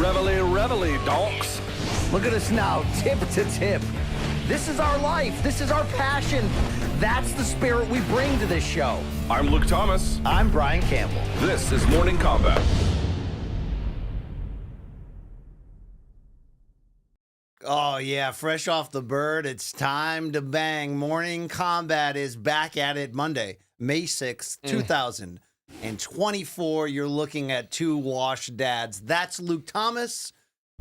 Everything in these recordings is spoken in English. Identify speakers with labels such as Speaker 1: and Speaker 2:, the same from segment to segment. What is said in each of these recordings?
Speaker 1: Reveille, donks.
Speaker 2: Look at us now, tip to tip. This is our life. This is our passion. That's the spirit we bring to this show.
Speaker 1: I'm Luke Thomas.
Speaker 2: I'm Brian Campbell.
Speaker 1: This is Morning Kombat.
Speaker 2: Oh, yeah, fresh off the bird, it's time to bang. Morning Kombat is back at it Monday, May 6th, 2024. You're looking at two washed dads. That's Luke Thomas.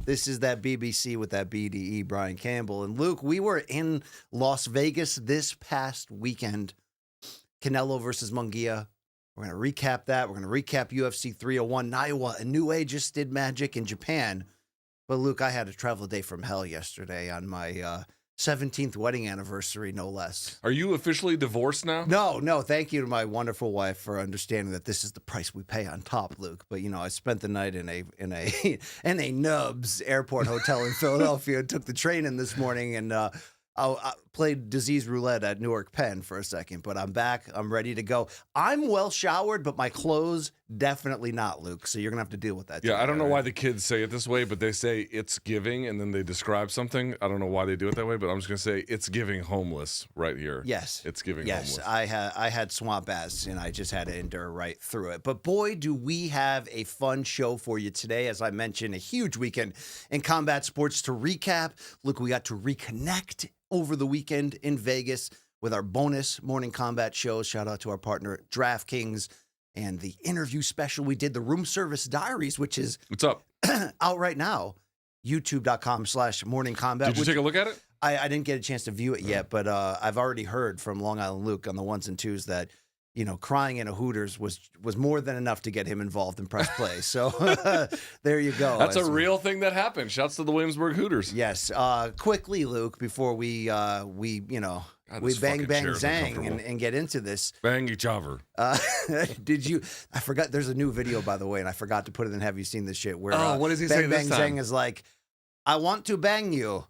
Speaker 2: This is that BBC with that BDE, Brian Campbell. And Luke, we were in Las Vegas this past weekend. Canelo versus Mungia. We're going to recap that. We're going to recap UFC 301. Inoue just did magic in Japan. But, Luke, I had a travel day from hell yesterday on my 17th wedding anniversary, no less.
Speaker 3: Are you officially divorced now?
Speaker 2: No. Thank you to my wonderful wife for understanding that this is the price we pay on top, Luke. But, you know, I spent the night in a Nubs airport hotel in Philadelphia. Took the train in this morning and I played disease roulette at Newark Penn for a second. But I'm back. I'm ready to go. I'm well showered, but my clothes definitely not, Luke. So you're gonna have to deal with that.
Speaker 3: Yeah,
Speaker 2: today,
Speaker 3: I don't know
Speaker 2: right?
Speaker 3: why the kids say it this way, but they say it's giving, and then they describe something. I don't know why they do it that way, but I'm just gonna say it's giving homeless right here.
Speaker 2: Yes,
Speaker 3: it's giving
Speaker 2: yes.
Speaker 3: homeless.
Speaker 2: I had swamp ass, and I just had to endure right through it. But boy, do we have a fun show for you today. As I mentioned, a huge weekend in combat sports to recap. Look, we got to reconnect over the weekend in Vegas with our bonus Morning Kombat shows. Shout out to our partner DraftKings and the interview special we did, the Room Service Diaries, which is
Speaker 3: What's up?
Speaker 2: out right now. YouTube.com/Morning Kombat.
Speaker 3: Did you take a look at it?
Speaker 2: I didn't get a chance to view it yet, but I've already heard from Long Island Luke on the ones and twos that, you know, crying in a Hooters was more than enough to get him involved in press play. So there you go.
Speaker 3: That's a real thing that happened. Shouts to the Williamsburg Hooters.
Speaker 2: Yes. Quickly, Luke, before we
Speaker 3: God,
Speaker 2: we
Speaker 3: this
Speaker 2: bang
Speaker 3: fucking
Speaker 2: bang
Speaker 3: chair is
Speaker 2: zang
Speaker 3: uncomfortable.
Speaker 2: and get into this.
Speaker 3: Bang each other.
Speaker 2: Did you? I forgot. There's a new video, by the way, and I forgot to put it in. Have you seen this shit? Where
Speaker 3: what does he
Speaker 2: bang,
Speaker 3: say this
Speaker 2: bang
Speaker 3: time?
Speaker 2: zang is like, I want to bang you.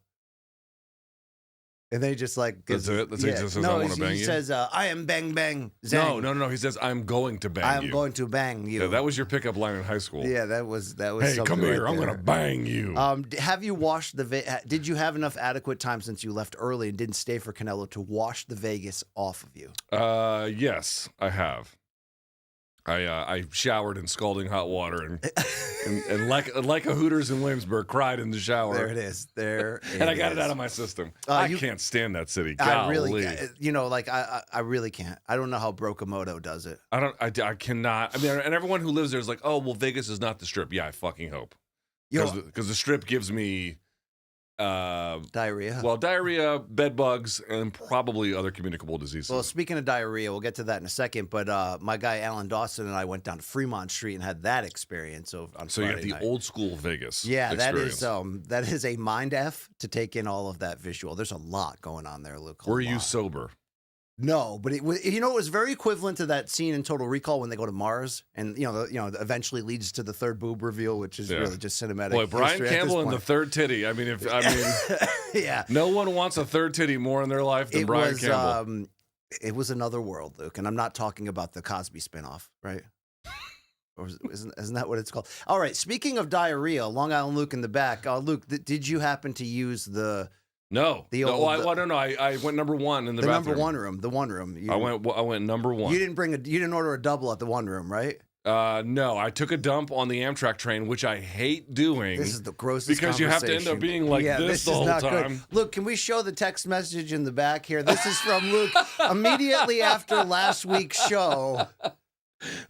Speaker 2: And they just like
Speaker 3: That's it? That's it? He just says, I want to bang
Speaker 2: he
Speaker 3: you?
Speaker 2: says, I am bang bang zang.
Speaker 3: No. He says, I'm going to bang
Speaker 2: I am
Speaker 3: you.
Speaker 2: going to bang you.
Speaker 3: Yeah, that was your pickup line in high school.
Speaker 2: Yeah, that was.
Speaker 3: Hey,
Speaker 2: something
Speaker 3: come here.
Speaker 2: right
Speaker 3: I'm
Speaker 2: there.
Speaker 3: going to bang you.
Speaker 2: Have you washed the? Did you have enough adequate time since you left early and didn't stay for Canelo to wash the Vegas off of you?
Speaker 3: Yes, I have. I showered in scalding hot water and like a Hooters in Williamsburg, cried in the shower.
Speaker 2: There it is. There.
Speaker 3: And I got it out of my system. I can't stand that city. Golly.
Speaker 2: I really, I really can't. I don't know how Brokamoto does it.
Speaker 3: I cannot. I mean, and everyone who lives there is like, oh, well, Vegas is not the Strip. Yeah, I fucking hope. Because the Strip gives me
Speaker 2: diarrhea.
Speaker 3: Well, diarrhea, bed bugs, and probably other communicable diseases.
Speaker 2: Well, speaking of diarrhea, we'll get to that in a second. But my guy Alan Dawson and I went down to Fremont Street and had that experience on
Speaker 3: so
Speaker 2: Friday
Speaker 3: you have the
Speaker 2: night.
Speaker 3: old school Vegas.
Speaker 2: Yeah,
Speaker 3: experience.
Speaker 2: that is a mind F to take in all of that visual. There's a lot going on there, Luke.
Speaker 3: Were you sober?
Speaker 2: No, but it was very equivalent to that scene in Total Recall when they go to Mars, and eventually leads to the third boob reveal, which is really just cinematic.
Speaker 3: Boy, Brian
Speaker 2: history at this
Speaker 3: Campbell and the
Speaker 2: point.
Speaker 3: third titty. I mean,
Speaker 2: yeah,
Speaker 3: no one wants a third titty more in their life than Brian Campbell.
Speaker 2: It was another world, Luke, and I'm not talking about the Cosby spinoff, right? Or isn't that what it's called? All right. Speaking of diarrhea, Long Island Luke in the back. Luke, did you happen to use the?
Speaker 3: No. I went number one in the bathroom.
Speaker 2: The one room.
Speaker 3: I went number one.
Speaker 2: You didn't order a double at the one room, right?
Speaker 3: No, I took a dump on the Amtrak train, which I hate doing.
Speaker 2: This is the grossest
Speaker 3: because you have to end up being like this the whole time.
Speaker 2: Good. Luke, can we show the text message in the back here? This is from Luke immediately after last week's show.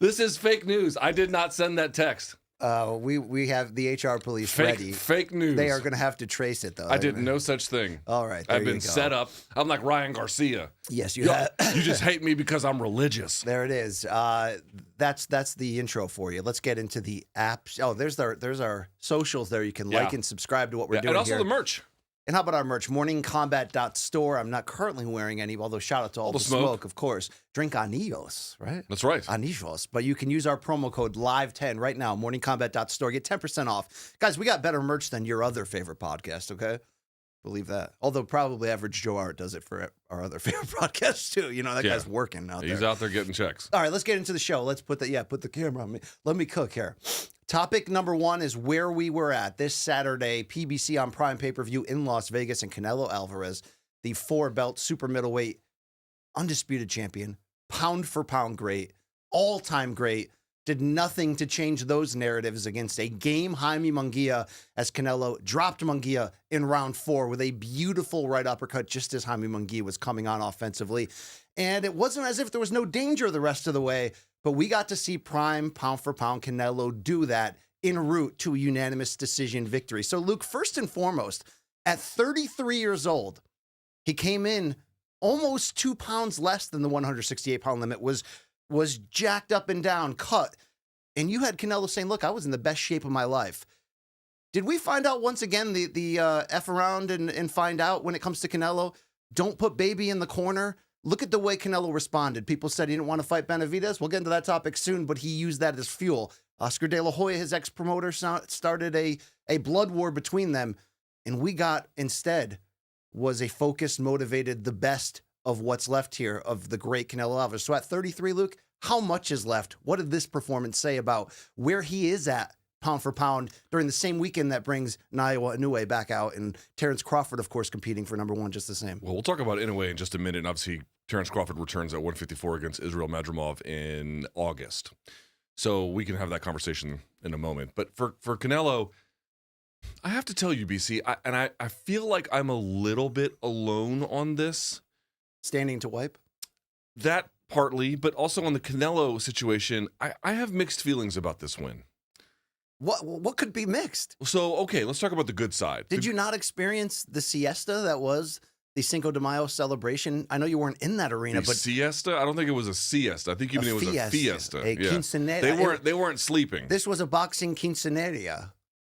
Speaker 3: This is fake news. I did not send that text.
Speaker 2: We have the HR police ready.
Speaker 3: Fake news.
Speaker 2: They are going to have to trace it, though.
Speaker 3: I did no such thing.
Speaker 2: All right,
Speaker 3: I've been set up. I'm like Ryan Garcia.
Speaker 2: Yes, you have.
Speaker 3: You just hate me because I'm religious.
Speaker 2: There it is. That's the intro for you. Let's get into the apps. Oh, there's our socials there. You can like and subscribe to what we're doing
Speaker 3: and also
Speaker 2: here.
Speaker 3: the merch.
Speaker 2: And how about our merch? Morningkombat.store. I'm not currently wearing any, although shout out to all the smoke, of course. Drink anillos, right?
Speaker 3: That's right.
Speaker 2: Anillos. But you can use our promo code LIVE10 right now, morningkombat.store. Get 10% off. Guys, we got better merch than your other favorite podcast, okay? Believe that. Although probably Average Joe Art does it for our other favorite podcasts too. You know, that guy's working out there.
Speaker 3: He's out there getting checks.
Speaker 2: All right, let's get into the show. Let's put the camera on me. Let me cook here. Topic number one is where we were at this Saturday, PBC on Prime pay-per-view in Las Vegas, and Canelo Alvarez, the 4-belt super middleweight undisputed champion, pound for pound great, all-time great, did nothing to change those narratives against a game Jaime Munguia as Canelo dropped Munguia in round 4 with a beautiful right uppercut just as Jaime Munguia was coming on offensively. And it wasn't as if there was no danger the rest of the way, but we got to see prime pound for pound Canelo do that en route to a unanimous decision victory. So Luke, first and foremost, at 33 years old, he came in almost 2 pounds less than the 168-pound limit, was jacked up and down, cut. And you had Canelo saying, look, I was in the best shape of my life. Did we find out once again the F around and find out when it comes to Canelo? Don't put baby in the corner. Look at the way Canelo responded. People said he didn't want to fight Benavidez. We'll get into that topic soon, but he used that as fuel. Oscar De La Hoya, his ex-promoter, started a blood war between them. And we got, instead, was a focused, motivated, the best of what's left here of the great Canelo Alvarez. So at 33, Luke, how much is left? What did this performance say about where he is at pound for pound during the same weekend that brings Inoue back out, and Terrence Crawford, of course, competing for number 1 just the same?
Speaker 3: Well, we'll talk about Inoue in just a minute. And obviously, Terrence Crawford returns at 154 against Israel Madrimov in August. So we can have that conversation in a moment. But for Canelo, I have to tell you, BC, I feel like I'm a little bit alone on this.
Speaker 2: Standing to wipe?
Speaker 3: That partly, but also on the Canelo situation, I have mixed feelings about this win.
Speaker 2: What could be mixed?
Speaker 3: So, okay, let's talk about the good side.
Speaker 2: Did you not experience the siesta that was the Cinco de Mayo celebration? I know you weren't in that arena, but
Speaker 3: siesta? I don't think it was a siesta. I think even it was a fiesta.
Speaker 2: A quinceañera.
Speaker 3: They weren't sleeping.
Speaker 2: This was a boxing quinceañera.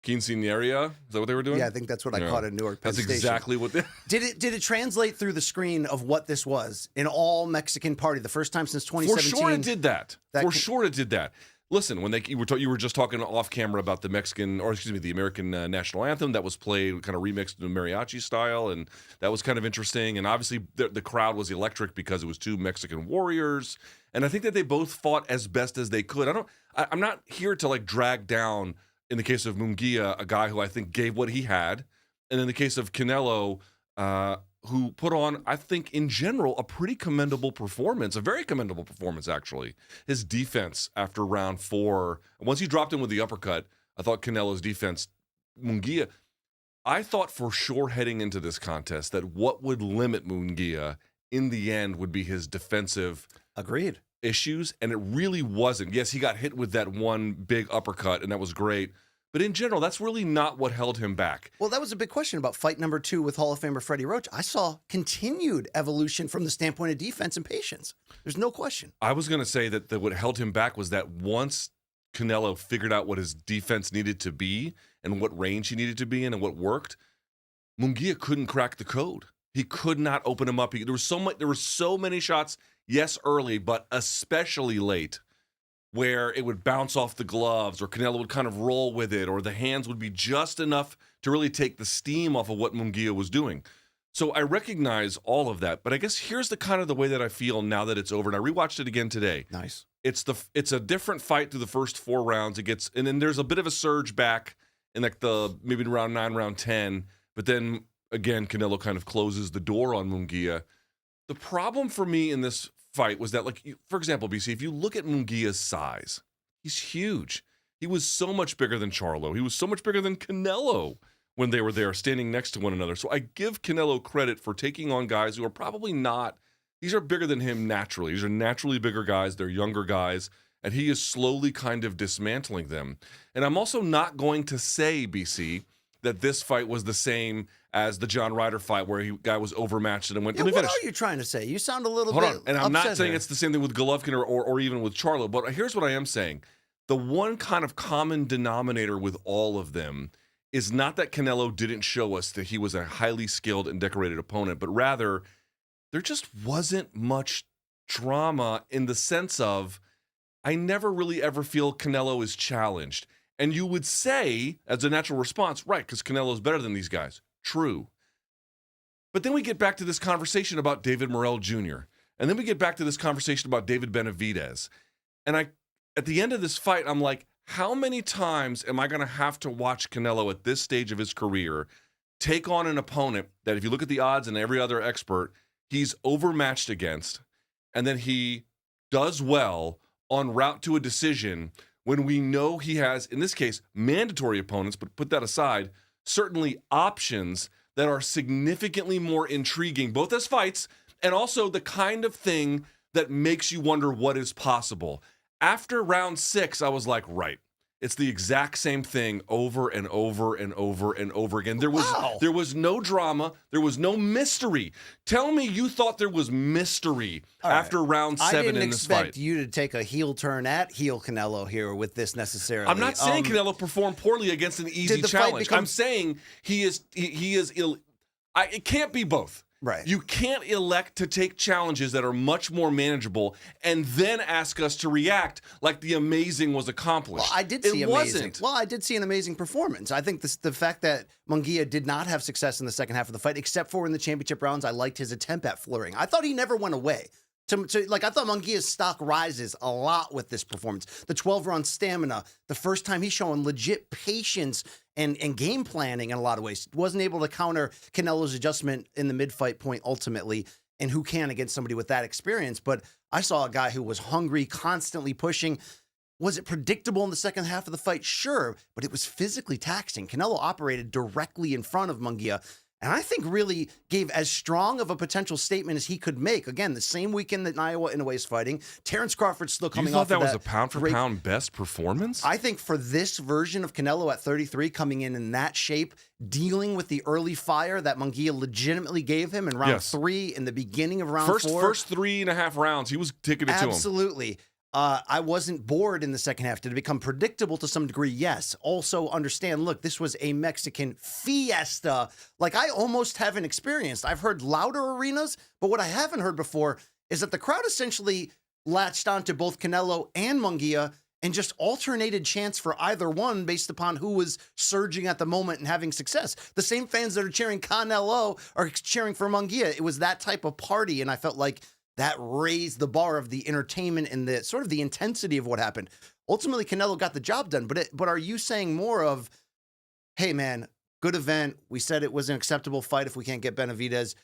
Speaker 3: Quinceañera? Is that what they were doing?
Speaker 2: Yeah, I think that's what I caught in Newark.
Speaker 3: That's exactly what they...
Speaker 2: Did it translate through the screen of what this was? An all Mexican party, the first time since 2017.
Speaker 3: For sure it did that. Sure it did that. Listen, when you were just talking off camera about the the American national anthem that was played kind of remixed in mariachi style, and that was kind of interesting. And obviously the crowd was electric because it was 2 Mexican warriors, and I think that they both fought as best as they could. I'm not here to like drag down, in the case of Mungia, a guy who I think gave what he had, and in the case of Canelo, who put on, I think, in general, a pretty commendable performance, a very commendable performance, actually. His defense after round 4, once he dropped him with the uppercut, I thought Canelo's defense, Mungia, I thought for sure heading into this contest that what would limit Mungia in the end would be his defensive issues, and it really wasn't. Yes, he got hit with that one big uppercut, and that was great. But in general, that's really not what held him back.
Speaker 2: Well, that was a big question about fight number 2 with Hall of Famer Freddie Roach. I saw continued evolution from the standpoint of defense and patience. There's no question.
Speaker 3: I was going to say that what held him back was that once Canelo figured out what his defense needed to be and what range he needed to be in and what worked, Mungia couldn't crack the code. He could not open him up. There were so many shots, yes, early, but especially late, where it would bounce off the gloves or Canelo would kind of roll with it or the hands would be just enough to really take the steam off of what Mungia was doing. So I recognize all of that, but I guess here's the way that I feel now that it's over. And I rewatched it again today.
Speaker 2: Nice.
Speaker 3: It's a different fight through the first 4 rounds. And then there's a bit of a surge back in like maybe round 9, round 10, but then again, Canelo kind of closes the door on Mungia. The problem for me in this fight was that, like, for example, BC, if you look at Mungia's size, he's huge. He was so much bigger than Charlo. He was so much bigger than Canelo when they were there standing next to one another. So I give Canelo credit for taking on guys who are probably not, these are bigger than him naturally. These are naturally bigger guys. They're younger guys. And he is slowly kind of dismantling them. And I'm also not going to say, BC, that this fight was the same as the John Ryder fight where guy was overmatched and went.
Speaker 2: Yeah, what are you trying to say? You sound a little
Speaker 3: Hold
Speaker 2: bit
Speaker 3: on. And I'm not saying
Speaker 2: here.
Speaker 3: It's the same thing with Golovkin or even with Charlo, but here's what I am saying. The one kind of common denominator with all of them is not that Canelo didn't show us that he was a highly skilled and decorated opponent, but rather there just wasn't much drama in the sense of I never really ever feel Canelo is challenged. And you would say, as a natural response, right, because Canelo is better than these guys. True. But then we get back to this conversation about David Morrell Jr. And then we get back to this conversation about David Benavidez. And at the end of this fight, I'm like, how many times am I going to have to watch Canelo at this stage of his career take on an opponent that, if you look at the odds and every other expert, he's overmatched against, and then he does well en route to a decision when we know he has, in this case, mandatory opponents, but put that aside, certainly options that are significantly more intriguing, both as fights and also the kind of thing that makes you wonder what is possible. After round 6, I was like, right. It's the exact same thing over and over and over and over again. There was no drama. There was no mystery. Tell me you thought there was mystery after round 7 in this fight.
Speaker 2: I didn't expect you to take a heel turn at heel Canelo here with this necessarily.
Speaker 3: I'm not saying Canelo performed poorly against an easy challenge. I'm saying it can't be both.
Speaker 2: Right.
Speaker 3: You can't elect to take challenges that are much more manageable and then ask us to react like the amazing was accomplished.
Speaker 2: Well, I did see amazing. Well, I did see an amazing performance. I think the fact that Mungia did not have success in the second half of the fight, except for in the championship rounds, I liked his attempt at flirting. I thought he never went away. I thought Mungia's stock rises a lot with this performance. The 12-round stamina, the first time he's showing legit patience and game planning in a lot of ways. Wasn't able to counter Canelo's adjustment in the mid-fight point ultimately, and who can against somebody with that experience. But I saw a guy who was hungry, constantly pushing. Was it predictable in the second half of the fight? Sure, but it was physically taxing. Canelo operated directly in front of Mungia, and I think really gave as strong of a potential statement as he could make. Again, the same weekend that Inoue is fighting, Terrence Crawford still coming off of that.
Speaker 3: You thought that was a pound-for-pound best performance?
Speaker 2: I think for this version of Canelo at 33, coming in that shape, dealing with the early fire that Mungia legitimately gave him in round 3, in the beginning of round 4.
Speaker 3: First 3.5 rounds, he was taking it to him.
Speaker 2: Absolutely. I wasn't bored in the second half. Did it become predictable to some degree? Yes. Also understand, look, this was a Mexican fiesta like I almost haven't experienced. I've heard louder arenas, but what I haven't heard before is that the crowd essentially latched onto both Canelo and Mungia and just alternated chants for either one based upon who was surging at the moment and having success. The same fans that are cheering Canelo are cheering for Mungia. It was that type of party, and I felt like that raised the bar of the entertainment and the sort of the intensity of what happened. Ultimately, Canelo got the job done. But are you saying more of, hey, man, good event. We said it was an acceptable fight if we can't get Benavidez,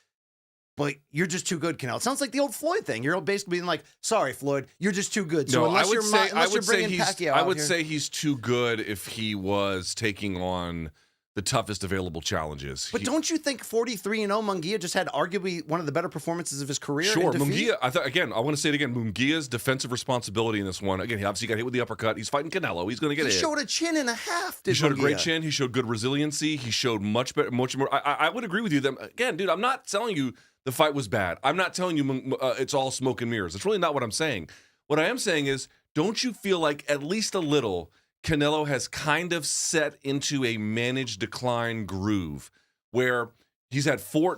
Speaker 2: but you're just too good, Canelo. It sounds like the old Floyd thing. You're basically being like, sorry, Floyd, you're just too good. So
Speaker 3: no,
Speaker 2: unless you're bringing Pacquiao
Speaker 3: I would say he's too good if he was taking on the toughest available challenges.
Speaker 2: But don't you think 43-0 Mungia just had arguably one of the better performances of his career?
Speaker 3: Sure, Mungia. I want to say it again. Mungia's defensive responsibility in this one. Again, he obviously got hit with the uppercut. He's fighting Canelo. He's going to get hit.
Speaker 2: He showed a chin and a half.
Speaker 3: He showed a great chin. He showed good resiliency. He showed much more. I would agree with you. That again, dude, I'm not telling you the fight was bad. I'm not telling you it's all smoke and mirrors. That's really not what I'm saying. What I am saying is, don't you feel like at least a little Canelo has kind of set into a managed decline groove where he's had 4,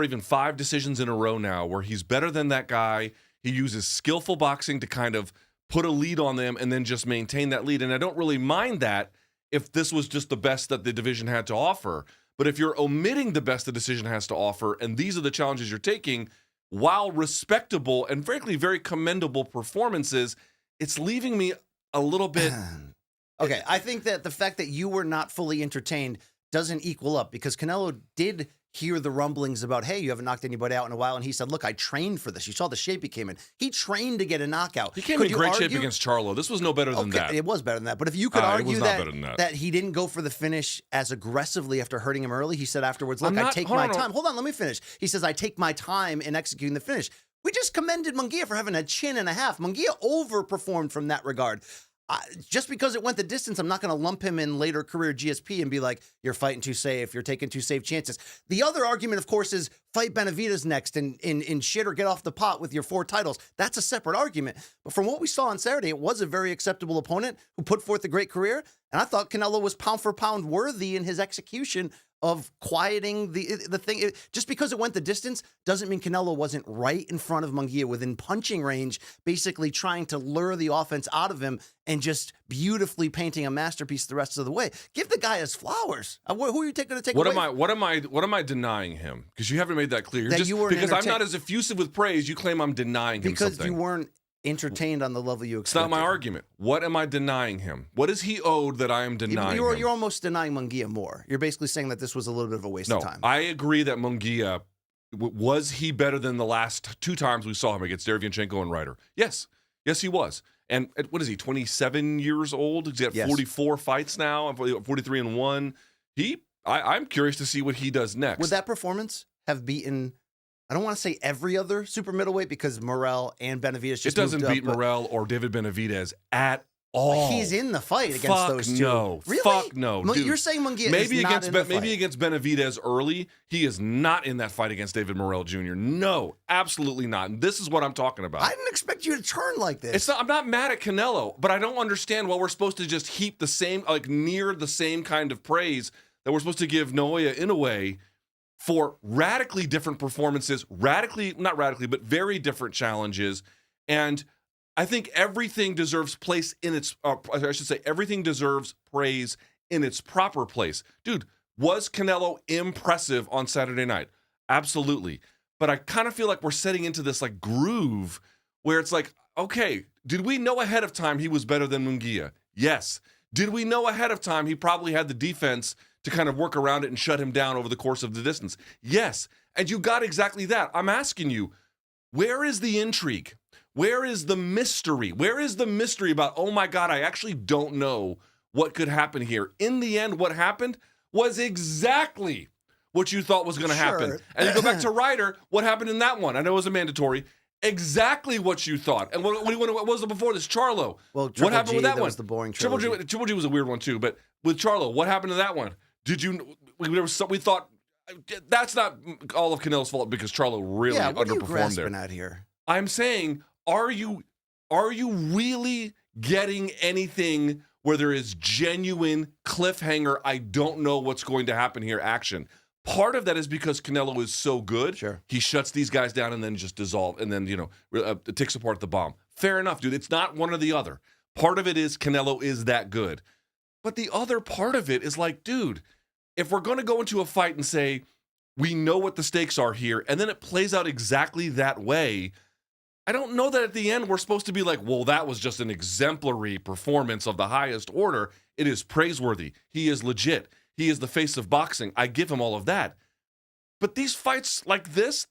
Speaker 3: even 5 decisions in a row now where he's better than that guy. He uses skillful boxing to kind of put a lead on them and then just maintain that lead. And I don't really mind that if this was just the best that the division had to offer. But if you're omitting the best the division has to offer, and these are the challenges you're taking, while respectable and frankly very commendable performances, it's leaving me a little bit...
Speaker 2: Okay, I think that the fact that you were not fully entertained doesn't equal up because Canelo did hear the rumblings about, hey, you haven't knocked anybody out in a while. And he said, look, I trained for this. You saw the shape he came in. He trained to get a knockout.
Speaker 3: He came in great shape against Charlo. This was no better than that.
Speaker 2: It was better than that. But if you could argue
Speaker 3: that,
Speaker 2: that he didn't go for the finish as aggressively after hurting him early, he said afterwards, look, I take my time. Hold on, let me finish. He says, I take my time in executing the finish. We just commended Mungia for having a chin and a half. Mungia overperformed from that regard. Just because it went the distance, I'm not going to lump him in later career GSP and be like, you're fighting too safe, you're taking too safe chances. The other argument, of course, is fight Benavidez next and shit or get off the pot with your 4 titles. That's a separate argument. But from what we saw on Saturday, it was a very acceptable opponent who put forth a great career. And I thought Canelo was pound for pound worthy in his execution of quieting the thing. Just because it went the distance doesn't mean Canelo wasn't right in front of Mungia within punching range, basically trying to lure the offense out of him and just beautifully painting a masterpiece the rest of the way. Give the guy his flowers. Who are you going to take away?
Speaker 3: What am I denying him? Because you haven't made that clear. Because I'm not as effusive with praise, you claim I'm denying him something.
Speaker 2: Because you weren't entertained on the level you
Speaker 3: It's
Speaker 2: expected.
Speaker 3: not my argument. What am I denying him? What is he owed that I am denying him?
Speaker 2: You're almost denying Mungia more. You're basically saying that this was a little bit of a waste of time.
Speaker 3: I agree that Mungia, was he better than the last 2 times we saw him against Derevyanchenko and Ryder? Yes. Yes, he was. And what is he, 27 years old? He's got 44 fights now, 43 and 1. I'm curious to see what he does next.
Speaker 2: Would that performance have beaten, I don't want to say every other super middleweight because Morrell and Benavidez just
Speaker 3: It doesn't
Speaker 2: moved
Speaker 3: beat
Speaker 2: up,
Speaker 3: Morrell or David Benavidez at all.
Speaker 2: He's in the fight against those two.
Speaker 3: No.
Speaker 2: Really?
Speaker 3: Fuck no. Dude,
Speaker 2: you're saying Mungia
Speaker 3: maybe
Speaker 2: is not
Speaker 3: against
Speaker 2: in the fight.
Speaker 3: Maybe against Benavidez early, he is not in that fight against David Morrell Jr. No, absolutely not. And this is what I'm talking about.
Speaker 2: I didn't expect you to turn like this.
Speaker 3: I'm not mad at Canelo, but I don't understand why we're supposed to just heap the same, like near the same kind of praise that we're supposed to give Inoue for radically different performances, not radically, but very different challenges. And I think everything deserves place in its, I should say, everything deserves praise in its proper place. Dude, was Canelo impressive on Saturday night? Absolutely. But I kind of feel like we're setting into this like groove where it's like, okay, did we know ahead of time he was better than Mungia? Yes. Did we know ahead of time he probably had the defense to kind of work around it and shut him down over the course of the distance? Yes. And you got exactly that. I'm asking you, where is the intrigue? Where is the mystery? Where is the mystery about, oh my God, I actually don't know what could happen here? In the end, what happened was exactly what you thought was going to happen. And you go back to Ryder, what happened in that one? I know it was a mandatory. Exactly what you thought. And what was it before this? Charlo.
Speaker 2: Well,
Speaker 3: what happened with that one?
Speaker 2: Was the boring
Speaker 3: Triple G was a weird one too. But with Charlo, what happened to that one? We thought that's not all of Canelo's fault because Charlo really underperformed
Speaker 2: what are you grasping
Speaker 3: there.
Speaker 2: At here?
Speaker 3: I'm saying, are you really getting anything where there is genuine cliffhanger? I don't know what's going to happen here. Action. Part of that is because Canelo is so good.
Speaker 2: Sure. He
Speaker 3: shutts these guys down and then just dissolve and then takes apart the bomb. Fair enough, dude. It's not one or the other. Part of it is Canelo is that good. But the other part of it is like, dude, if we're going to go into a fight and say, we know what the stakes are here, and then it plays out exactly that way, I don't know that at the end we're supposed to be like, well, that was just an exemplary performance of the highest order. It is praiseworthy. He is legit. He is the face of boxing. I give him all of that. But these fights like this,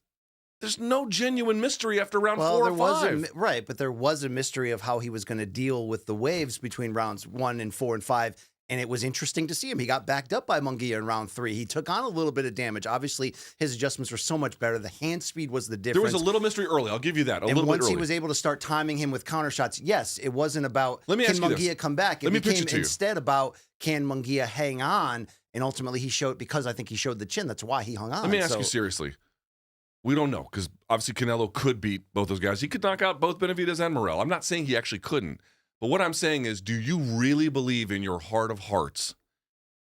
Speaker 3: there's no genuine mystery after round 4 or 5.
Speaker 2: Right, but there was a mystery of how he was going to deal with the waves between rounds 1 and 4 and 5. And it was interesting to see him. He got backed up by Mungia in round 3. He took on a little bit of damage. Obviously, his adjustments were so much better. The hand speed was the difference.
Speaker 3: There was a little mystery early. I'll give you that.
Speaker 2: Once he was able to start timing him with counter shots, yes, it wasn't about can Mungia come back. It became instead about can Mungia hang on. And ultimately, he showed, because I think he showed the chin. That's why he hung on.
Speaker 3: Let me ask you seriously. We don't know, because obviously Canelo could beat both those guys. He could knock out both Benavidez and Morrell. I'm not saying he actually couldn't. But what I'm saying is, do you really believe in your heart of hearts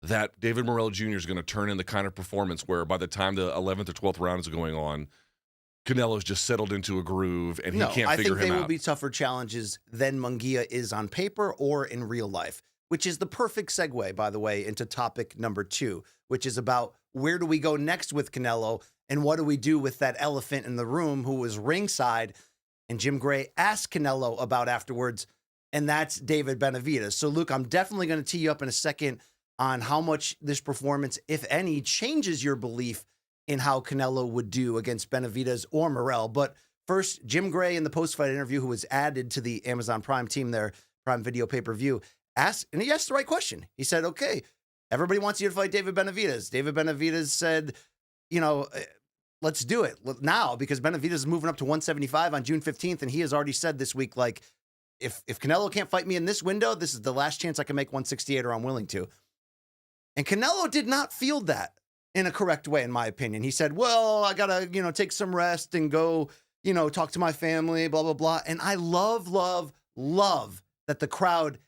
Speaker 3: that David Morrell Jr. is going to turn in the kind of performance where by the time the 11th or 12th round is going on, Canelo's just settled into a groove and he can't figure him out?
Speaker 2: I think they will be tougher challenges than Mungia is on paper or in real life, which is the perfect segue, by the way, into topic number 2, which is about where do we go next with Canelo and what do we do with that elephant in the room who was ringside and Jim Gray asked Canelo about afterwards, and that's David Benavidez. So, Luke, I'm definitely going to tee you up in a second on how much this performance, if any, changes your belief in how Canelo would do against Benavidez or Morrell. But first, Jim Gray in the post-fight interview, who was added to the Amazon Prime team there, Prime Video pay-per-view, and he asked the right question. He said, okay, everybody wants you to fight David Benavidez. David Benavidez said, let's do it now, because Benavidez is moving up to 175 on June 15th, and he has already said this week, like, if Canelo can't fight me in this window, this is the last chance I can make 168 or I'm willing to. And Canelo did not field that in a correct way, in my opinion. He said, well, I got to, take some rest and go, talk to my family, blah, blah, blah. And I love that the crowd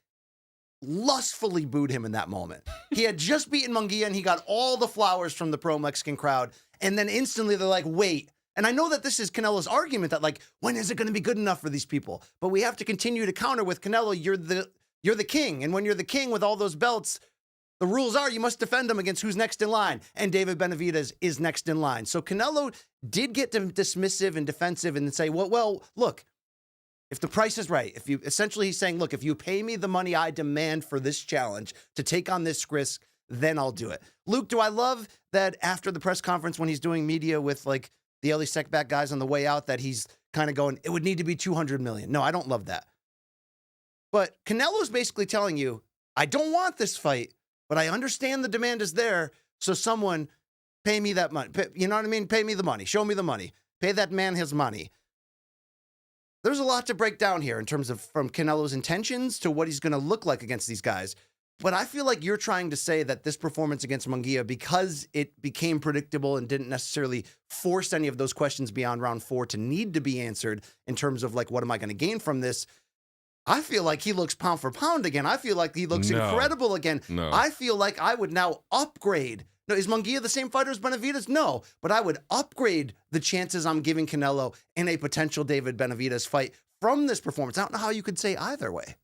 Speaker 2: lustfully booed him in that moment. He had just beaten Mungia and he got all the flowers from the pro-Mexican crowd. And then instantly they're like, wait. And I know that this is Canelo's argument that, like, when is it going to be good enough for these people? But we have to continue to counter with Canelo. You're the king. And when you're the king with all those belts, the rules are you must defend them against who's next in line. And David Benavidez is next in line. So Canelo did get dismissive and defensive and say, well, look, If the price is right, if you essentially he's saying, look, if you pay me the money I demand for this challenge to take on this risk, then I'll do it. Luke, do I love that after the press conference when he's doing media with like the LA Secback guys on the way out that he's kind of going, it would need to be 200 million. No, I don't love that. But Canelo's basically telling you, I don't want this fight, but I understand the demand is there. So someone pay me that money. You know what I mean? Pay me the money. Show me the money. Pay that man his money. There's a lot to break down here in terms of from Canelo's intentions to what he's going to look like against these guys. But I feel like you're trying to say that this performance against Mungia, because it became predictable and didn't necessarily force any of those questions beyond round 4 to need to be answered in terms of like, what am I going to gain from this? I feel like he looks pound for pound again. I feel like he looks incredible again.
Speaker 3: No.
Speaker 2: I feel like I would now upgrade. No, is Mungia the same fighter as Benavidez? No, but I would upgrade the chances I'm giving Canelo in a potential David Benavidez fight from this performance. I don't know how you could say either way.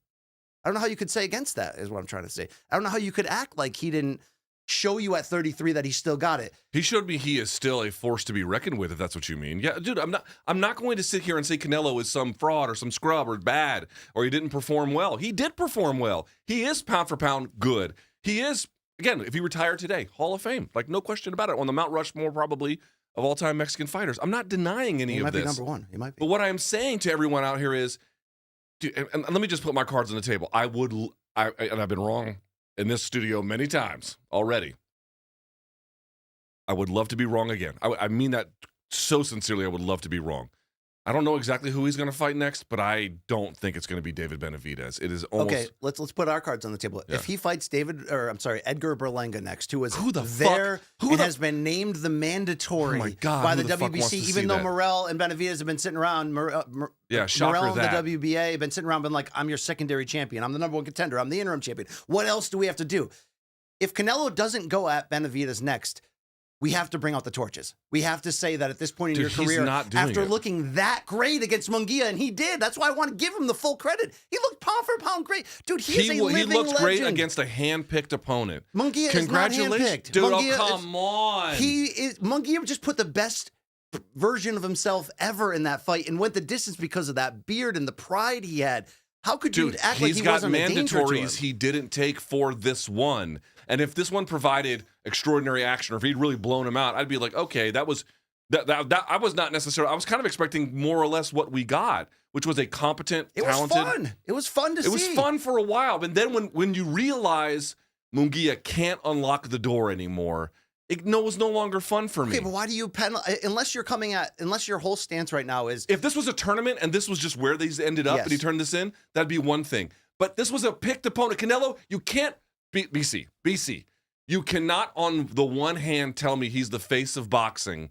Speaker 2: I don't know how you could say against that, is what I'm trying to say. I don't know how you could act like he didn't show you at 33 that he still got it.
Speaker 3: He showed me he is still a force to be reckoned with, if that's what you mean. Yeah, dude, I'm not going to sit here and say Canelo is some fraud or some scrub or bad or he didn't perform well. He did perform well. He is pound for pound good. He is, again, if he retired today, Hall of Fame. Like, no question about it. On the Mount Rushmore, probably, of all-time Mexican fighters. I'm not denying any of this.
Speaker 2: He might be number one. He might be.
Speaker 3: But what I am saying to everyone out here is, dude, and let me just put my cards on the table. And I've been wrong in this studio many times already. I would love to be wrong again. I mean that so sincerely. I would love to be wrong. I don't know exactly who he's going to fight next, but I don't think it's going to be David Benavidez. It is almost...
Speaker 2: Okay, let's put our cards on the table.
Speaker 3: Yeah.
Speaker 2: If he fights Edgar Berlanga next, who is
Speaker 3: Who the
Speaker 2: there
Speaker 3: fuck?
Speaker 2: and has been named the mandatory
Speaker 3: Oh my God,
Speaker 2: by
Speaker 3: who
Speaker 2: the
Speaker 3: the fuck wants
Speaker 2: WBC,
Speaker 3: to
Speaker 2: even
Speaker 3: see
Speaker 2: though
Speaker 3: that?
Speaker 2: Morrell and Benavidez have been sitting around.
Speaker 3: shocker
Speaker 2: Morrell
Speaker 3: that.
Speaker 2: and the WBA have been sitting around, been like, I'm your secondary champion. I'm the number one contender. I'm the interim champion. What else do we have to do? If Canelo doesn't go at Benavidez next, we have to bring out the torches. We have to say that at this point in your career, after looking that great against Mungia, and he did, that's why I want to give him the full credit. He looked pound for pound great. Dude, he
Speaker 3: looked great against a hand-picked opponent.
Speaker 2: Mungia is not handpicked.
Speaker 3: Dude,
Speaker 2: Mungia
Speaker 3: come on.
Speaker 2: Mungia just put the best version of himself ever in that fight and went the distance because of that beard and the pride he had. How could you act like he wasn't a danger to him?
Speaker 3: He's got mandatories he didn't take for this one. And if this one provided extraordinary action, or if he'd really blown him out, I'd be like, okay, that was I was not necessarily. I was kind of expecting more or less what we got, which was a competent, talented.
Speaker 2: It was fun. It was fun to see.
Speaker 3: It was fun for a while, but then when you realize Mungia can't unlock the door anymore, it was no longer fun for me.
Speaker 2: Okay, but why do you unless your whole stance right now is,
Speaker 3: if this was a tournament and this was just where these ended up and he turned this in, that'd be one thing. But this was a picked opponent. Canelo, you can't BC. You cannot on the one hand tell me he's the face of boxing.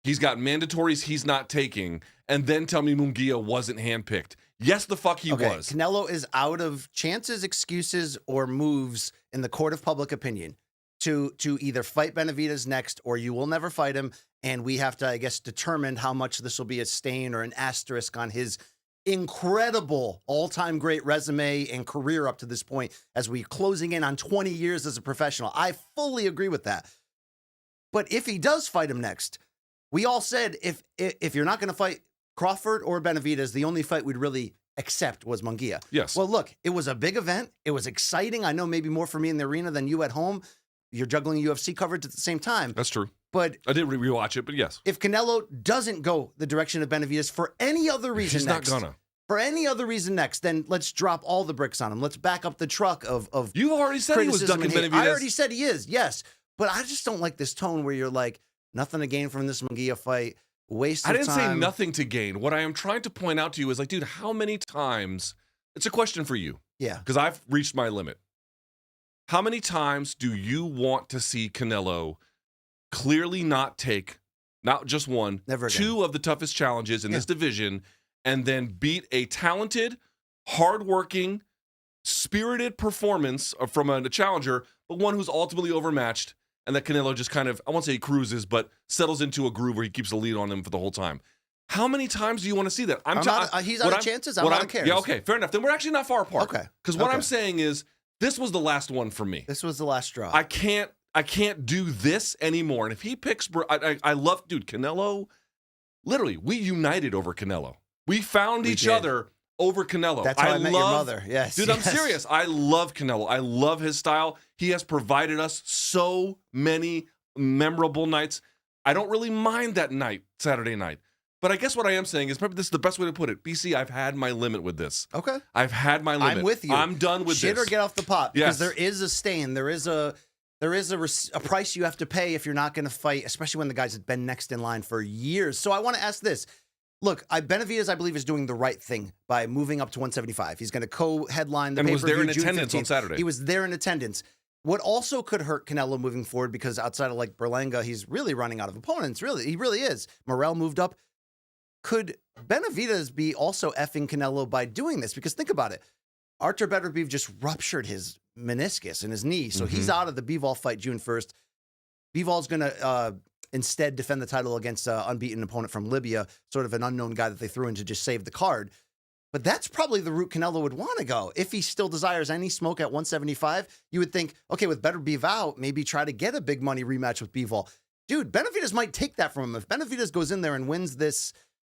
Speaker 3: He's got mandatories he's not taking, and then tell me Mungia wasn't handpicked. Yes, the fuck he was.
Speaker 2: Canelo is out of chances, excuses, or moves in the court of public opinion to either fight Benavidez next or you will never fight him, and we have to, I guess, determine how much this will be a stain or an asterisk on his incredible all-time great resume and career up to this point as we closing in on 20 years as a professional. I fully agree with that. But if he does fight him next, we all said if you're not going to fight Crawford or Benavidez, the only fight we'd really accept was Mungia.
Speaker 3: Yes.
Speaker 2: Well, look, it was a big event. It was exciting. I know maybe more for me in the arena than you at home. You're juggling UFC coverage at the same time.
Speaker 3: That's true.
Speaker 2: But
Speaker 3: I did rewatch it, but yes.
Speaker 2: If Canelo doesn't go the direction of Benavidez for any other reason
Speaker 3: not gonna.
Speaker 2: For any other reason next, then let's drop all the bricks on him. Let's back up the truck of
Speaker 3: You already said he was ducking Benavidez.
Speaker 2: I already said he is, yes. But I just don't like this tone where you're like, nothing to gain from this Mungia fight. Waste of time.
Speaker 3: I didn't say nothing to gain. What I am trying to point out to you is like, dude, how many times... It's a question for you.
Speaker 2: Yeah.
Speaker 3: Because I've reached my limit. How many times do you want to see Canelo clearly not take, not just one, two of the toughest challenges in this division, and then beat a talented, hardworking, spirited performance from a challenger, but one who's ultimately overmatched, and that Canelo just kind of, I won't say he cruises, but settles into a groove where he keeps the lead on him for the whole time? How many times do you want to see that?
Speaker 2: He's out of chances. I'm out of cares.
Speaker 3: Yeah, okay, fair enough. Then we're actually not far apart.
Speaker 2: Okay.
Speaker 3: Because what I'm saying is, this was the last one for me.
Speaker 2: This was the last straw.
Speaker 3: I can't do this anymore. And if he picks, I love, dude, Canelo, literally, we united over Canelo. We found each other over Canelo.
Speaker 2: That's how I met your mother. Yes,
Speaker 3: dude, I'm serious. I love Canelo. I love his style. He has provided us so many memorable nights. I don't really mind that night, Saturday night. But I guess what I am saying is probably this is the best way to put it. BC, I've had my limit with this.
Speaker 2: Okay.
Speaker 3: I've had my limit.
Speaker 2: I'm with you.
Speaker 3: I'm done with
Speaker 2: Shit
Speaker 3: this.
Speaker 2: or get off the pot.
Speaker 3: Yes.
Speaker 2: Because there is a stain. There is a price you have to pay if you're not going to fight, especially when the guys have been next in line for years. So I want to ask this. Look, Benavidez, I believe, is doing the right thing by moving up to 175. He's going to co-headline the pay-per-view.
Speaker 3: And was there in
Speaker 2: June
Speaker 3: attendance
Speaker 2: 15th.
Speaker 3: on Saturday.
Speaker 2: He was there in attendance. What also could hurt Canelo moving forward, because outside of like Berlanga, he's really running out of opponents. Really, he really is. Morrell moved up. Could Benavidez be also effing Canelo by doing this? Because think about it. Artur Beterbiev just ruptured his meniscus in his knee, so he's out of the Bivol fight June 1st. Bivol's going to instead defend the title against an unbeaten opponent from Libya, sort of an unknown guy that they threw in to just save the card. But that's probably the route Canelo would want to go. If he still desires any smoke at 175, you would think, okay, with Beterbiev out, maybe try to get a big money rematch with Bivol. Dude, Benavidez might take that from him. If Benavidez goes in there and wins this,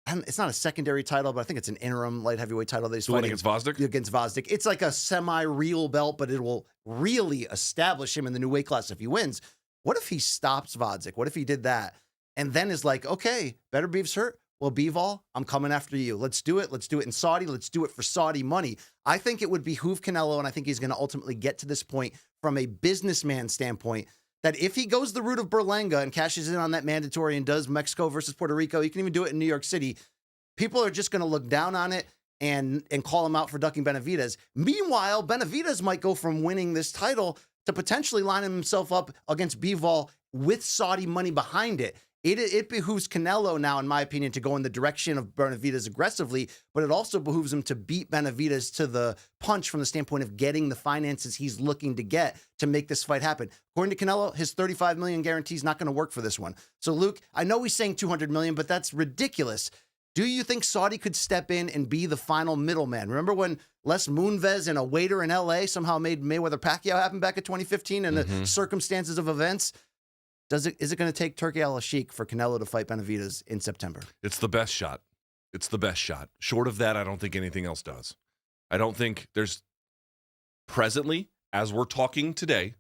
Speaker 2: it's not a secondary title, but I think it's an interim light heavyweight title that he's fighting
Speaker 3: against Gvozdyk?
Speaker 2: Against Gvozdyk. It's like a semi-real belt, but it will really establish him in the new weight class if he wins. What if he stops Gvozdyk? What if he did that? And then is like, okay, Beterbiev's hurt. Well, Bivol, I'm coming after you. Let's do it. Let's do it in Saudi. Let's do it for Saudi money. I think it would behoove Canelo, and I think he's going to ultimately get to this point from a businessman standpoint, that if he goes the route of Berlanga and cashes in on that mandatory and does Mexico versus Puerto Rico, he can even do it in New York City, people are just going to look down on it and call him out for ducking Benavidez. Meanwhile, Benavidez might go from winning this title to potentially lining himself up against Bivol with Saudi money behind it. It behooves Canelo now, in my opinion, to go in the direction of Benavidez aggressively, but it also behooves him to beat Benavidez to the punch from the standpoint of getting the finances he's looking to get to make this fight happen. According to Canelo, his $35 million guarantee is not going to work for this one. So, Luke, I know he's saying $200 million, but that's ridiculous. Do you think Saudi could step in and be the final middleman? Remember when Les Moonves and a waiter in L.A. somehow made Mayweather-Pacquiao happen back in 2015 and the circumstances of events? Is it going to take Turki Al-Sheikh for Canelo to fight Benavidez in September?
Speaker 3: It's the best shot. It's the best shot. Short of that, I don't think anything else does. I don't think there's presently, as we're talking today,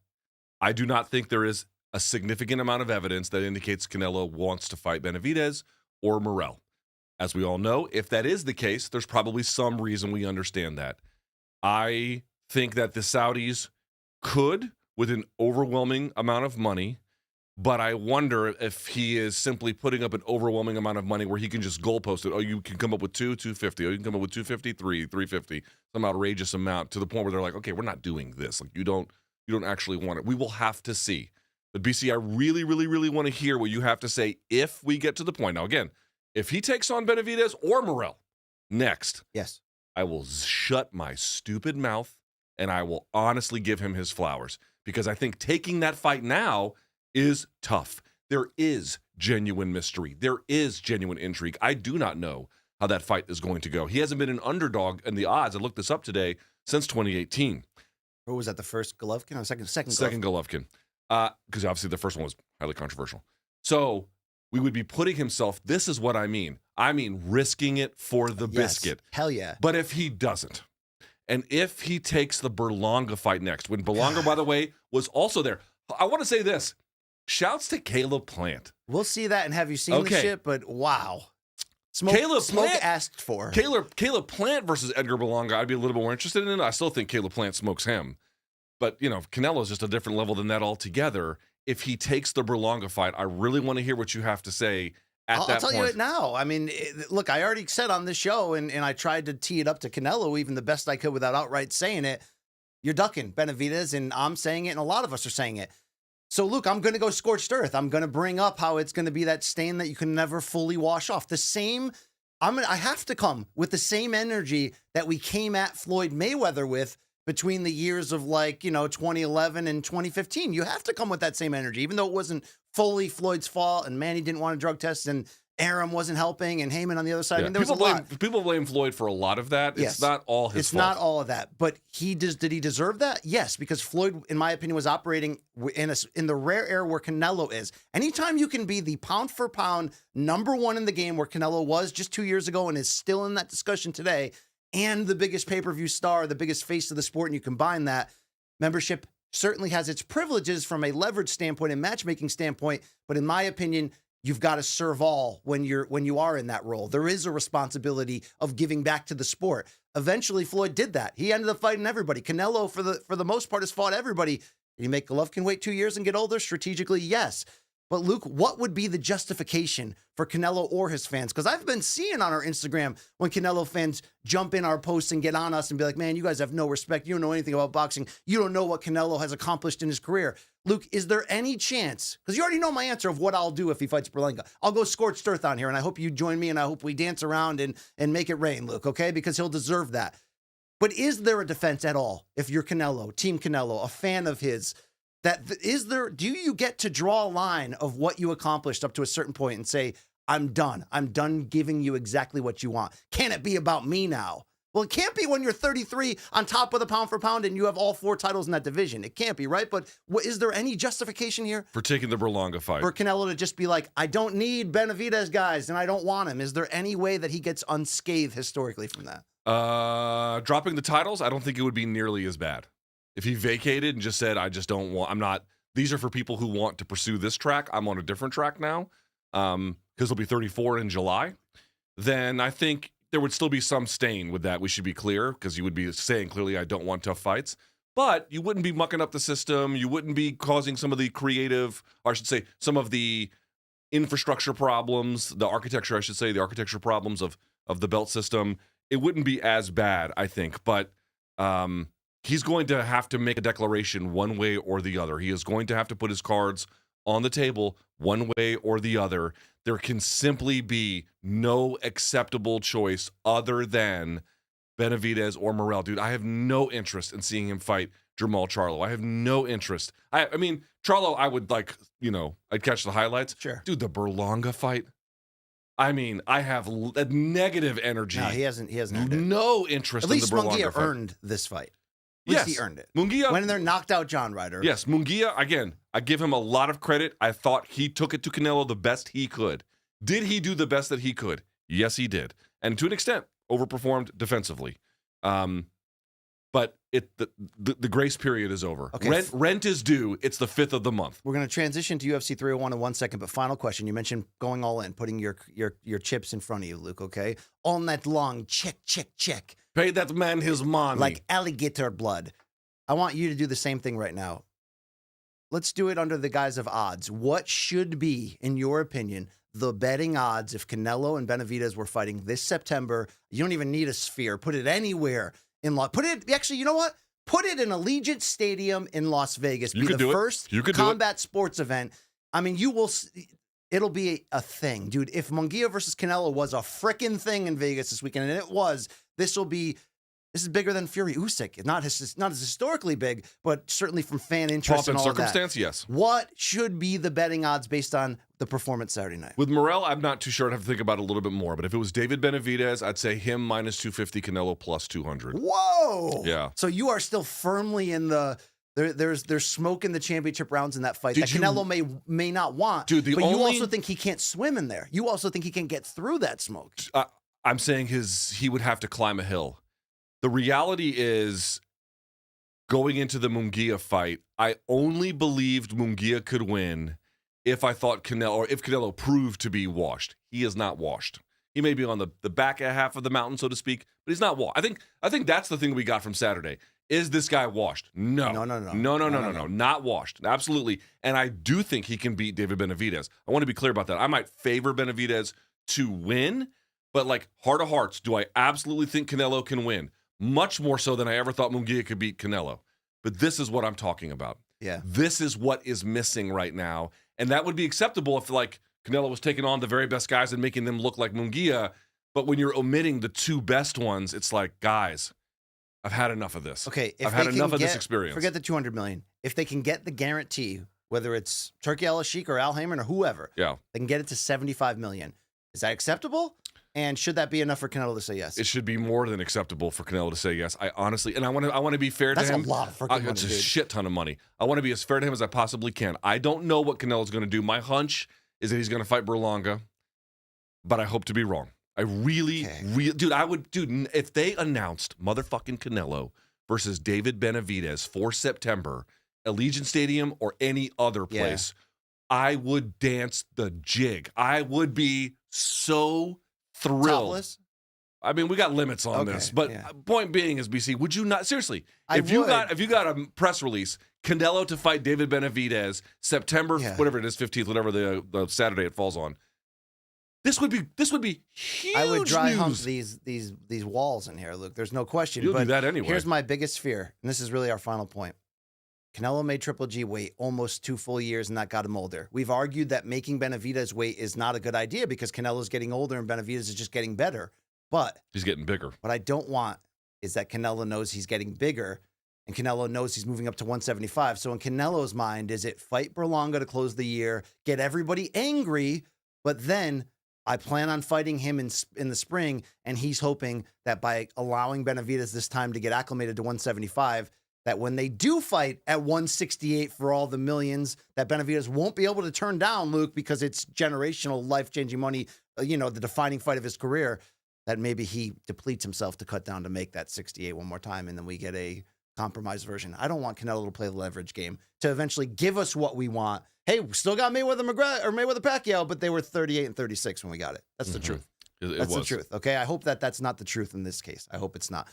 Speaker 3: I do not think there is a significant amount of evidence that indicates Canelo wants to fight Benavidez or Morrell. As we all know, if that is the case, there's probably some reason we understand that. I think that the Saudis could, with an overwhelming amount of money, but I wonder if he is simply putting up an overwhelming amount of money where he can just goalpost it. Oh, you can come up with 250. Oh, you can come up with 253, 350, some outrageous amount to the point where they're like, okay, we're not doing this. Like you don't actually want it. We will have to see. But BC, I really, really, really want to hear what you have to say if we get to the point. Now, again, if he takes on Benavidez or Morrell next,
Speaker 2: yes,
Speaker 3: I will shut my stupid mouth and I will honestly give him his flowers because I think taking that fight now is tough. There is genuine mystery. There is genuine intrigue. I do not know how that fight is going to go. He hasn't been an underdog in the odds. I looked this up today since 2018.
Speaker 2: What was that? The first Golovkin or second
Speaker 3: Golovkin. Because obviously the first one was highly controversial. So we would be putting himself. This is what I mean. I mean risking it for the biscuit.
Speaker 2: Hell yeah.
Speaker 3: But if he doesn't, and if he takes the Berlanga fight next, when Berlanga, by the way, was also there, I want to say this. Shouts to Caleb Plant.
Speaker 2: We'll see that, and have you seen the shit? But wow. Smoke asked for.
Speaker 3: Caleb Plant versus Edgar Berlanga, I'd be a little more interested in. I still think Caleb Plant smokes him. But, Canelo's just a different level than that altogether. If he takes the Berlanga fight, I really want to hear what you have to say at that point.
Speaker 2: I'll tell you it now. I mean, look, I already said on this show, and I tried to tee it up to Canelo even the best I could without outright saying it. You're ducking Benavidez, and I'm saying it, and a lot of us are saying it. So, Luke, I'm going to go scorched earth. I'm going to bring up how it's going to be that stain that you can never fully wash off. I have to come with the same energy that we came at Floyd Mayweather with between the years of 2011 and 2015. You have to come with that same energy, even though it wasn't fully Floyd's fault and Manny didn't want a drug test and Arum wasn't helping and Heyman on the other side.
Speaker 3: Yeah.
Speaker 2: I mean, there was a lot.
Speaker 3: People blame Floyd for a lot of that.
Speaker 2: Yes.
Speaker 3: It's not all his fault.
Speaker 2: It's not all of that. But did he deserve that? Yes, because Floyd, in my opinion, was operating in the rare air where Canelo is. Anytime you can be the pound for pound number one in the game where Canelo was just 2 years ago and is still in that discussion today, and the biggest pay-per-view star, the biggest face of the sport, and you combine that, membership certainly has its privileges from a leverage standpoint and matchmaking standpoint, but in my opinion, you've got to serve all when you are in that role. There is a responsibility of giving back to the sport. Eventually, Floyd did that. He ended up fighting everybody. Canelo, for the most part, has fought everybody. Did he make Golovkin wait 2 years and get older? Strategically, yes. But Luke, what would be the justification for Canelo or his fans? Because I've been seeing on our Instagram when Canelo fans jump in our posts and get on us and be like, man, you guys have no respect. You don't know anything about boxing. You don't know what Canelo has accomplished in his career. Luke, is there any chance? Because you already know my answer of what I'll do if he fights Berlanga. I'll go scorched earth on here, and I hope you join me, and I hope we dance around and make it rain, Luke, okay? Because he'll deserve that. But is there a defense at all if you're Canelo, Team Canelo, a fan of his? Do you get to draw a line of what you accomplished up to a certain point and say, I'm done. I'm done giving you exactly what you want. Can it be about me now? Well, it can't be when you're 33 on top of the pound for pound and you have all 4 titles in that division. It can't be, right? But is there any justification here? For
Speaker 3: taking the Berlanga fight.
Speaker 2: For Canelo to just be like, I don't need Benavidez guys and I don't want him. Is there any way that he gets unscathed historically from that?
Speaker 3: Dropping the titles, I don't think it would be nearly as bad. If he vacated and just said, I just don't want, I'm not, these are for people who want to pursue this track. I'm on a different track now, because he'll be 34 in July. Then I think there would still be some stain with that. We should be clear, because you would be saying clearly, I don't want tough fights. But you wouldn't be mucking up the system. You wouldn't be causing some of the creative, or I should say, some of the infrastructure problems, the architecture, I should say, the architecture problems of the belt system. It wouldn't be as bad, I think. But he's going to have to make a declaration one way or the other. He is going to have to put his cards on the table one way or the other. There can simply be no acceptable choice other than Benavidez or Morrell. Dude, I have no interest in seeing him fight Jermall Charlo. I have no interest. I mean, Charlo, I would like, I'd catch the highlights.
Speaker 2: Sure.
Speaker 3: Dude, the Berlanga fight. I mean, I have a negative energy.
Speaker 2: No, he hasn't earned it.
Speaker 3: No interest
Speaker 2: in the Berlanga fight. At least Mungia earned this fight. At least he earned it.
Speaker 3: Mungia,
Speaker 2: when they're knocked out John Ryder.
Speaker 3: Yes, Mungia, again, I give him a lot of credit. I thought he took it to Canelo the best he could. Did he do the best that he could? Yes, he did. And to an extent, overperformed defensively. But the grace period is over. Okay. Rent is due. It's the 5th of the month.
Speaker 2: We're going to transition to UFC 301 in 1 second, but final question. You mentioned going all in, putting your chips in front of you, Luke, okay? All night long, check, check, check.
Speaker 3: Pay that man his money.
Speaker 2: Like alligator blood. I want you to do the same thing right now. Let's do it under the guise of odds. What should be, in your opinion, the betting odds if Canelo and Benavidez were fighting this September? You don't even need a sphere. Put it anywhere in actually, you know what? Put it in Allegiant Stadium in Las Vegas. Be the first combat sports event. I mean, it'll be a thing, dude. If Mungia versus Canelo was a frickin' thing in Vegas this weekend, and it was, this is bigger than Fury Usyk. Not as historically big, but certainly from fan interest and all
Speaker 3: circumstance,
Speaker 2: that.
Speaker 3: Yes.
Speaker 2: What should be the betting odds based on the performance Saturday night?
Speaker 3: With Morrell, I'm not too sure. I'd have to think about it a little bit more. But if it was David Benavidez, I'd say him minus 250, Canelo plus 200.
Speaker 2: Whoa!
Speaker 3: Yeah.
Speaker 2: So you are still firmly in the... There's smoke in the championship rounds in that fight that Canelo may not want.
Speaker 3: Dude,
Speaker 2: but you also think he can't swim in there. You also think he can get through that smoke.
Speaker 3: I'm saying he would have to climb a hill. The reality is, going into the Mungia fight, I only believed Mungia could win if I thought if Canelo proved to be washed. He is not washed. He may be on the back half of the mountain, so to speak, but he's not washed. I think that's the thing we got from Saturday. Is this guy washed? No. No. Not washed. Absolutely. And I do think he can beat David Benavidez. I want to be clear about that. I might favor Benavidez to win, but like heart of hearts, do I absolutely think Canelo can win? Much more so than I ever thought Mungia could beat Canelo. But this is what I'm talking about.
Speaker 2: Yeah.
Speaker 3: This is what is missing right now. And that would be acceptable if like Canelo was taking on the very best guys and making them look like Mungia. But when you're omitting the 2 best ones, it's like, guys, I've had enough of this.
Speaker 2: Okay,
Speaker 3: I've had enough of this experience.
Speaker 2: Forget the $200 million. If they can get the guarantee, whether it's Turki Al-Sheikh or Al Heyman or whoever, they can get it to $75 million. Is that acceptable? And should that be enough for Canelo to say yes?
Speaker 3: It should be more than acceptable for Canelo to say yes. I honestly, and I want to be fair to him.
Speaker 2: That's a lot of freaking money,
Speaker 3: It's a shit ton of money. I want to be as fair to him as I possibly can. I don't know what Canelo's going to do. My hunch is that he's going to fight Berlanga, but I hope to be wrong. I really, dude, if they announced motherfucking Canelo versus David Benavidez for September, Allegiant Stadium or any other place, I would dance the jig. I would be so thrilled.
Speaker 2: Topless?
Speaker 3: I mean, we got limits on this, but point being is, BC, would you not seriously? If you got a press release, Canelo to fight David Benavidez, September whatever it is, 15th, whatever the Saturday it falls on. This would be huge.
Speaker 2: I would dry
Speaker 3: news.
Speaker 2: hump these walls in here, Luke. There's no question.
Speaker 3: You'll
Speaker 2: but
Speaker 3: do that anyway.
Speaker 2: Here's my biggest fear, and this is really our final point. Canelo made Triple G wait almost 2 full years, and that got him older. We've argued that making Benavidez wait is not a good idea because Canelo's getting older and Benavidez is just getting better. But
Speaker 3: he's getting bigger.
Speaker 2: What I don't want is that Canelo knows he's getting bigger, and Canelo knows he's moving up to 175. So in Canelo's mind, is it fight Berlanga to close the year, get everybody angry, but then I plan on fighting him in the spring, and he's hoping that by allowing Benavidez this time to get acclimated to 175, that when they do fight at 168 for all the millions, that Benavidez won't be able to turn down, Luke, because it's generational, life-changing money, the defining fight of his career, that maybe he depletes himself to cut down to make that 68 one more time, and then we get a compromised version. I don't want Canelo to play the leverage game to eventually give us what we want. Hey, we still got Mayweather McGregor or Mayweather Pacquiao, but they were 38 and 36 when we got it. That's the truth. That's the truth. Okay, I hope that that's not the truth in this case. I hope it's not.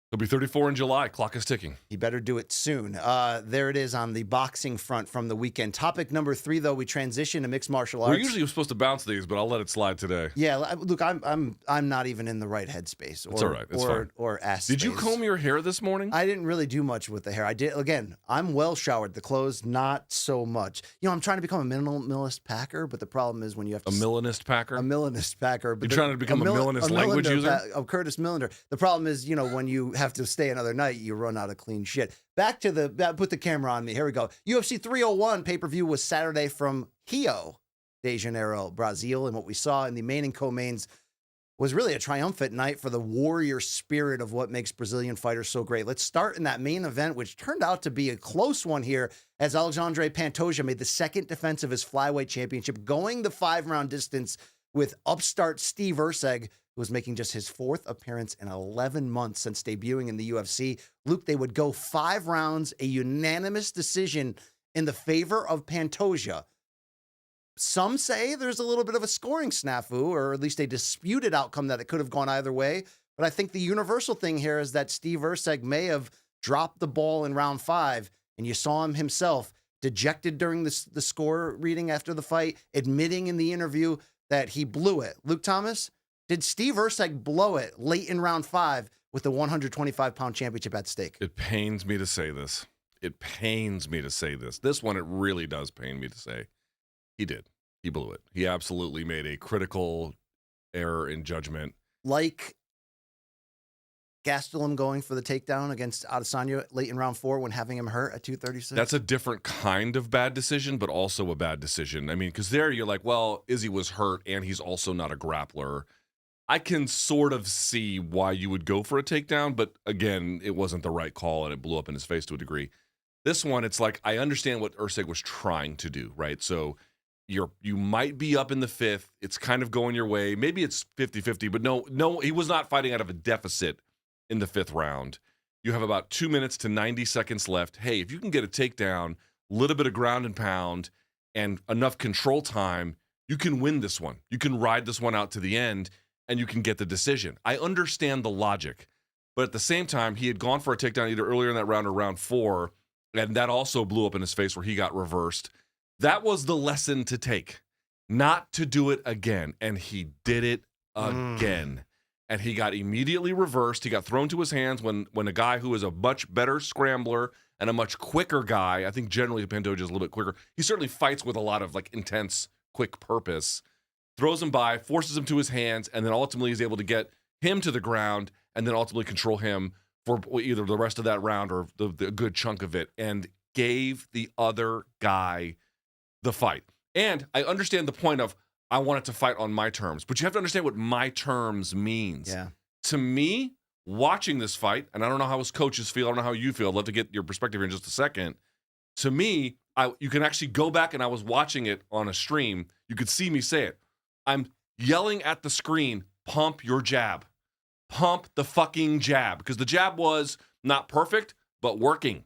Speaker 3: He'll be 34 in July. Clock is ticking.
Speaker 2: He better do it soon. There it is on the boxing front from the weekend. Topic number 3, though, we transition to mixed martial arts.
Speaker 3: We're usually supposed to bounce these, but I'll let it slide today.
Speaker 2: Yeah, look, I'm not even in the right headspace.
Speaker 3: It's all right. It's fine.
Speaker 2: Or ass
Speaker 3: Did you
Speaker 2: space.
Speaker 3: comb your hair this morning?
Speaker 2: I didn't really do much with the hair. I did. Again, I'm well showered. The clothes, not so much. I'm trying to become a minimalist packer, but the problem is when you have to...
Speaker 3: A Millenist packer?
Speaker 2: A Millenist packer.
Speaker 3: You're trying to become a Millenist language user?
Speaker 2: Curtis Millender. The problem is, when you have to stay another night, you run out of clean shit. Back to put the camera on me. Here we go. UFC 301 pay-per-view was Saturday from Rio de Janeiro, Brazil. And what we saw in the main and co-mains was really a triumphant night for the warrior spirit of what makes Brazilian fighters so great. Let's start in that main event, which turned out to be a close one here, as Alexandre Pantoja made the second defense of his flyweight championship, going the 5-round distance with upstart Steve Erceg, who was making just his 4th appearance in 11 months since debuting in the UFC. Luke, they would go 5 rounds, a unanimous decision in the favor of Pantoja. Some say there's a little bit of a scoring snafu, or at least a disputed outcome that it could have gone either way. But I think the universal thing here is that Steve Erceg may have dropped the ball in round 5, and you saw him himself dejected during the score reading after the fight, admitting in the interview that he blew it. Luke Thomas, did Steve Erceg blow it late in round 5 with the 125-pound championship at stake?
Speaker 3: It pains me to say this. This one, it really does pain me to say. He did. He blew it. He absolutely made a critical error in judgment.
Speaker 2: Like Gastelum going for the takedown against Adesanya late in round 4 when having him hurt at 236?
Speaker 3: That's a different kind of bad decision, but also a bad decision. I mean, because there you're like, well, Izzy was hurt, and he's also not a grappler. I can sort of see why you would go for a takedown, but again, it wasn't the right call, and it blew up in his face to a degree. This one, it's like, I understand what Erceg was trying to do, right? So you might be up in the 5th. It's kind of going your way. Maybe it's 50-50, but no, he was not fighting out of a deficit in the 5th round. You have about 2 minutes to 90 seconds left. Hey, if you can get a takedown, a little bit of ground and pound, and enough control time, you can win this one. You can ride this one out to the end, and you can get the decision. I understand the logic, but at the same time, he had gone for a takedown either earlier in that round or round 4, and that also blew up in his face where he got reversed. That was the lesson to take, not to do it again, and he did it again. And he got immediately reversed. He got thrown to his hands when a guy who is a much better scrambler and a much quicker guy, I think generally Pantoja is a little bit quicker. He certainly fights with a lot of intense, quick purpose. Throws him by, forces him to his hands, and then ultimately is able to get him to the ground and then ultimately control him for either the rest of that round or the good chunk of it, and gave the other guy the fight. And I understand the point of, I want it to fight on my terms, but you have to understand what my terms means.
Speaker 2: Yeah.
Speaker 3: To me, watching this fight, and I don't know how his coaches feel, I don't know how you feel, I'd love to get your perspective here in just a second. To me, you can actually go back, and I was watching it on a stream. You could see me say it. I'm yelling at the screen, pump your jab. Pump the fucking jab. Because the jab was not perfect, but working.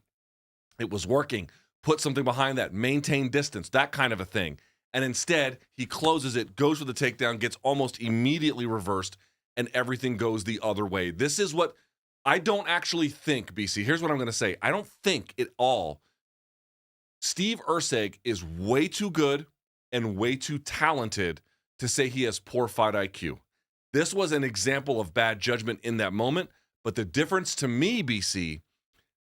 Speaker 3: It was working. Put something behind that. Maintain distance. That kind of a thing. And instead, he closes it, goes for the takedown, gets almost immediately reversed, and everything goes the other way. This is what I don't actually think, BC. Here's what I'm going to say. I don't think at all Steve Erceg is way too good and way too talented to say he has poor fight IQ. This was an example of bad judgment in that moment, but the difference to me, BC,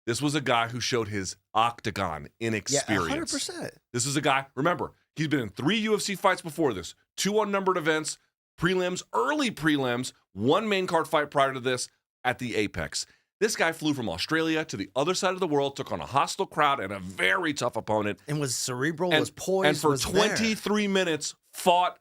Speaker 3: this was a guy who showed his octagon inexperience.
Speaker 2: Yeah, 100%.
Speaker 3: This is a guy, remember, he's been in 3 UFC fights before this, 2 unnumbered events, prelims, early prelims, 1 main card fight prior to this at the Apex. This guy flew from Australia to the other side of the world, took on a hostile crowd and a very tough opponent.
Speaker 2: And was cerebral, was poised,
Speaker 3: and for
Speaker 2: was
Speaker 3: 23 minutes fought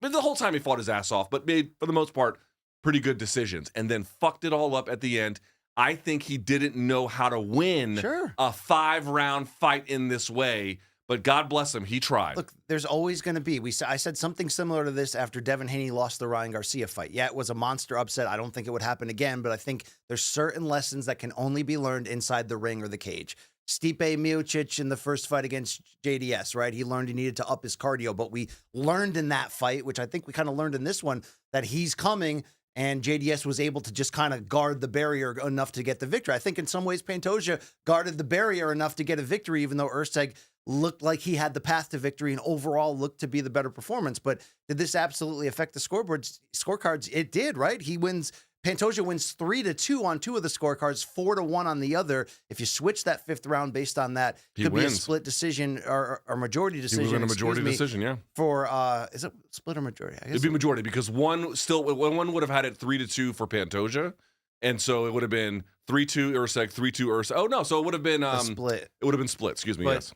Speaker 3: but the whole time he fought his ass off, but made, for the most part, pretty good decisions. And then fucked it all up at the end. I think he didn't know how to win a 5-round fight in this way. But God bless him, he tried.
Speaker 2: Look, there's always going to be. I said something similar to this after Devin Haney lost the Ryan Garcia fight. Yeah, it was a monster upset. I don't think it would happen again, but I think there's certain lessons that can only be learned inside the ring or the cage. Stipe Miocic in the first fight against JDS, right? He learned he needed to up his cardio, but we learned in that fight, which I think we kind of learned in this one, that he's coming, and JDS was able to just kind of guard the barrier enough to get the victory. I think in some ways Pantoja guarded the barrier enough to get a victory, even though Erceg looked like he had the path to victory and overall looked to be the better performance. But did this absolutely affect the scorecards? It did, right? Pantoja wins 3-2 on 2 of the scorecards, 4-1 on the other. If you switch that 5th round based on that, could be a split decision or majority decision.
Speaker 3: He would win a majority decision, yeah.
Speaker 2: For is it split or majority? I guess
Speaker 3: it'd be majority because one would have had it 3-2 for Pantoja, and so it would have been 3-2 Erceg, 3-2 Erceg. Oh no, so it would have been
Speaker 2: split.
Speaker 3: It would have been split. Excuse me.
Speaker 2: But
Speaker 3: yes.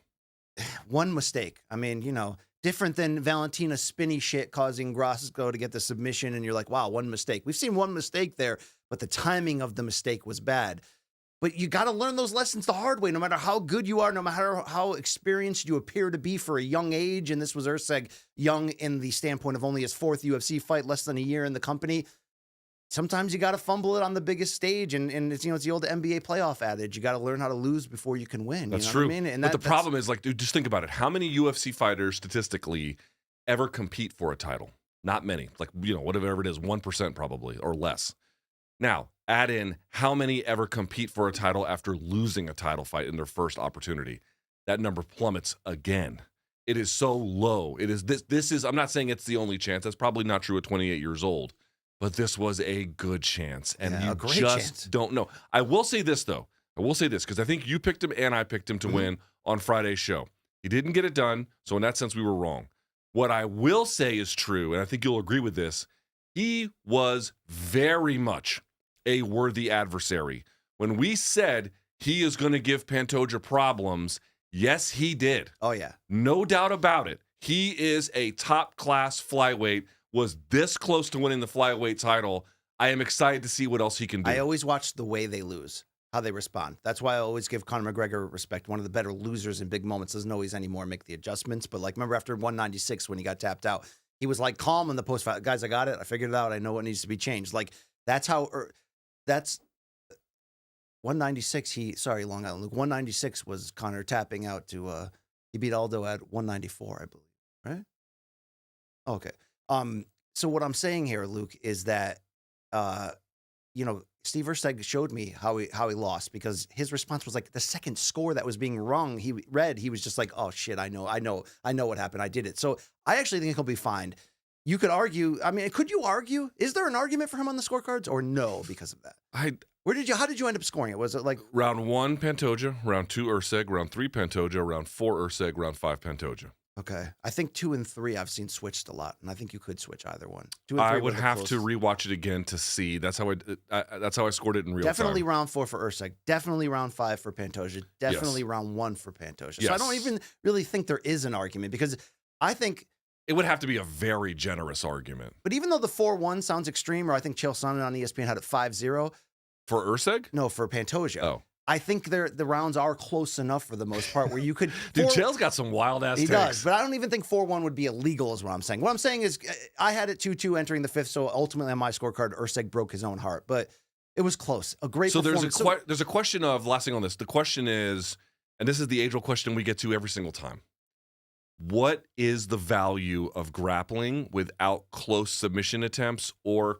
Speaker 2: One mistake. I mean, different than Valentina's spinny shit causing Grasso to get the submission, and you're like, wow, one mistake. We've seen one mistake there, but the timing of the mistake was bad. But you got to learn those lessons the hard way, no matter how good you are, no matter how experienced you appear to be for a young age. And this was Erceg, young in the standpoint of only his 4th UFC fight, less than a year in the company. Sometimes you got to fumble it on the biggest stage, and it's the old NBA playoff adage. You got to learn how to lose before you can win.
Speaker 3: That's
Speaker 2: you know
Speaker 3: true.
Speaker 2: What I mean? And
Speaker 3: but the problem is, dude, just think about it. How many UFC fighters statistically ever compete for a title? Not many. Whatever it is, 1% probably or less. Now, add in how many ever compete for a title after losing a title fight in their first opportunity. That number plummets again. It is so low. It is this is I'm not saying it's the only chance. That's probably not true at 28 years old. But this was a good chance, and you just don't know. I will say this, though. Because I think you picked him and I picked him to win on Friday's show. He didn't get it done, so in that sense, we were wrong. What I will say is true, and I think you'll agree with this, he was very much a worthy adversary. When we said he is going to give Pantoja problems, yes, he did.
Speaker 2: Oh, yeah.
Speaker 3: No doubt about it. He is a top-class flyweight, was this close to winning the flyweight title. I am excited to see what else he can do.
Speaker 2: I always watch the way they lose, how they respond. That's why I always give Conor McGregor respect. One of the better losers in big moments. Doesn't always anymore make the adjustments. But remember after 196 when he got tapped out, he was calm in the post-fight. Guys, I got it. I figured it out. I know what needs to be changed. That's 196. Long Island Luke. 196 was Conor tapping out to, he beat Aldo at 194, I believe. Right? Okay. So what I'm saying here, Luke, is that, Steve Erceg showed me how he lost because his response was the second score that was being rung. He was just like, oh shit, I know what happened. I did it. So I actually think he'll be fine. You could argue. I mean, could you argue? Is there an argument for him on the scorecards or no because of that? How did you end up scoring it? Was it
Speaker 3: round 1 Pantoja, round 2 Erceg, round 3 Pantoja, round 4 Erceg, round 5 Pantoja?
Speaker 2: Okay. I think 2 and 3 I've seen switched a lot, and I think you could switch either one. 2 and 3
Speaker 3: I would have to rewatch it again to see. That's how I scored it in real time.
Speaker 2: Definitely round 4 for Erceg. Definitely round 5 for Pantoja. Definitely round 1 for Pantoja.
Speaker 3: Yes.
Speaker 2: So I don't even really think there is an argument because I think
Speaker 3: it would have to be a very generous argument.
Speaker 2: But even though the 4-1 sounds extreme, or I think Chael Sonnen on ESPN had it 5-0.
Speaker 3: For Erceg?
Speaker 2: No, for Pantoja.
Speaker 3: Oh.
Speaker 2: I think the rounds are close enough for the most part where you could.
Speaker 3: Dude, Chael's got some wild-ass
Speaker 2: He
Speaker 3: takes.
Speaker 2: does, but I don't even think 4-1 would be illegal is what I'm saying. What I'm saying is I had it 2-2 entering the fifth, so ultimately on my scorecard, Erceg broke his own heart. But it was close. A great performance.
Speaker 3: There's a question of, last thing on this, the question is, and this is the age-old question we get to every single time. What is the value of grappling without close submission attempts or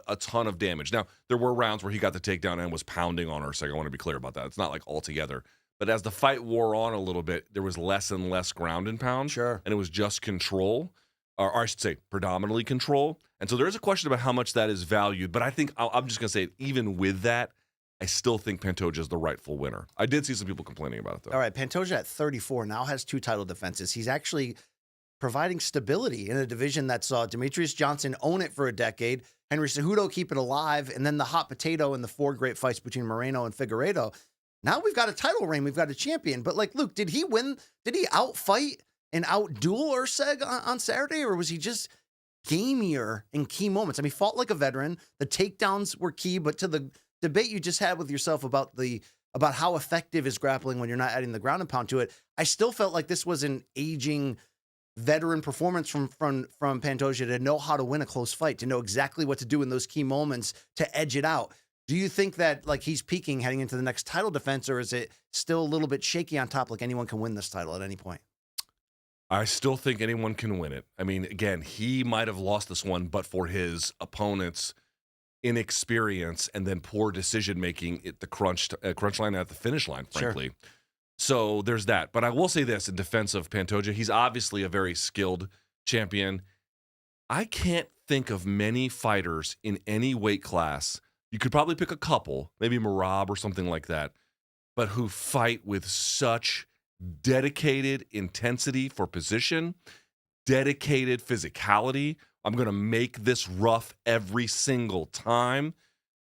Speaker 3: a ton of damage? Now, there were rounds where he got the takedown and was pounding on Erceg. I want to be clear about that. It's not like all together. But as the fight wore on a little bit, there was less and less ground and pound.
Speaker 2: Sure. And
Speaker 3: it was just control, or I should say predominantly control. And so there is a question about how much that is valued. But I think, I'm just going to say, even with that, I still think Pantoja is the rightful winner. I did see some people complaining about it, though.
Speaker 2: All right, Pantoja at 34 now has 2 title defenses. He's actually providing stability in a division that saw Demetrius Johnson own it for a decade, Henry Cejudo keep it alive, and then the hot potato in the 4 great fights between Moreno and Figueiredo. Now we've got a title reign. We've got a champion. But, like, Luke, did he win? Did he outfight and outduel Erceg on Saturday, or was he just gamier in key moments? I mean, he fought like a veteran. The takedowns were key, but to the debate you just had with yourself about how effective is grappling when you're not adding the ground and pound to it, I still felt like this was an aging veteran performance from Pantoja to know how to win a close fight, to know exactly what to do in those key moments to edge it out. Do you think that like he's peaking heading into the next title defense, or is it still a little bit shaky on top, like anyone can win this title at any point?
Speaker 3: I still think anyone can win it. I mean, again, he might have lost this one, but for his opponent's inexperience and then poor decision making at the crunch line, at the finish line, frankly. Sure. So there's that. But I will say this in defense of Pantoja, he's obviously a very skilled champion. I can't think of many fighters in any weight class. You could probably pick a couple, maybe Merab or something like that, but who fight with such dedicated intensity for position, dedicated physicality. I'm going to make this rough every single time.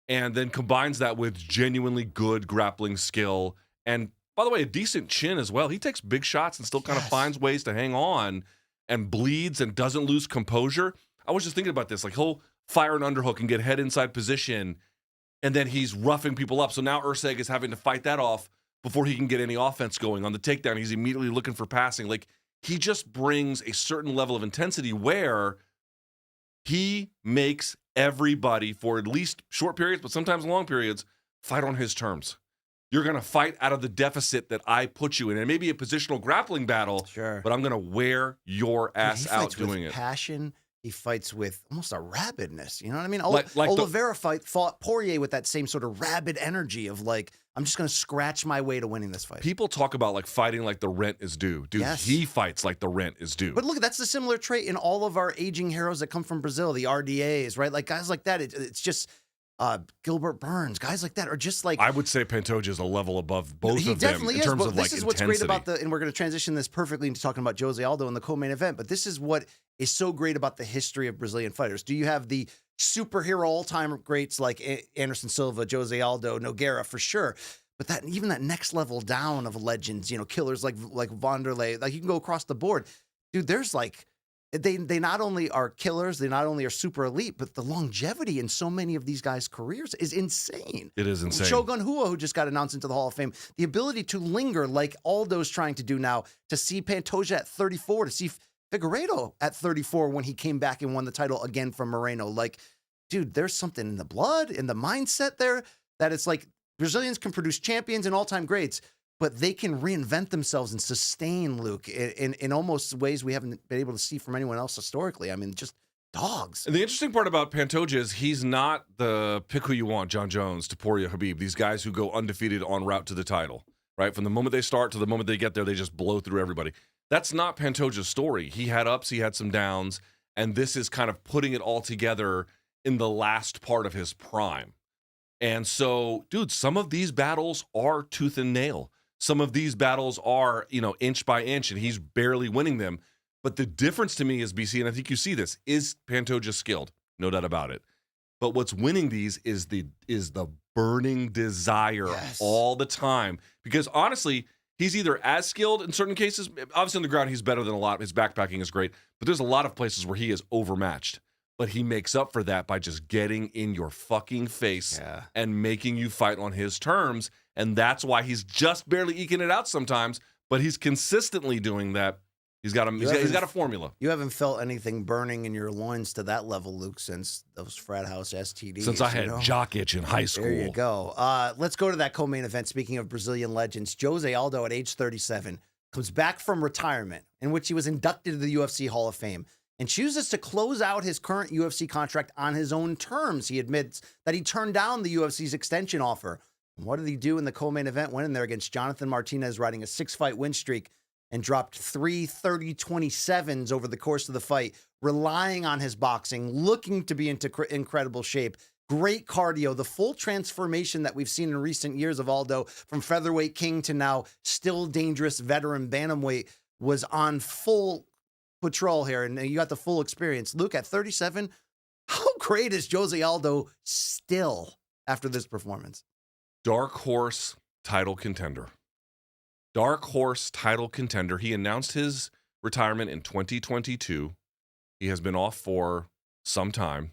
Speaker 3: And then combines that with genuinely good grappling skill. And by the way, a decent chin as well. He takes big shots and still kind of finds ways to hang on and bleeds and doesn't lose composure. I was just thinking about this. Like, he'll fire an underhook and get head inside position, and then he's roughing people up. So now Erceg is having to fight that off before he can get any offense going. On the takedown, he's immediately looking for passing. Like, he just brings a certain level of intensity where he makes everybody, for at least short periods, but sometimes long periods, fight on his terms. You're going to fight out of the deficit that I put you in. And maybe a positional grappling battle,
Speaker 2: sure,
Speaker 3: but I'm going to wear your ass out doing it.
Speaker 2: Passion. He fights with almost a rabidness. You know what I mean?
Speaker 3: Like
Speaker 2: Oliveira fought Poirier with that same sort of rabid energy of like, I'm just going to scratch my way to winning this fight.
Speaker 3: People talk about like fighting like the rent is due. Dude, yes. He fights like the rent is due.
Speaker 2: But look, that's the similar trait in all of our aging heroes that come from Brazil, the RDAs, right? Like guys like that, it's just Gilbert Burns, guys like that are just like.
Speaker 3: I would say Pantoja is a level above both of them in
Speaker 2: definitely is,
Speaker 3: terms of like
Speaker 2: this is
Speaker 3: intensity.
Speaker 2: What's great about and we're going to transition this perfectly into talking about Jose Aldo in the co-main event, but this is what is so great about the history of Brazilian fighters. Do you have the superhero all-time greats like Anderson Silva, Jose Aldo, Nogueira for sure, but that even that next level down of legends, you know, killers like Wanderlei, like you can go across the board. Dude, there's like they not only are killers, they not only are super elite, but the longevity in so many of these guys' careers is insane.
Speaker 3: It is insane.
Speaker 2: Shogun Rua, who just got announced into the Hall of Fame, the ability to linger like Aldo's trying to do now, to see Pantoja at 34, to see Figueiredo at 34 when he came back and won the title again from Moreno. Like, dude, there's something in the blood, in the mindset there, that it's like Brazilians can produce champions and all-time greats, but they can reinvent themselves and sustain, Luke, in almost ways we haven't been able to see from anyone else historically. I mean, just dogs.
Speaker 3: And the interesting part about Pantoja is he's not the pick who you want, John Jones, Topuria, Habib, these guys who go undefeated en route to the title, right? From the moment they start to the moment they get there, they just blow through everybody. That's not Pantoja's story. He had ups, he had some downs, and this is kind of putting it all together in the last part of his prime. And so, dude, some of these battles are tooth and nail. Some of these battles are, you know, inch by inch, and he's barely winning them. But the difference to me is, BC, and I think you see this, is Pantoja skilled, no doubt about it. But what's winning these is the burning desire all the time. Because honestly, he's either as skilled in certain cases, obviously on the ground he's better than a lot. His backpacking is great, but there's a lot of places where he is overmatched. But he makes up for that by just getting in your fucking face and making you fight on his terms. and that's why he's just barely eking it out sometimes, but he's consistently doing that. He's got a formula.
Speaker 2: You haven't felt anything burning in your loins to that level, Luke, since those frat house STDs.
Speaker 3: Since I had jock itch in high school.
Speaker 2: There you go. Let's go to that co-main event. Speaking of Brazilian legends, Jose Aldo at age 37 comes back from retirement, in which he was inducted to the UFC Hall of Fame, and chooses to close out his current UFC contract on his own terms. He admits that he turned down the UFC's extension offer. And what did he do in the co-main event? Went in there against Jonathan Martinez, riding a 6-fight win streak, and dropped 3 30-27s over the course of the fight, relying on his boxing, looking to be into incredible shape. Great cardio, the full transformation that we've seen in recent years of Aldo from featherweight king to now still dangerous veteran bantamweight was on full patrol here, and you got the full experience. Luke, at 37, how great is Jose Aldo still after this performance?
Speaker 3: Dark horse title contender. Dark horse title contender. He announced his retirement in 2022. He has been off for some time.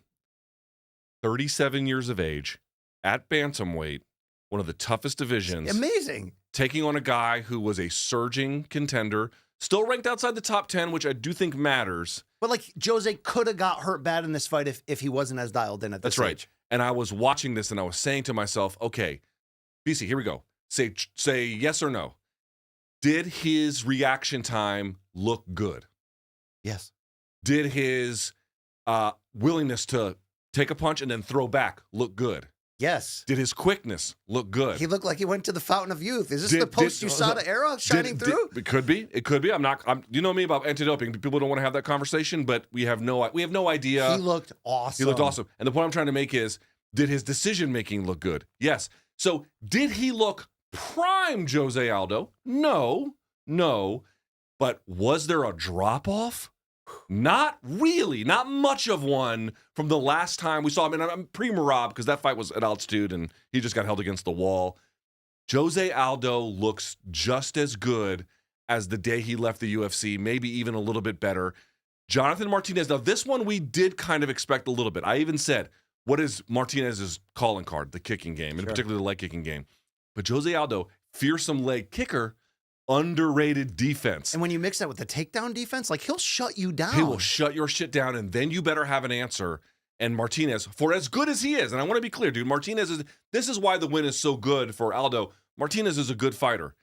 Speaker 3: 37 years of age, at bantamweight, one of the toughest divisions.
Speaker 2: Amazing.
Speaker 3: Taking on a guy who was a surging contender, still ranked outside the top 10, which I do think matters.
Speaker 2: But like Jose could have got hurt bad in this fight if he wasn't as dialed in at this
Speaker 3: That's right.
Speaker 2: stage.
Speaker 3: And I was watching this and I was saying to myself, okay, BC, here we go. Say yes or no. Did his reaction time look good?
Speaker 2: Yes.
Speaker 3: Did his willingness to take a punch and then throw back look good?
Speaker 2: Yes.
Speaker 3: Did his quickness look good?
Speaker 2: He looked like he went to the Fountain of Youth. Is this the post-USADA era shining through?
Speaker 3: It could be. It could be. You know me about anti-doping. People don't want to have that conversation, but we have no idea.
Speaker 2: He looked awesome.
Speaker 3: He looked awesome. And the point I'm trying to make is, did his decision-making look good? Yes. So did he look prime Jose Aldo? No. But was there a drop-off? Not really. Not much of one from the last time we saw him. And I'm pre-Marab because that fight was at altitude and he just got held against the wall. Jose Aldo looks just as good as the day he left the UFC, maybe even a little bit better. Jonathan Martinez. Now, this one we did kind of expect a little bit. I even said, what is Martinez's calling card? The kicking game, and particularly the leg kicking game. But Jose Aldo, fearsome leg kicker, underrated defense.
Speaker 2: And when you mix that with the takedown defense, like he'll shut you down.
Speaker 3: He will shut your shit down, and then you better have an answer. And Martinez, for as good as he is, and I want to be clear, dude, this is why the win is so good for Aldo. Martinez is a good fighter.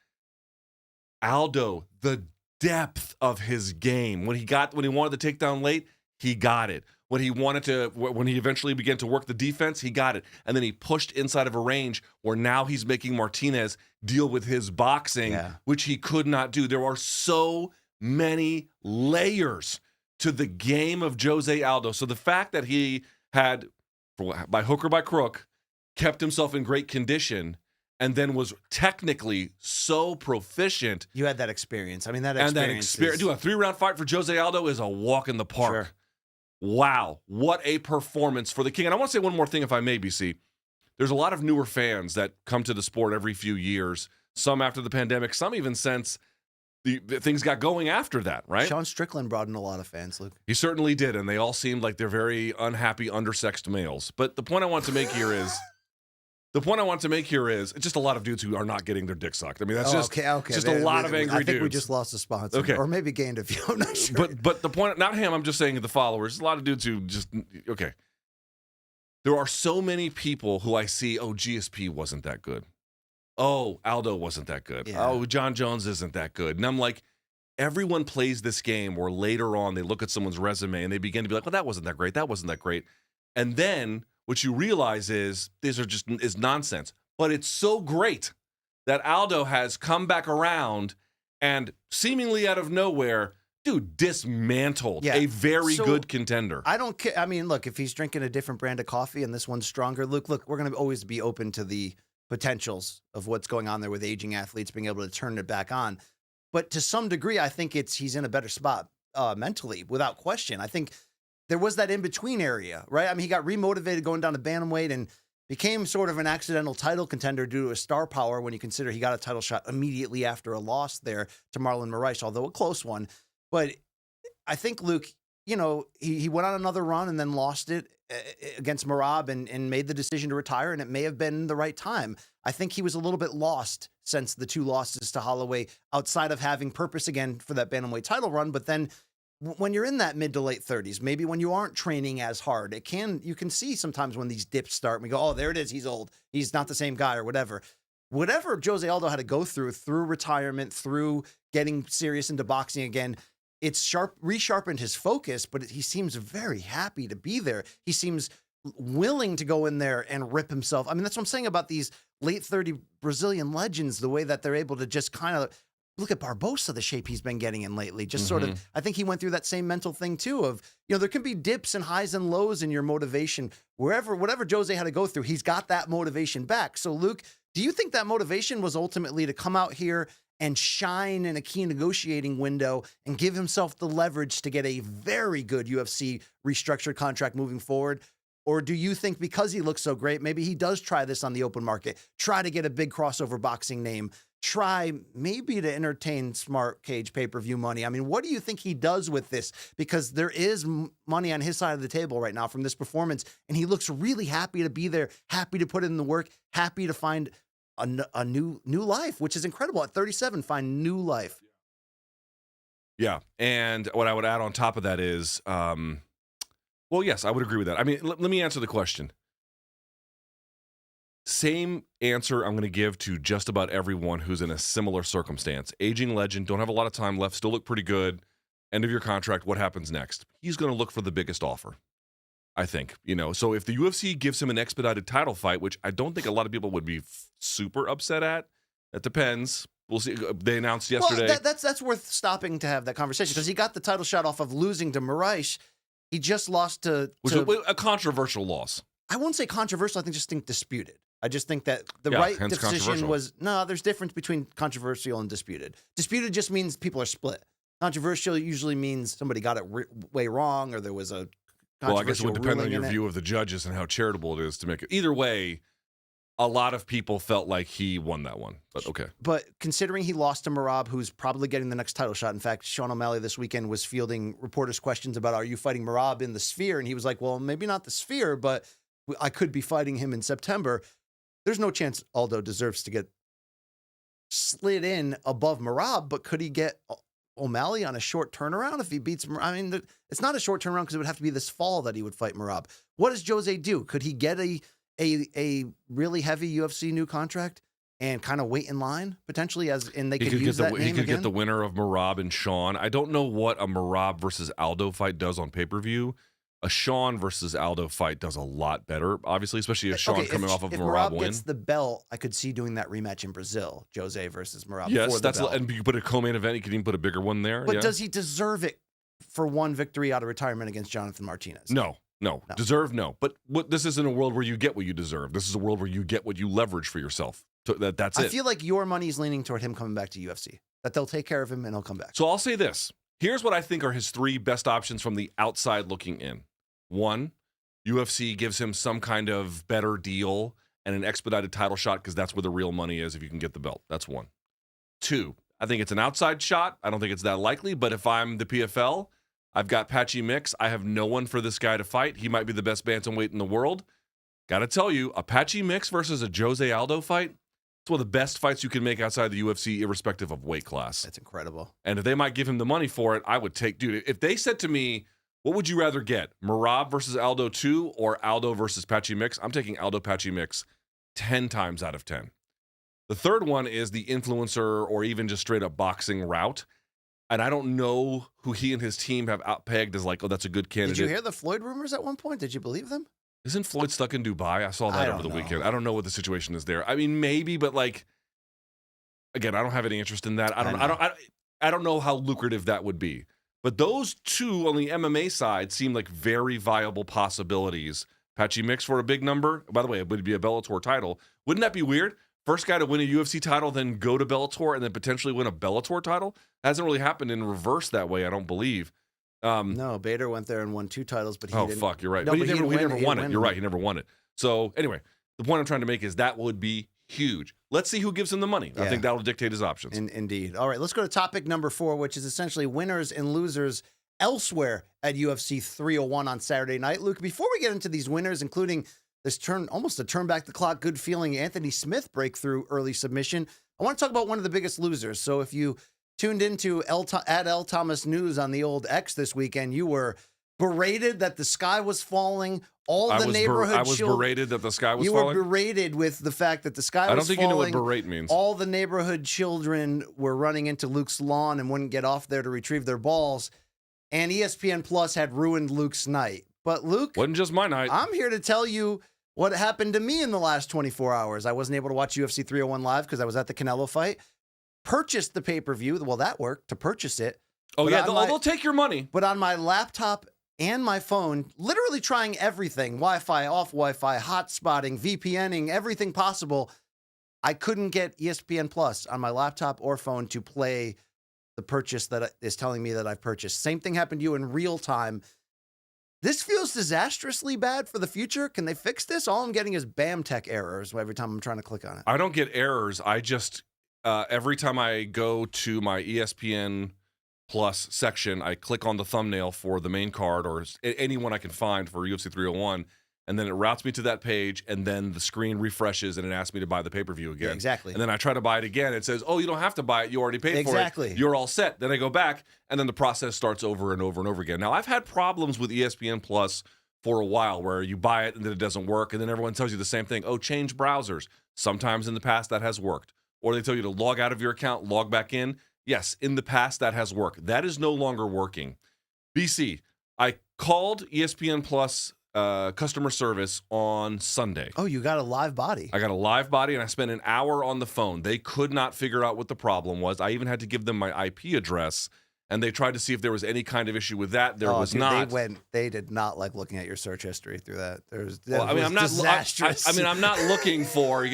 Speaker 3: Aldo, the depth of his game. When he wanted the takedown late, he got it. When he eventually began to work the defense, he got it. And then he pushed inside of a range where now he's making Martinez deal with his boxing, which he could not do. There are so many layers to the game of Jose Aldo. So the fact that he had, by hook or by crook, kept himself in great condition and then was technically so proficient.
Speaker 2: You had that experience. I mean, that experience.
Speaker 3: Dude, a 3-round fight for Jose Aldo is a walk in the park. Sure. Wow, what a performance for the king. And I want to say one more thing, if I may, BC. There's a lot of newer fans that come to the sport every few years, some after the pandemic, some even since the things got going after that, right?
Speaker 2: Sean Strickland brought in a lot of fans, Luke.
Speaker 3: He certainly did, and they all seemed like they're very unhappy, undersexed males. But the point I want to make here is... it's just a lot of dudes who are not getting their dick sucked. I mean, that's just a lot of angry dudes.
Speaker 2: I think we just lost a sponsor.
Speaker 3: Okay.
Speaker 2: Or maybe gained a few. I'm not sure.
Speaker 3: But the point, not him, I'm just saying the followers. A lot of dudes who just, okay. There are so many people who I see, GSP wasn't that good. Oh, Aldo wasn't that good. Yeah. Oh, John Jones isn't that good. And I'm like, everyone plays this game where later on they look at someone's resume and they begin to be like, well, that wasn't that great. That wasn't that great. And then what you realize is is nonsense. But it's so great that Aldo has come back around and seemingly out of nowhere, dude, dismantled a very good contender.
Speaker 2: I don't care. I mean, look, if he's drinking a different brand of coffee and this one's stronger, look, we're going to always be open to the potentials of what's going on there with aging athletes being able to turn it back on. But to some degree, I think he's in a better spot mentally, without question. I think there was that in-between area, right? I mean, he got remotivated going down to bantamweight and became sort of an accidental title contender due to his star power when you consider he got a title shot immediately after a loss there to Marlon Moraes, although a close one. But I think, Luke, he went on another run and then lost it against Merab and made the decision to retire, and it may have been the right time. I think he was a little bit lost since the 2 losses to Holloway outside of having purpose again for that bantamweight title run. But then when you're in that mid to late 30s, maybe when you aren't training as hard, you can see sometimes when these dips start and we go, oh, there it is. He's old. He's not the same guy or whatever. Whatever Jose Aldo had to go through retirement, through getting serious into boxing again, it's resharpened his focus, but he seems very happy to be there. He seems willing to go in there and rip himself. I mean, that's what I'm saying about these late 30 Brazilian legends, the way that they're able to just kind of look at Barbosa, the shape he's been getting in lately. Just sort of, I think he went through that same mental thing too of, there can be dips and highs and lows in your motivation. Whatever Jose had to go through, he's got that motivation back. So Luke, do you think that motivation was ultimately to come out here and shine in a key negotiating window and give himself the leverage to get a very good UFC restructured contract moving forward? Or do you think because he looks so great, maybe he does try this on the open market, try to get a big crossover boxing name, try maybe to entertain smart cage pay-per-view money? I mean, what do you think he does with this? Because there is money on his side of the table right now from this performance, and he looks really happy to be there, happy to put in the work, happy to find a new life, which is incredible. At 37, find new life.
Speaker 3: Yeah, and what I would add on top of that is, well, yes, I would agree with that. I mean, let me answer the question. Same answer I'm going to give to just about everyone who's in a similar circumstance. Aging legend, don't have a lot of time left, still look pretty good. End of your contract, what happens next? He's going to look for the biggest offer, I think. So if the UFC gives him an expedited title fight, which I don't think a lot of people would be super upset at, that depends. We'll see. They announced yesterday.
Speaker 2: Well, that's worth stopping to have that conversation because he got the title shot off of losing to Moraes. He just lost to
Speaker 3: a controversial loss.
Speaker 2: I won't say controversial. I just think disputed. I just think that the right decision was there's difference between controversial and disputed. Disputed just means people are split. Controversial usually means somebody got it way wrong or there was a
Speaker 3: well, I guess it would depend on your view of the judges and how charitable it is to make it. Either way, a lot of people felt like he won that one, but okay.
Speaker 2: But considering he lost to Merab, who's probably getting the next title shot. In fact, Sean O'Malley this weekend was fielding reporters' questions about, are you fighting Merab in the Sphere? And he was like, well, maybe not the Sphere, but I could be fighting him in September. There's no chance Aldo deserves to get slid in above Merab, but could he get O'Malley on a short turnaround if he beats Merab? I mean, it's not a short turnaround because it would have to be this fall that he would fight Merab. What does Jose do? Could he get a really heavy UFC new contract and kind of wait in line potentially they could use that name
Speaker 3: He could
Speaker 2: again?
Speaker 3: get the winner of Merab and Sean. I don't know what a Merab versus Aldo fight does on pay-per-view. A Sean versus Aldo fight does a lot better, obviously, especially if Sean coming off of a Merab win. If
Speaker 2: Merab gets the belt, I could see doing that rematch in Brazil, Jose versus Merab.
Speaker 3: Yes, and you put a co-main event, you could even put a bigger one there.
Speaker 2: But does he deserve it for one victory out of retirement against Jonathan Martinez?
Speaker 3: No. Deserve, no. But this isn't a world where you get what you deserve. This is a world where you get what you leverage for yourself. That's it.
Speaker 2: I feel like your money's leaning toward him coming back to UFC, that they'll take care of him and he'll come back.
Speaker 3: So I'll say this. Here's what I think are his 3 best options from the outside looking in. 1, UFC gives him some kind of better deal and an expedited title shot because that's where the real money is if you can get the belt. That's 1. 2, I think it's an outside shot. I don't think it's that likely, but if I'm the PFL, I've got Patchy Mix. I have no one for this guy to fight. He might be the best bantamweight in the world. Got to tell you, a Patchy Mix versus a Jose Aldo fight, it's one of the best fights you can make outside the UFC, irrespective of weight class.
Speaker 2: That's incredible.
Speaker 3: And if they might give him the money for it, I would take, dude, if they said to me, what would you rather get, Merab versus Aldo 2 or Aldo versus Patchy Mix? I'm taking Aldo Patchy Mix 10 times out of 10. The third one is the influencer or even just straight up boxing route. And I don't know who he and his team have outpegged as like, oh, that's a good candidate.
Speaker 2: Did you hear the Floyd rumors at one point? Did you believe them?
Speaker 3: Isn't Floyd stuck in Dubai? I saw that over the weekend. I don't know what the situation is there. I mean, maybe, but like, again, I don't have any interest in that. I don't know how lucrative that would be. But those 2 on the MMA side seem like very viable possibilities. Patchy Mix for a big number. By the way, it would be a Bellator title. Wouldn't that be weird? First guy to win a UFC title, then go to Bellator, and then potentially win a Bellator title? Hasn't really happened in reverse that way, I don't believe.
Speaker 2: No, Bader went there and won 2 titles, but he didn't.
Speaker 3: Oh, fuck, you're right.
Speaker 2: No,
Speaker 3: but he never won it.
Speaker 2: Win.
Speaker 3: You're right, he never won it. So anyway, the point I'm trying to make is that would be huge. Let's see who gives him the money. Yeah. I think that'll dictate his options.
Speaker 2: Indeed. All right, let's go to topic number 4, which is essentially winners and losers elsewhere at UFC 301 on Saturday night. Luke, before we get into these winners, including this almost a turn back the clock, good feeling Anthony Smith breakthrough early submission, I want to talk about one of the biggest losers. So if you tuned into at L Thomas News on the old X this weekend, you were berated that the sky was falling. I was
Speaker 3: berated that the sky was falling.
Speaker 2: You were berated with the fact that the sky was falling.
Speaker 3: I don't think you know what berate means.
Speaker 2: All the neighborhood children were running into Luke's lawn and wouldn't get off there to retrieve their balls. And ESPN Plus had ruined Luke's night. But Luke,
Speaker 3: wasn't just my night.
Speaker 2: I'm here to tell you what happened to me in the last 24 hours. I wasn't able to watch UFC 301 live because I was at the Canelo fight. Purchased the pay-per-view. Well, that worked to purchase it.
Speaker 3: Oh, yeah, they'll take your money.
Speaker 2: But on my laptop and my phone, literally trying everything, Wi-Fi, off Wi-Fi, hotspotting, VPNing, everything possible, I couldn't get ESPN Plus on my laptop or phone to play the purchase that is telling me that I've purchased. Same thing happened to you in real time. This feels disastrously bad for the future. Can they fix this? All I'm getting is BAMTech errors every time I'm trying to click on it.
Speaker 3: I don't get errors. I just, every time I go to my ESPN Plus section, I click on the thumbnail for the main card or anyone I can find for UFC 301, and then it routes me to that page, and then the screen refreshes, and it asks me to buy the pay-per-view again.
Speaker 2: Yeah, exactly.
Speaker 3: And then I try to buy it again. It says, oh, you don't have to buy it. You already paid for it. You're all set. Then I go back, and then the process starts over and over and over again. Now, I've had problems with ESPN Plus for a while where you buy it, and then it doesn't work, and then everyone tells you the same thing. Oh, change browsers. Sometimes in the past, that has worked. Or they tell you to log out of your account, log back in. Yes, in the past, that has worked. That is no longer working. BC, I called ESPN Plus customer service on Sunday.
Speaker 2: Oh, you got a live body.
Speaker 3: I got a live body, and I spent an hour on the phone. They could not figure out what the problem was. I even had to give them my IP address, and they tried to see if there was any kind of issue with that. There was not.
Speaker 2: They did not like looking at your search history through that.
Speaker 3: I'm not looking for,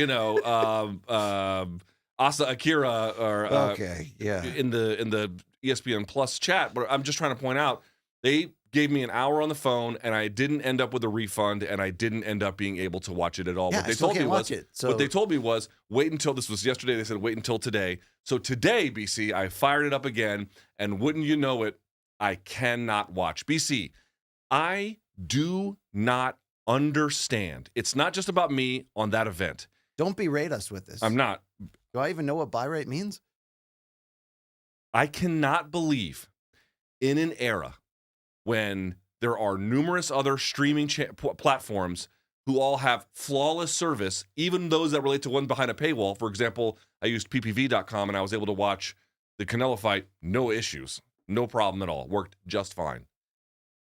Speaker 3: Asa Akira or in the ESPN Plus chat, but I'm just trying to point out they gave me an hour on the phone, and I didn't end up with a refund, and I didn't end up being able to watch it at all.
Speaker 2: Yeah,
Speaker 3: what they told me was wait until, this was yesterday, they said wait until today. So today, BC, I fired it up again, and wouldn't you know it, I cannot watch. BC, I do not understand. It's not just about me on that event.
Speaker 2: Don't berate us with this.
Speaker 3: I'm not.
Speaker 2: Do I even know what buy rate means?
Speaker 3: I cannot believe in an era when there are numerous other streaming platforms who all have flawless service, even those that relate to one behind a paywall. For example, I used ppv.com, and I was able to watch the Canelo fight, no issues, no problem at all, worked just fine.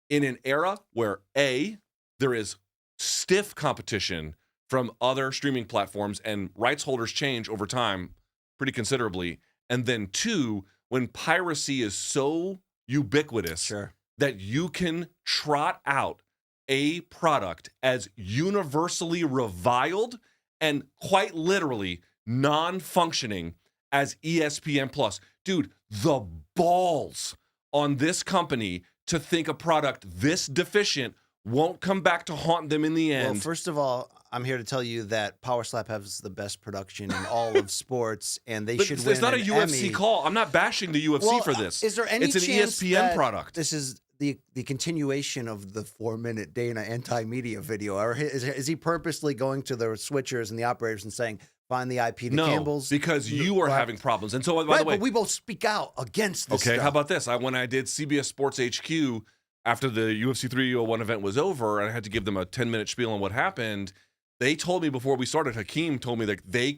Speaker 3: In an era where A, there is stiff competition from other streaming platforms, and rights holders change over time pretty considerably. And then 2, when piracy is so ubiquitous that you can trot out a product as universally reviled and quite literally non-functioning as ESPN Plus. Dude, the balls on this company to think a product this deficient won't come back to haunt them in the end.
Speaker 2: Well, first of all, I'm here to tell you that Power Slap has the best production in all of sports, and they should win.
Speaker 3: It's not a UFC
Speaker 2: Emmy.
Speaker 3: Call. I'm not bashing the UFC for this.
Speaker 2: Is there any
Speaker 3: chance
Speaker 2: it's an
Speaker 3: ESPN product?
Speaker 2: This is the continuation of the 4-minute Dana anti-media video, or is he purposely going to the switchers and the operators and saying, find the IP to Campbell's?
Speaker 3: Because you are having problems. And so, by the way,
Speaker 2: but we both speak out against this stuff.
Speaker 3: How about this? When I did CBS Sports HQ after the UFC 301 event was over, and I had to give them a 10-minute spiel on what happened, they told me before we started, Hakeem told me that they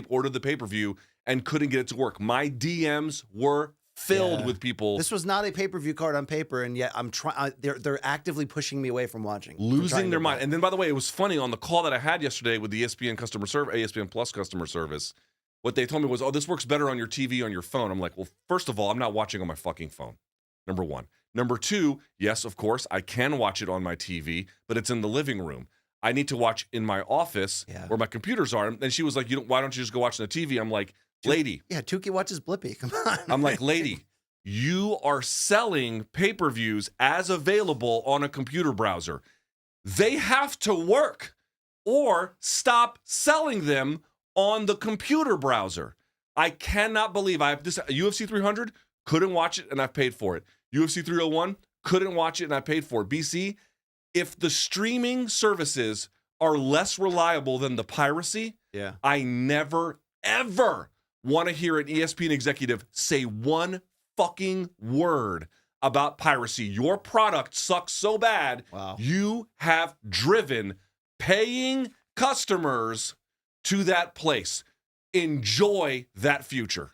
Speaker 3: ordered the pay-per-view and couldn't get it to work. My DMs were filled with people.
Speaker 2: This was not a pay-per-view card on paper, and yet I'm trying. They're actively pushing me away from watching,
Speaker 3: losing their mind. And then, by the way, it was funny on the call that I had yesterday with the ESPN customer service, ESPN Plus customer service. What they told me was, "Oh, this works better on your TV on your phone." I'm like, "Well, first of all, I'm not watching on my fucking phone. Number one. Number two, yes, of course, I can watch it on my TV, but it's in the living room. I need to watch in my office where my computers are." And she was like, "Why don't you just go watch on the TV?" I'm like, "Lady."
Speaker 2: Yeah, Tukey watches Blippi. Come on.
Speaker 3: I'm like, "Lady, you are selling pay-per-views as available on a computer browser. They have to work, or stop selling them on the computer browser." I cannot believe I have this UFC 300, couldn't watch it, and I've paid for it. UFC 301, couldn't watch it, and I paid for it. BC, if the streaming services are less reliable than the piracy,
Speaker 2: Yeah.
Speaker 3: I never, ever want to hear an ESPN executive say one fucking word about piracy. Your product sucks so bad,
Speaker 2: Wow.
Speaker 3: you have driven paying customers to that place. Enjoy that future.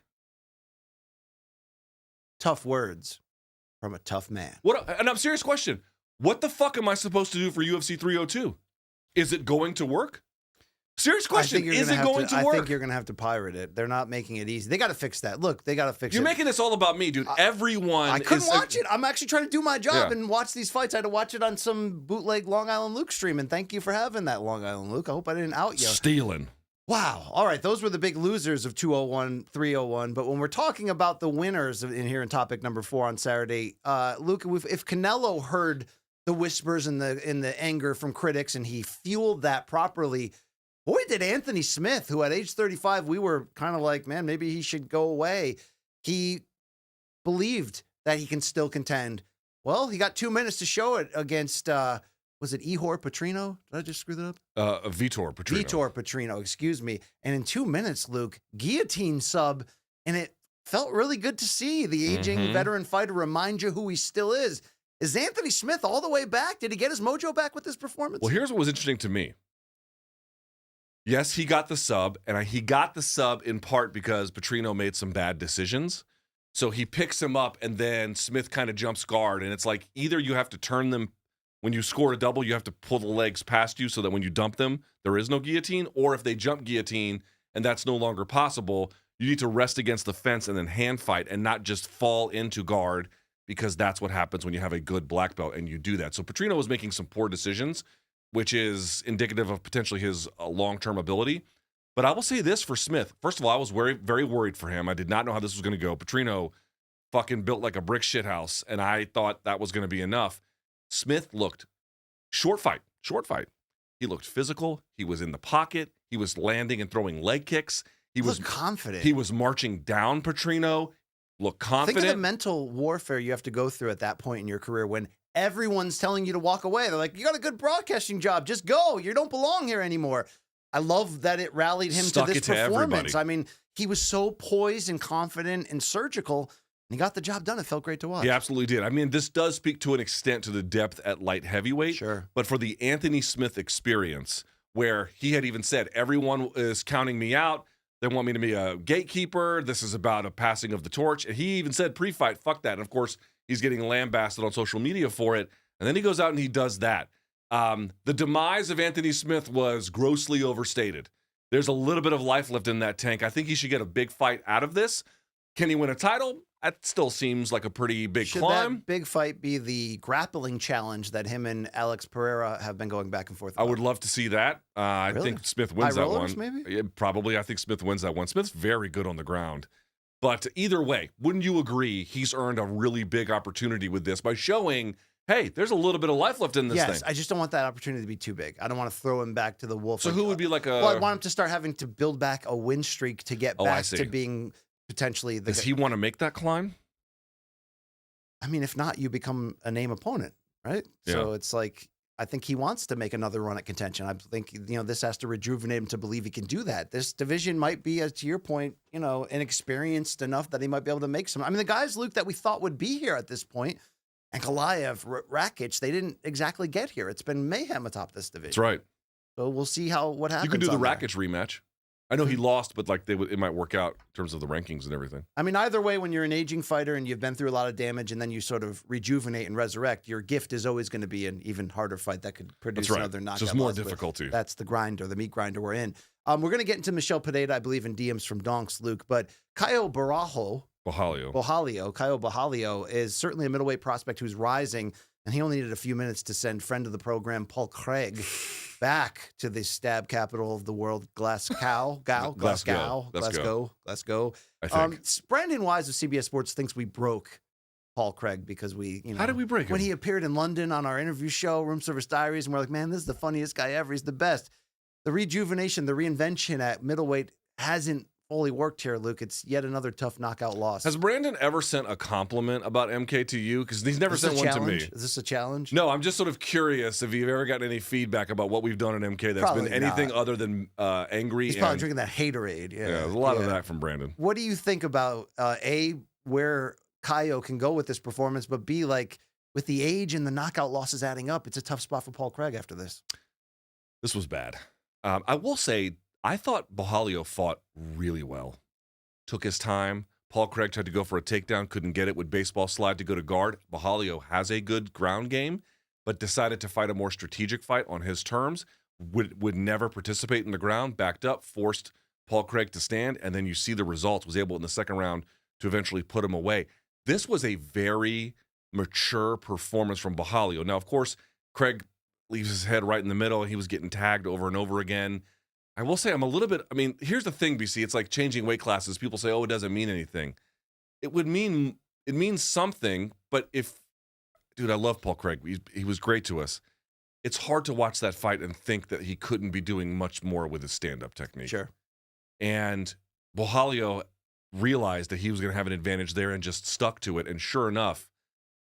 Speaker 2: Tough words from a tough man.
Speaker 3: And I'm serious question. What the fuck am I supposed to do for UFC 302? Is it going to work? Serious question. Is it going to work?
Speaker 2: I think you're going to have to pirate it. They're not making it easy. They got to fix that. Look, they got to fix it.
Speaker 3: You're making this all about me, dude. Everyone
Speaker 2: I couldn't watch it. I'm actually trying to do my job
Speaker 3: Yeah.
Speaker 2: and watch these fights. I had to watch it on some bootleg Long Island Luke stream, and thank you for having that, Long Island Luke. I hope I didn't out you.
Speaker 3: stealing.
Speaker 2: Wow. All right. Those were the big losers of 201, 301. But when we're talking about the winners in here in topic number 4 on Saturday, Luke, if Canelo heard the whispers and the anger from critics and he fueled that properly, boy, did Anthony Smith, who at age 35, we were kind of like, man, maybe he should go away. He believed that he can still contend. Well, he got 2 minutes to show it against, was it Ihor Petrino? Did I just screw that up?
Speaker 3: Vitor Petrino.
Speaker 2: Vitor Petrino, excuse me. And in 2 minutes, Luke, guillotine sub, and it felt really good to see the aging veteran fighter remind you who he still is. Is Anthony Smith all the way back? Did he get his mojo back with this performance?
Speaker 3: Well, here's what was interesting to me. Yes, he got the sub, and he got the sub in part because Petrino made some bad decisions. So he picks him up, and then Smith kind of jumps guard, and it's like either you have to turn them, when you score a double, you have to pull the legs past you so that when you dump them, there is no guillotine, or if they jump guillotine and that's no longer possible, you need to rest against the fence and then hand fight and not just fall into guard, because that's what happens when you have a good black belt and you do that. So Petrino was making some poor decisions, which is indicative of potentially his long-term ability. But I will say this for Smith. First of all, I was very, very worried for him. I did not know how this was going to go. Petrino fucking built like a brick shithouse, and I thought that was going to be enough. Smith looked short fight. He looked physical. He was in the pocket. He was landing and throwing leg kicks. He was
Speaker 2: confident.
Speaker 3: He was marching down Petrino. Looked confident.
Speaker 2: Think of the mental warfare you have to go through at that point in your career when everyone's telling you to walk away. They're like, you got a good broadcasting job. Just go. You don't belong here anymore. I love that it rallied him to this performance. I mean, he was so poised and confident and surgical, and he got the job done. It felt great to watch.
Speaker 3: He absolutely did. I mean, this does speak to an extent to the depth at light heavyweight.
Speaker 2: Sure.
Speaker 3: But for the Anthony Smith experience, where he had even said, everyone is counting me out. They want me to be a gatekeeper. This is about a passing of the torch. And he even said pre-fight, fuck that. And of course, he's getting lambasted on social media for it. And then he goes out and he does that. The demise of Anthony Smith was grossly overstated. There's a little bit of life left in that tank. I think he should get a big fight out of this. Can he win a title? That still seems like a pretty big climb.
Speaker 2: That big fight be the grappling challenge that him and Alex Pereira have been going back and forth about?
Speaker 3: I would love to see that. I
Speaker 2: Really?
Speaker 3: think Smith wins
Speaker 2: High
Speaker 3: that
Speaker 2: rollers,
Speaker 3: one.
Speaker 2: maybe?
Speaker 3: Yeah, probably. I think Smith wins that one. Smith's very good on the ground. But either way, wouldn't you agree he's earned a really big opportunity with this by showing, hey, there's a little bit of life left in this thing?
Speaker 2: Yes, I just don't want that opportunity to be too big. I don't want to throw him back to the wolf.
Speaker 3: So who would be like a...
Speaker 2: Well, I want him to start having to build back a win streak to get
Speaker 3: I
Speaker 2: back
Speaker 3: see.
Speaker 2: to being potentially the...
Speaker 3: Does he want to make that climb?
Speaker 2: I mean, if not, you become a name opponent, right?
Speaker 3: Yeah.
Speaker 2: So it's like, I think he wants to make another run at contention. I think, this has to rejuvenate him to believe he can do that. This division might be, to your point, inexperienced enough that he might be able to make some. I mean, the guys, Luke, that we thought would be here at this point, and Kalaev, Rakic, they didn't exactly get here. It's been mayhem atop this division.
Speaker 3: That's right.
Speaker 2: So we'll see what happens.
Speaker 3: You could do the
Speaker 2: on there.
Speaker 3: Rakic rematch. I know he lost, but it might work out in terms of the rankings and everything.
Speaker 2: I mean, either way, when you're an aging fighter and you've been through a lot of damage and then you sort of rejuvenate and resurrect, your gift is always going to be an even harder fight that could produce
Speaker 3: That's right.
Speaker 2: another knockout.
Speaker 3: Just more
Speaker 2: loss, but
Speaker 3: difficulty.
Speaker 2: That's the grinder, the meat grinder we're in. We're going to get into Michelle Pineda, I believe, in DMs from Donks, Luke. But Caio Caio Borralho is certainly a middleweight prospect who's rising, and he only needed a few minutes to send friend of the program, Paul Craig, back to the stab capital of the world, Glasgow.
Speaker 3: I think.
Speaker 2: Brandon Wise of CBS Sports thinks we broke Paul Craig because
Speaker 3: How did we break him?
Speaker 2: when he appeared in London on our interview show, Room Service Diaries, and we're like, man, this is the funniest guy ever. He's the best. The rejuvenation, the reinvention at middleweight hasn't fully worked here, Luke. It's yet another tough knockout loss.
Speaker 3: Has Brandon ever sent a compliment about MK to you? Because he's never sent one to me.
Speaker 2: Is this a challenge?
Speaker 3: No, I'm just sort of curious if you've ever gotten any feedback about what we've done in MK that's
Speaker 2: Probably
Speaker 3: been anything
Speaker 2: not.
Speaker 3: other than angry.
Speaker 2: He's probably drinking that haterade. Yeah,
Speaker 3: there's a lot of that from Brandon.
Speaker 2: What do you think about A, where Caio can go with this performance, but B, like with the age and the knockout losses adding up, it's a tough spot for Paul Craig after this.
Speaker 3: This was bad. I will say, I thought Borralho fought really well. Took his time. Paul Craig tried to go for a takedown, couldn't get it with baseball slide to go to guard. Borralho has a good ground game, but decided to fight a more strategic fight on his terms. Would never participate in the ground, backed up, forced Paul Craig to stand, and then you see the results. Was able in the second round to eventually put him away. This was a very mature performance from Borralho. Now, of course, Craig leaves his head right in the middle. He was getting tagged over and over again. I will say I'm a little bit, I mean, here's the thing, BC. It's like changing weight classes. People say, oh, it doesn't mean anything. It means something, but dude, I love Paul Craig. He was great to us. It's hard to watch that fight and think that he couldn't be doing much more with his stand-up technique.
Speaker 2: Sure.
Speaker 3: And Borralho realized that he was going to have an advantage there and just stuck to it. And sure enough,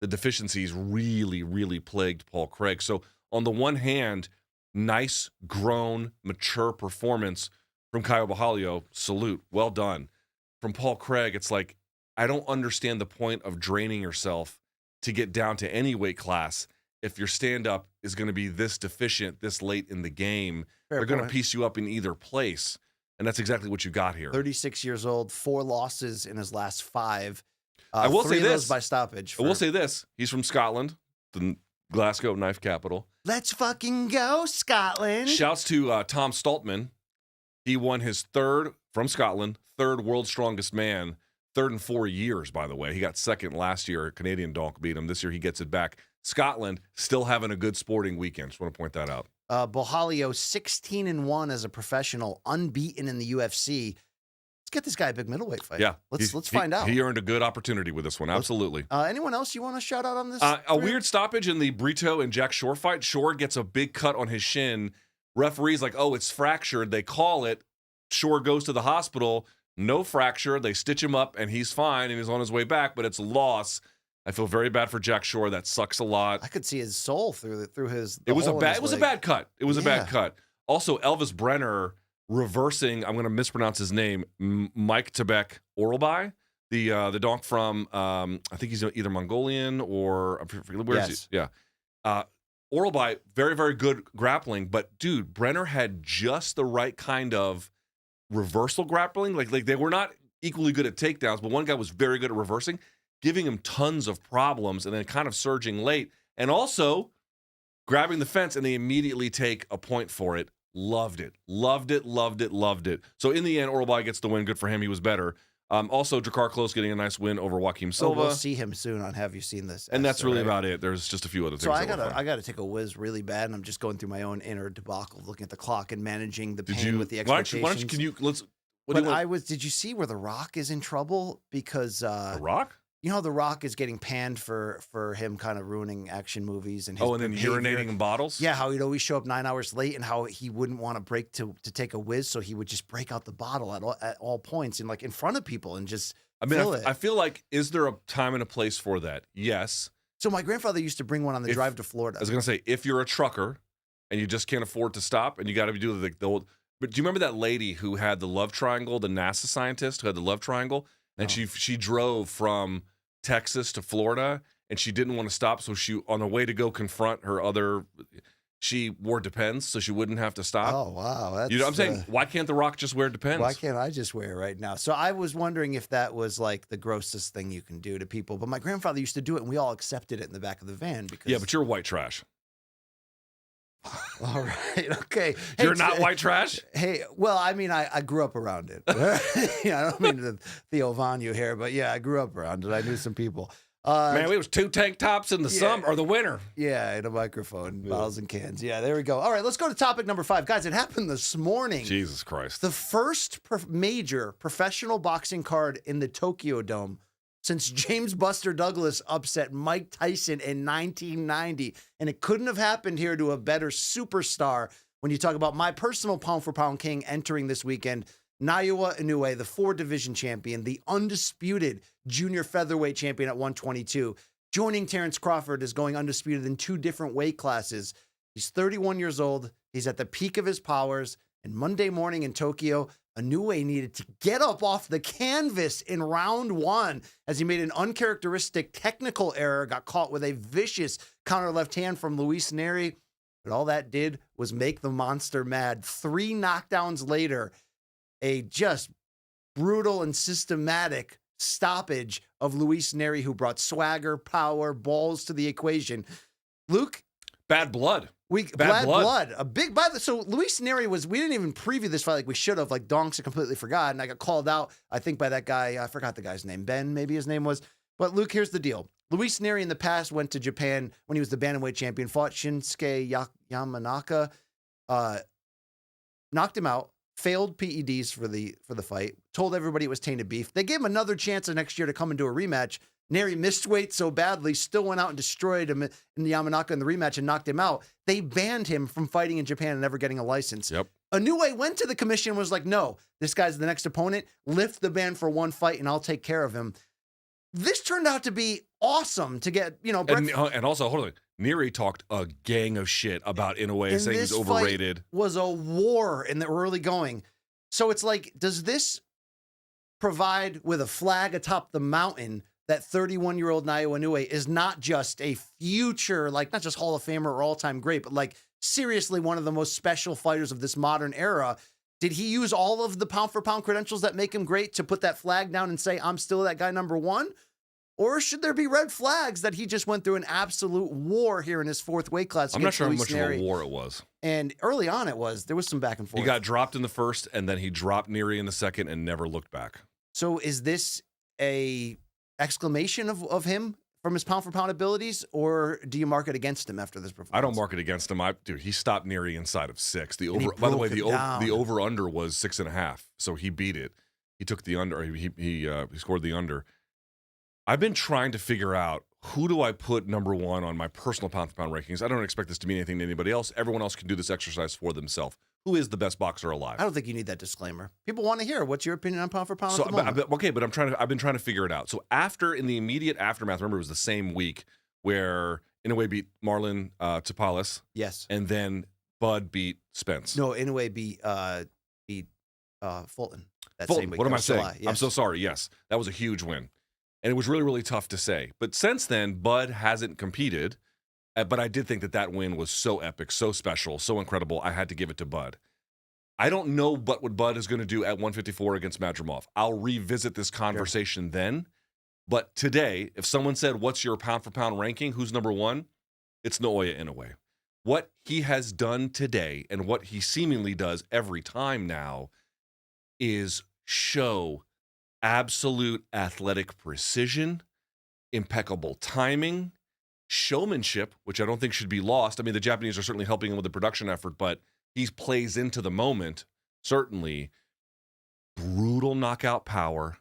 Speaker 3: the deficiencies really, really plagued Paul Craig. So on the one hand, nice, grown, mature performance from Caio Borralho. Salute. Well done. From Paul Craig, it's like, I don't understand the point of draining yourself to get down to any weight class if your stand-up is going to be this deficient this late in the game.
Speaker 2: Fair
Speaker 3: They're going to
Speaker 2: point.
Speaker 3: piece you up in either place. And that's exactly what you got here.
Speaker 2: 36 years old, 4 losses in his last 5.
Speaker 3: I will
Speaker 2: 3
Speaker 3: say
Speaker 2: of
Speaker 3: this.
Speaker 2: those by stoppage.
Speaker 3: I will say this. He's from Scotland, the Glasgow knife capital.
Speaker 2: Let's fucking go, Scotland.
Speaker 3: Shouts to Tom Stoltman. He won his third World's Strongest Man, third in 4 years, by the way. He got second last year. Canadian donk beat him. This year he gets it back. Scotland still having a good sporting weekend. Just want to point that out.
Speaker 2: Borralho, 16-1 as a professional, unbeaten in the UFC. Let's get this guy a big middleweight fight.
Speaker 3: Yeah.
Speaker 2: Let's find out.
Speaker 3: He earned a good opportunity with this one. Absolutely.
Speaker 2: Anyone else you want to shout out on this?
Speaker 3: A weird stoppage in the Brito and Jack Shore fight. Shore gets a big cut on his shin. Referee's like, oh, it's fractured. They call it. Shore goes to the hospital. No fracture. They stitch him up, and he's fine, and he's on his way back, but it's a loss. I feel very bad for Jack Shore. That sucks a lot.
Speaker 2: I could see his soul through his.
Speaker 3: It was a bad cut. It was a
Speaker 2: Yeah.
Speaker 3: bad cut. Also, Elvis Brenner reversing. I'm going to mispronounce his name. Mike Tebek Oralbai, the donk from I think he's either Mongolian or where is he? Yeah. Oralbai, very, very good grappling, but dude, Brenner had just the right kind of reversal grappling. Like they were not equally good at takedowns, but one guy was very good at reversing, giving him tons of problems and then kind of surging late and also grabbing the fence, and they immediately take a point for it. Loved it. So in the end, Oralbai gets the win. Good for him. He was better. Also, Drakkar Klose getting a nice win over Joaquim Silva.
Speaker 2: We'll see him soon on Have You Seen This?
Speaker 3: And that's really
Speaker 2: right?
Speaker 3: about it. There's just a few other things.
Speaker 2: So I
Speaker 3: that were fun.
Speaker 2: gotta take a whiz really bad, and I'm just going through my own inner debacle, looking at the clock and managing the
Speaker 3: Did
Speaker 2: pain
Speaker 3: you?
Speaker 2: with the
Speaker 3: Why
Speaker 2: expectations.
Speaker 3: don't you? Can you? Let's. What do
Speaker 2: But
Speaker 3: you want?
Speaker 2: did you see where The Rock is in trouble? Because
Speaker 3: The Rock?
Speaker 2: you know how The Rock is getting panned for him kind of ruining action movies and his
Speaker 3: And then
Speaker 2: behavior.
Speaker 3: urinating in bottles.
Speaker 2: Yeah, how he'd always show up 9 hours late, and how he wouldn't want to break to take a whiz, so he would just break out the bottle at all points and like in front of people and just fill it.
Speaker 3: I feel like, is there a time and a place for that? Yes.
Speaker 2: So my grandfather used to bring one on the drive to Florida.
Speaker 3: I was gonna say, if you're a trucker and you just can't afford to stop, and you got to do the old. But do you remember that lady who had the love triangle, the NASA scientist who had the love triangle, and she drove from Texas to Florida, and she didn't want to stop, so she, on the way to go confront her other, she wore Depends so she wouldn't have to stop.
Speaker 2: Oh wow, that's,
Speaker 3: You know what I'm saying? Why can't The Rock just wear Depends?
Speaker 2: Why can't I just wear it right now? So I was wondering if that was like the grossest thing you can do to people. But my grandfather used to do it, and we all accepted it in the back of the van because.
Speaker 3: Yeah, but you're white trash.
Speaker 2: All right, okay.
Speaker 3: You're not white trash?
Speaker 2: Hey, well, I mean, I grew up around it. Yeah, I don't mean to Theo Von you here, but yeah, I grew up around it. I knew some people.
Speaker 3: Man, it was 2 tank tops in the summer or the winter.
Speaker 2: Yeah, and a microphone, bottles and cans. Yeah, there we go. All right, let's go to topic number 5. Guys, it happened this morning.
Speaker 3: Jesus Christ.
Speaker 2: The first major professional boxing card in the Tokyo Dome since James Buster Douglas upset Mike Tyson in 1990. And it couldn't have happened here to a better superstar when you talk about my personal pound-for-pound king entering this weekend. Naoya Inoue, the 4-division champion, the undisputed junior featherweight champion at 122, joining Terrence Crawford as going undisputed in 2 different weight classes. He's 31 years old. He's at the peak of his powers. And Monday morning in Tokyo, Inoue needed to get up off the canvas in round 1 as he made an uncharacteristic technical error, got caught with a vicious counter left hand from Luis Nery. But all that did was make the monster mad. 3 knockdowns later, a just brutal and systematic stoppage of Luis Nery, who brought swagger, power, balls to the equation. Luke?
Speaker 3: Bad blood.
Speaker 2: Bad blood. A big bad. So Luis Nery we didn't even preview this fight like we should have. Like Donks, I completely forgot. And I got called out, I think, by that guy. I forgot the guy's name. Ben, maybe his name was. But Luke, here's the deal. Luis Nery in the past went to Japan when he was the bantamweight champion, fought Shinsuke Yamanaka, knocked him out, failed PEDs for the fight, told everybody it was tainted beef. They gave him another chance the next year to come and do a rematch. Nery missed weight so badly, still went out and destroyed him in the Yamanaka in the rematch and knocked him out. They banned him from fighting in Japan and never getting a license.
Speaker 3: Yep.
Speaker 2: Inoue went to the commission and was like, no, this guy's the next opponent. Lift the ban for 1 fight and I'll take care of him. This turned out to be awesome to get,
Speaker 3: and also, hold on. Nery talked a gang of shit about Inoue, saying he's overrated.
Speaker 2: Was a war in the early going. So it's like, does this provide with a flag atop the mountain that 31-year-old Naoya Inoue is not just a future, like not just Hall of Famer or all-time great, but like seriously one of the most special fighters of this modern era? Did he use all of the pound-for-pound credentials that make him great to put that flag down and say, I'm still that guy number 1? Or should there be red flags that he just went through an absolute war here in his 4th weight class?
Speaker 3: I'm not sure how
Speaker 2: Luis
Speaker 3: much
Speaker 2: Nery.
Speaker 3: of a war it was.
Speaker 2: And early on there was some back and forth.
Speaker 3: He got dropped in the first, and then he dropped Nery in the second and never looked back.
Speaker 2: So is this a exclamation of him from his pound-for-pound abilities, or do you mark it against him after this performance?
Speaker 3: I don't mark it against him. Dude, he stopped Nery inside of 6. By the way, the over-under was 6.5, so he beat it. He took the under. He scored the under. I've been trying to figure out, who do I put number 1 on my personal pound-for-pound rankings? I don't expect this to mean anything to anybody else. Everyone else can do this exercise for themselves. Who is the best boxer alive?
Speaker 2: I don't think you need that disclaimer. People want to hear what's your opinion on pound-for-pound at the moment.
Speaker 3: But I've been trying to figure it out. So in the immediate aftermath, remember it was the same week where Inoue beat Marlon Tapales.
Speaker 2: Yes.
Speaker 3: And then Bud beat Spence.
Speaker 2: No, Inoue beat Fulton that
Speaker 3: Fulton,
Speaker 2: same week.
Speaker 3: What am I saying?
Speaker 2: Yes.
Speaker 3: I'm so sorry. Yes, that was a huge win. And it was really, really tough to say. But since then, Bud hasn't competed. But I did think that win was so epic, so special, so incredible. I had to give it to Bud. I don't know what Bud is going to do at 154 against Madrimov. I'll revisit this conversation then. But today, if someone said, what's your pound-for-pound ranking? Who's number 1? It's Naoya Inoue. What he has done today and what he seemingly does every time now is show absolute athletic precision, impeccable timing, showmanship, which I don't think should be lost. I mean, the Japanese are certainly helping him with the production effort, but he plays into the moment, certainly. Brutal knockout power,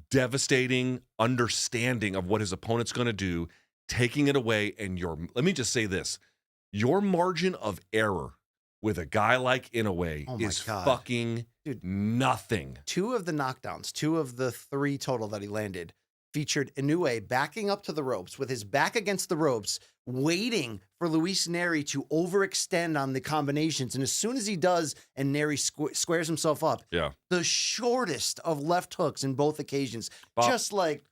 Speaker 3: devastating understanding of what his opponent's going to do, taking it away, and let me just say this, your margin of error with a guy like Inoue is fucking nothing. 2 of the knockdowns, 2 of the 3 total that he landed, featured Inoue backing up to the ropes with his back against the ropes, waiting for Luis Nery to overextend on the combinations. And as soon as he does and Nery squares himself up, the shortest of left hooks in both occasions, just like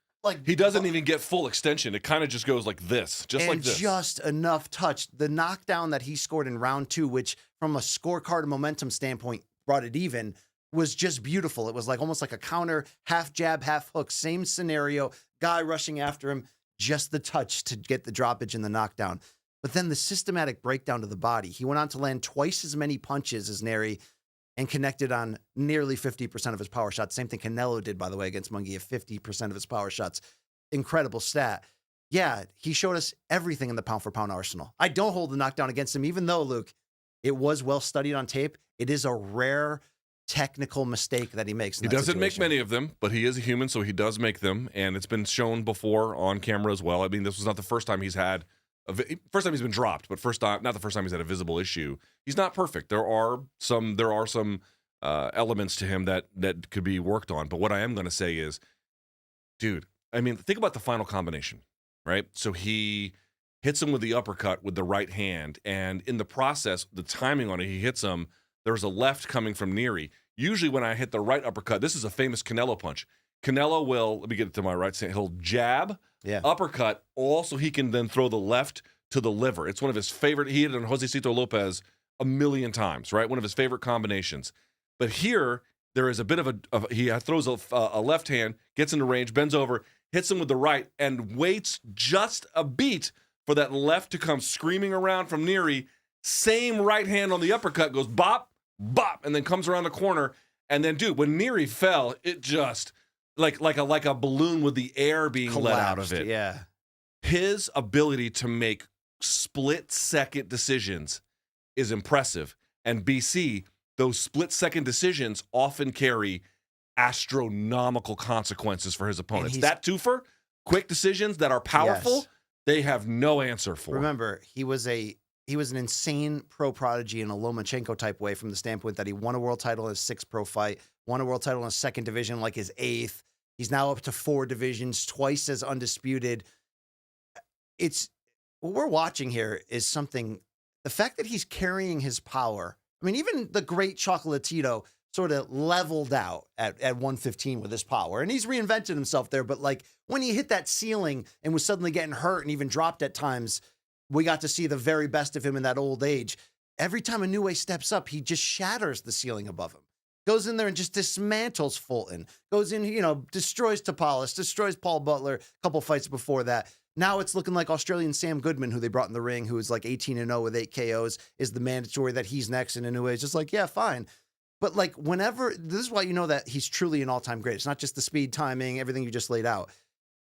Speaker 3: he doesn't even get full extension. It kind of just goes like this, like this. Just enough touch. The knockdown that he scored in round 2, which from a scorecard and momentum standpoint brought it even, was just beautiful. It was like almost like a counter, half jab, half hook, same scenario, guy rushing after him, just the touch to get the droppage and the knockdown. But then the systematic breakdown to the body. He went on to land twice as many punches as Nery and connected on nearly 50% of his power shots. Same thing Canelo did, by the way, against Mungia, 50% of his power shots. Incredible stat. Yeah, he showed us everything in the pound-for-pound arsenal. I don't hold the knockdown against him, even though, Luke, it was well studied on tape. It is a rare technical mistake that he makes. He doesn't make many of them, but he is a human, so he does make them, and it's been shown before on camera as well. I mean, this was not the first time he's had first time he's been dropped, but not the first time he's had a visible issue. He's not perfect. There are some elements to him that could be worked on. But what I am going to say is, dude, I mean, think about the final combination, right? So he hits him with the uppercut with the right hand, and in the process, the timing on it, he hits him. There's a left coming from Nery. Usually when I hit the right uppercut, this is a famous Canelo punch. Canelo will, let me get it to my right, he'll jab, uppercut, also he can then throw the left to the liver. It's one of his favorite, he hit it on Josecito Lopez a million times, right? One of his favorite combinations. But here, there is a bit of he throws a left hand, gets into range, bends over, hits him with the right, and waits just a beat for that left to come screaming around from Nery. Same right hand on the uppercut goes bop, bop, and then comes around the corner. And then, dude, when Nery fell, it just like a balloon with the air being let out of it.
Speaker 2: Yeah.
Speaker 3: His ability to make split-second decisions is impressive. And BC, those split-second decisions often carry astronomical consequences for his opponents. That twofer, quick decisions that are powerful, they have no answer for.
Speaker 2: Remember, he was an insane pro prodigy in a Lomachenko type way, from the standpoint that he won a world title in his 6th pro fight, won a world title in his 2nd division, like his 8th. He's now up to 4 divisions, twice as undisputed. It's what we're watching here is something. The fact that he's carrying his power. I mean, even the great Chocolatito sort of leveled out at 115 with his power, and he's reinvented himself there. But like when he hit that ceiling and was suddenly getting hurt and even dropped at times, we got to see the very best of him in that old age. Every time Inoue steps up, he just shatters the ceiling above him. Goes in there and just dismantles Fulton. Goes in, destroys Topalis, destroys Paul Butler. A couple fights before that. Now it's looking like Australian Sam Goodman, who they brought in the ring, who is like 18-0 with 8 KOs, is the mandatory that he's next. And Inoue is just like, yeah, fine. But like whenever, this is why you know that he's truly an all-time great. It's not just the speed, timing, everything you just laid out.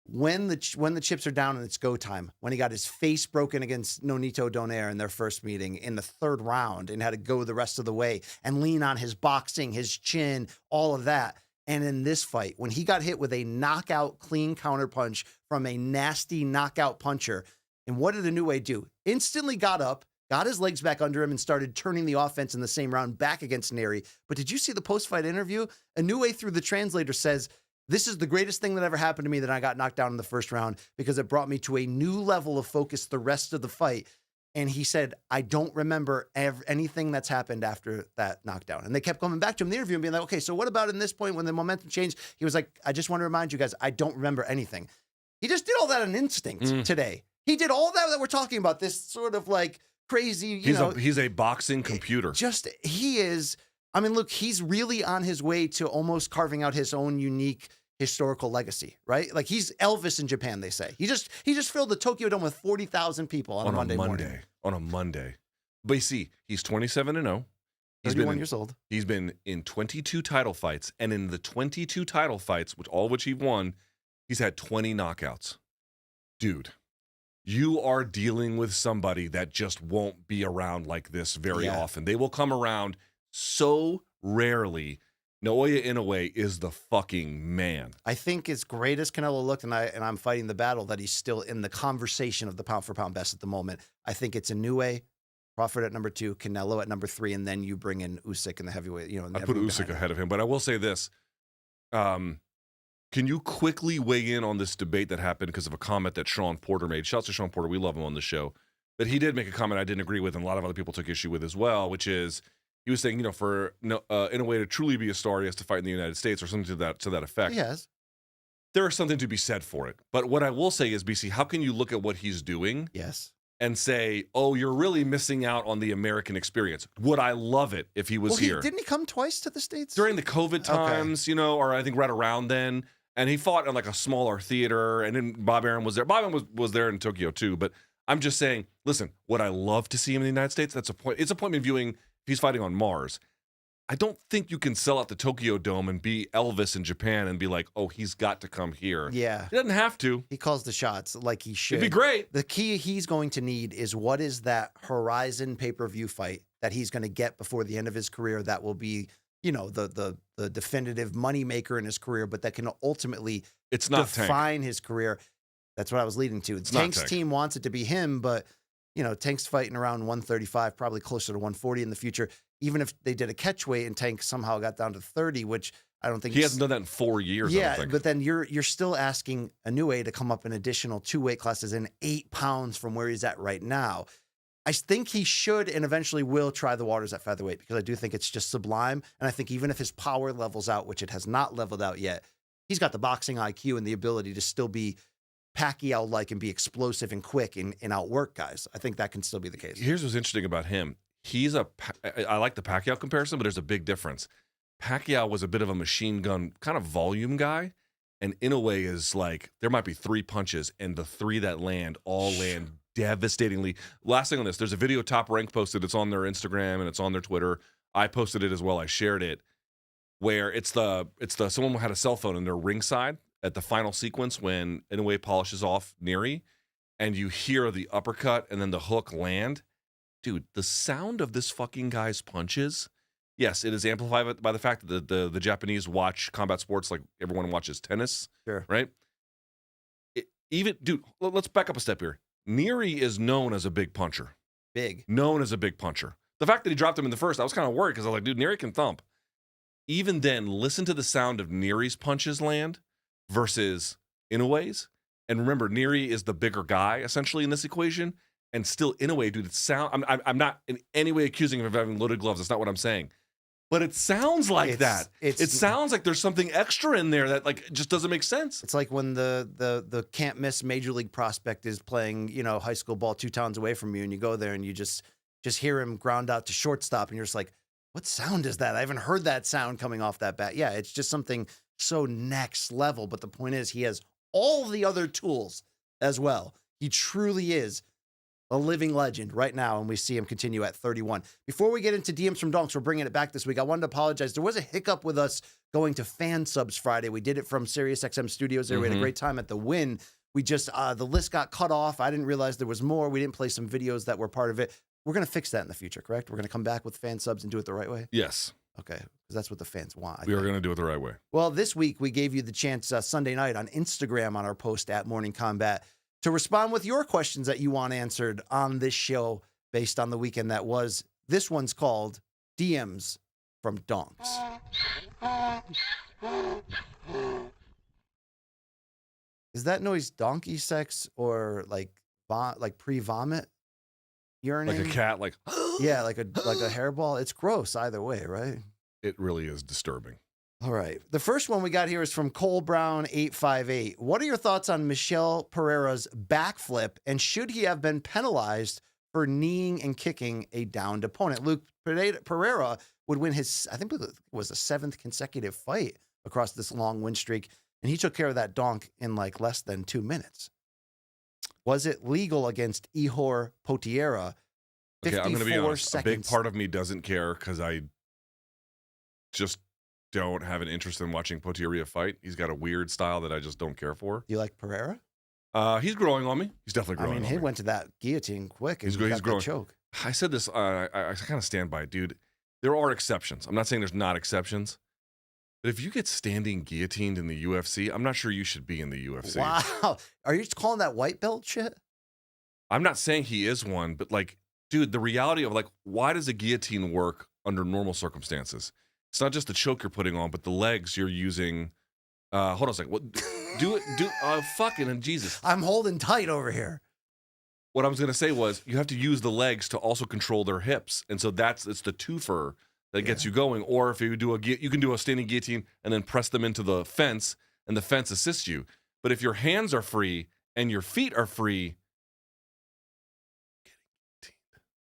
Speaker 2: When the chips are down and it's go time, when he got his face broken against Nonito Donaire in their first meeting in the 3rd round and had to go the rest of the way and lean on his boxing, his chin, all of that. And in this fight, when he got hit with a knockout clean counterpunch from a nasty knockout puncher, and what did Inoue do? Instantly got up, got his legs back under him, and started turning the offense in the same round back against Nery. But did you see the post-fight interview? Inoue, through the translator, says, "This is the greatest thing that ever happened to me, that I got knocked down in the 1st round, because it brought me to a new level of focus the rest of the fight." And he said, "I don't remember anything that's happened after that knockdown." And they kept coming back to him in the interview and being like, "Okay, so what about in this point when the momentum changed?" He was like, "I just want to remind you guys, I don't remember anything." He just did all that on instinct today. He did all that we're talking about, this sort of like crazy,
Speaker 3: he's a boxing computer.
Speaker 2: He is. I mean, look, he's really on his way to almost carving out his own unique historical legacy, right? Like he's Elvis in Japan, they say. He just filled the Tokyo Dome with 40,000 people on a Monday morning.
Speaker 3: On a Monday. But you see, he's 27-0. He's
Speaker 2: 31 years old.
Speaker 3: He's been in 22 title fights, and in the 22 title fights, all of which he won, he's had 20 knockouts. Dude, you are dealing with somebody that just won't be around like this very often. They will come around so rarely. Naoya Inoue is the fucking man.
Speaker 2: I think as great as Canelo looked, and I'm fighting the battle, that he's still in the conversation of the pound-for-pound best at the moment. I think it's Inoue, Crawford at number 2, Canelo at number 3, and then you bring in Usyk in the heavyweight.
Speaker 3: I put Usyk ahead of him, but I will say this. Can you quickly weigh in on this debate that happened because of a comment that Sean Porter made? Shouts to Sean Porter. We love him on the show. But he did make a comment I didn't agree with, and a lot of other people took issue with as well, which is, he was saying, for Inoue to truly be a star, he has to fight in the United States or something to that effect.
Speaker 2: Yes.
Speaker 3: There is something to be said for it. But what I will say is, BC, how can you look at what he's doing and say, oh, you're really missing out on the American experience? Would I love it if he was here?
Speaker 2: Didn't he come twice to the States?
Speaker 3: During the COVID times, or I think right around then. And he fought in like a smaller theater, and then Bob Arum was there. Bob Arum was there in Tokyo too. But I'm just saying, listen, would I love to see him in the United States? It's appointment viewing. If he's fighting on Mars, I don't think you can sell out the Tokyo Dome and be Elvis in Japan and be like, oh, he's got to come here.
Speaker 2: Yeah.
Speaker 3: He doesn't have to.
Speaker 2: He calls the shots like he should.
Speaker 3: It'd be great.
Speaker 2: The key he's going to need is, what is that Horizon pay-per-view fight that he's going to get before the end of his career that will be, the definitive moneymaker in his career, but that can ultimately define his career. That's what I was leading to. Tank's team wants it to be him, but Tank's fighting around 135, probably closer to 140 in the future. even if they did a catch weight and Tank somehow got down to 30, which I don't think
Speaker 3: he hasn't done that in 4 years. I don't think.
Speaker 2: But then you're still asking Inoue to come up an additional 2 weight classes and 8 pounds from where he's at right now. I think he should and eventually will try the waters at featherweight because I do think it's just sublime. And I think even if his power levels out, which it has not leveled out yet, he's got the boxing IQ and the ability to still be Pacquiao-like and be explosive and quick and outwork guys. I think that can still be the case.
Speaker 3: Here's what's interesting about him. I like the Pacquiao comparison, but there's a big difference. Pacquiao was a bit of a machine gun kind of volume guy, and Inoue is like, there might be 3 punches, and the 3 that land all land devastatingly. Last thing on this, there's a video Top Rank posted. It's on their Instagram and it's on their Twitter. I posted it as well. I shared it, where it's the someone had a cell phone and they're ringside at the final sequence when Inoue polishes off Nery, and you hear the uppercut and then the hook land. Dude, the sound of this fucking guy's punches. Yes, it is amplified by the fact that the Japanese watch combat sports like everyone watches tennis.
Speaker 2: Sure.
Speaker 3: Right? Dude, let's back up a step here. Nery is known as a big puncher. Known as a big puncher. The fact that he dropped him in the first, I was kind of worried because I was like, dude, Nery can thump. Even then, listen to the sound of Nery's punches land versus Inoue's. And remember, Nery is the bigger guy, essentially, in this equation. And still, Inoue, dude, I'm not in any way accusing him of having loaded gloves. That's not what I'm saying. But it sounds like that. It sounds like there's something extra in there that like just doesn't make sense.
Speaker 2: It's like when the can't miss major league prospect is playing, high school ball 2 towns away from you, and you go there and you just hear him ground out to shortstop, and you're just like, what sound is that? I haven't heard that sound coming off that bat. Yeah, it's just something so next level. But the point is, he has all the other tools as well. He truly is a living legend right now, and we see him continue at 31. Before we get into DMs from Donks, we're bringing it back this week. I wanted to apologize. There was a hiccup with us going to fan subs Friday. We did it from SiriusXM Studios there. We had a great time at the Win. We just, the list got cut off. I didn't realize there was more. We didn't play some videos that were part of it. We're going to fix that in the future, correct? We're going to come back with fan subs and do it the right way?
Speaker 3: Yes.
Speaker 2: Okay, because that's what the fans want.
Speaker 3: We are going to do it the right way.
Speaker 2: Well, this week we gave you the chance Sunday night on Instagram on our post at Morning Combat to respond with your questions that you want answered on this show based on the weekend that was. This one's called DMs from Donks. Is that noise donkey sex or like pre-vomit urinating?
Speaker 3: Like a cat, like
Speaker 2: yeah, like a hairball. It's gross either way, right?
Speaker 3: It really is disturbing.
Speaker 2: All right. The first one we got here is from Cole Brown 858. What are your thoughts on Michel Pereira's backflip, and should he have been penalized for kneeing and kicking a downed opponent? Luke, Pereira would win his, I think it was a 7th consecutive fight across this long win streak, and he took care of that donk in like less than 2 minutes. Was it legal against Ihor Potieria?
Speaker 3: Okay, I'm going to be honest. A big part of me doesn't care because I just don't have an interest in watching Potieria fight. He's got a weird style that I just don't care for.
Speaker 2: Do you like Pereira?
Speaker 3: He's growing on me. He's definitely growing on me.
Speaker 2: He went to that guillotine quick and he's growing. Choke.
Speaker 3: I said this, I kind of stand by it, dude. There are exceptions. I'm not saying there's not exceptions. But if you get standing guillotined in the UFC, I'm not sure you should be in the UFC.
Speaker 2: Wow. Are you calling that white belt shit?
Speaker 3: I'm not saying he is one, but like, dude, the reality of like, why does a guillotine work under normal circumstances? It's not just the choke you're putting on, but the legs you're using. Hold on a second. What? Fucking Jesus.
Speaker 2: I'm holding tight over here.
Speaker 3: What I was going to say was you have to use the legs to also control their hips. And so it's the twofer that gets you going. Or if you can do a standing guillotine and then press them into the fence and the fence assists you. But if your hands are free and your feet are free.